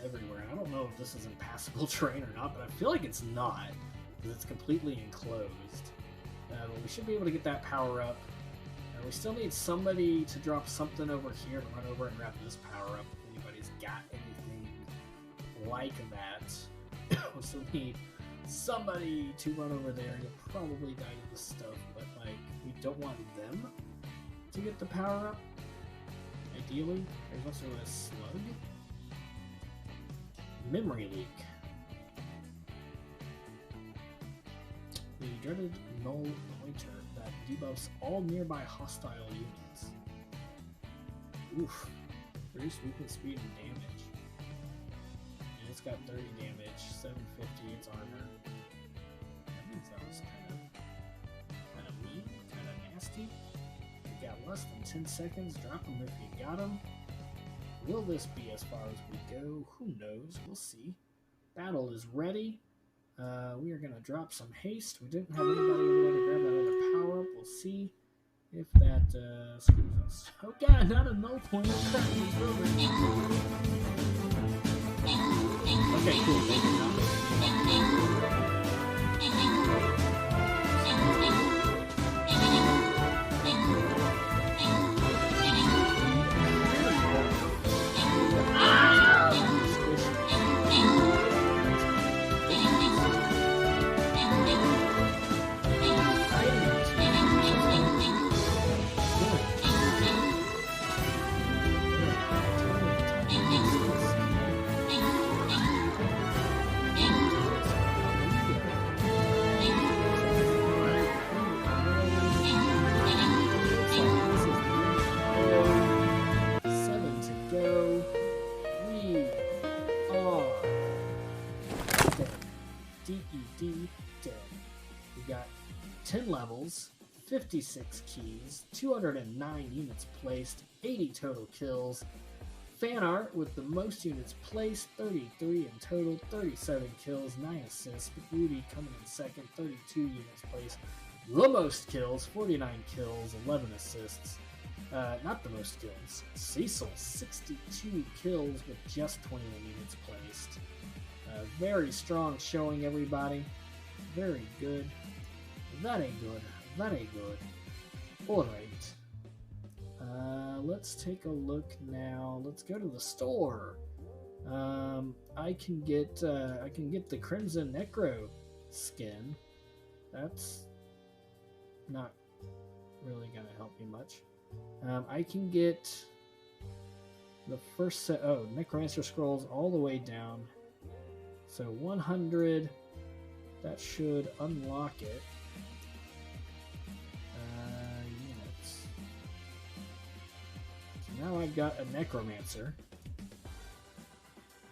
B: everywhere. I don't know if this is impassable terrain or not, but I feel like it's not, because it's completely enclosed. But we should be able to get that power up. We still need somebody to drop something over here to run over and grab this power up if anybody's got anything like that. We still need somebody to run over there. You'll probably die to this stuff, but we don't want them to get the power up. Ideally, there's also a slug. Memory leak. The dreaded null pointer that debuffs all nearby hostile units. Oof. Reduced weapon speed and damage. And it's got 30 damage, 750 its armor. That means that was kind of mean, kind of nasty. We got less than 10 seconds. Drop them if you got them. Will this be as far as we go? Who knows? We'll see. Battle is ready. We are going to drop some haste. We didn't have anybody over there to grab that other power up. We'll see if that screws us. Oh god, not a null point. Okay, cool. dead. We got 10 levels, 56 keys, 209 units placed, 80 total kills. Fan art with the most units placed, 33 in total, 37 kills, 9 assists. Rudy coming in second, 32 units placed. The most kills, 49 kills, 11 assists. Not the most kills. Cecil, 62 kills with just 21 units placed. Very strong showing, everybody. Very good. Very good. Very good. Alright. Let's take a look now. Let's go to the store. I can get the Crimson Necro skin. That's not really gonna help me much. I can get the first set. Oh, Necromancer Scrolls all the way down. So 100. That should unlock it. Units. So now I've got a Necromancer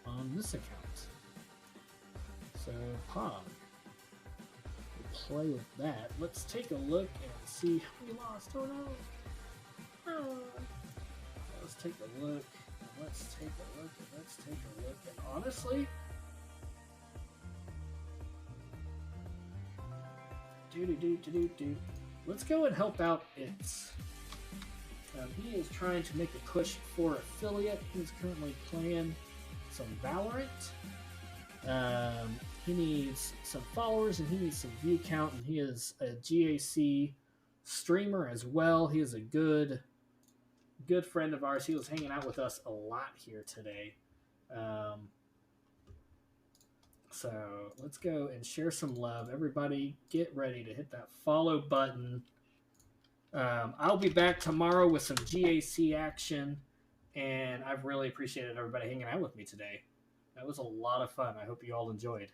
B: on this account. So Pog. We'll play with that. Let's take a look and see how we lost. Oh no. Oh. Let's take a look. Let's take a look. Let's take a look. And honestly, let's go and help out Itz. He is trying to make a push for affiliate. He's currently playing some Valorant. He needs some followers and he needs some view count, and he is a GAC streamer as well. He is a good friend of ours. He was hanging out with us a lot here today. So let's go and share some love. Everybody get ready to hit that follow button. I'll be back tomorrow with some GAC action, and I've really appreciated everybody hanging out with me today. That was a lot of fun. I hope you all enjoyed.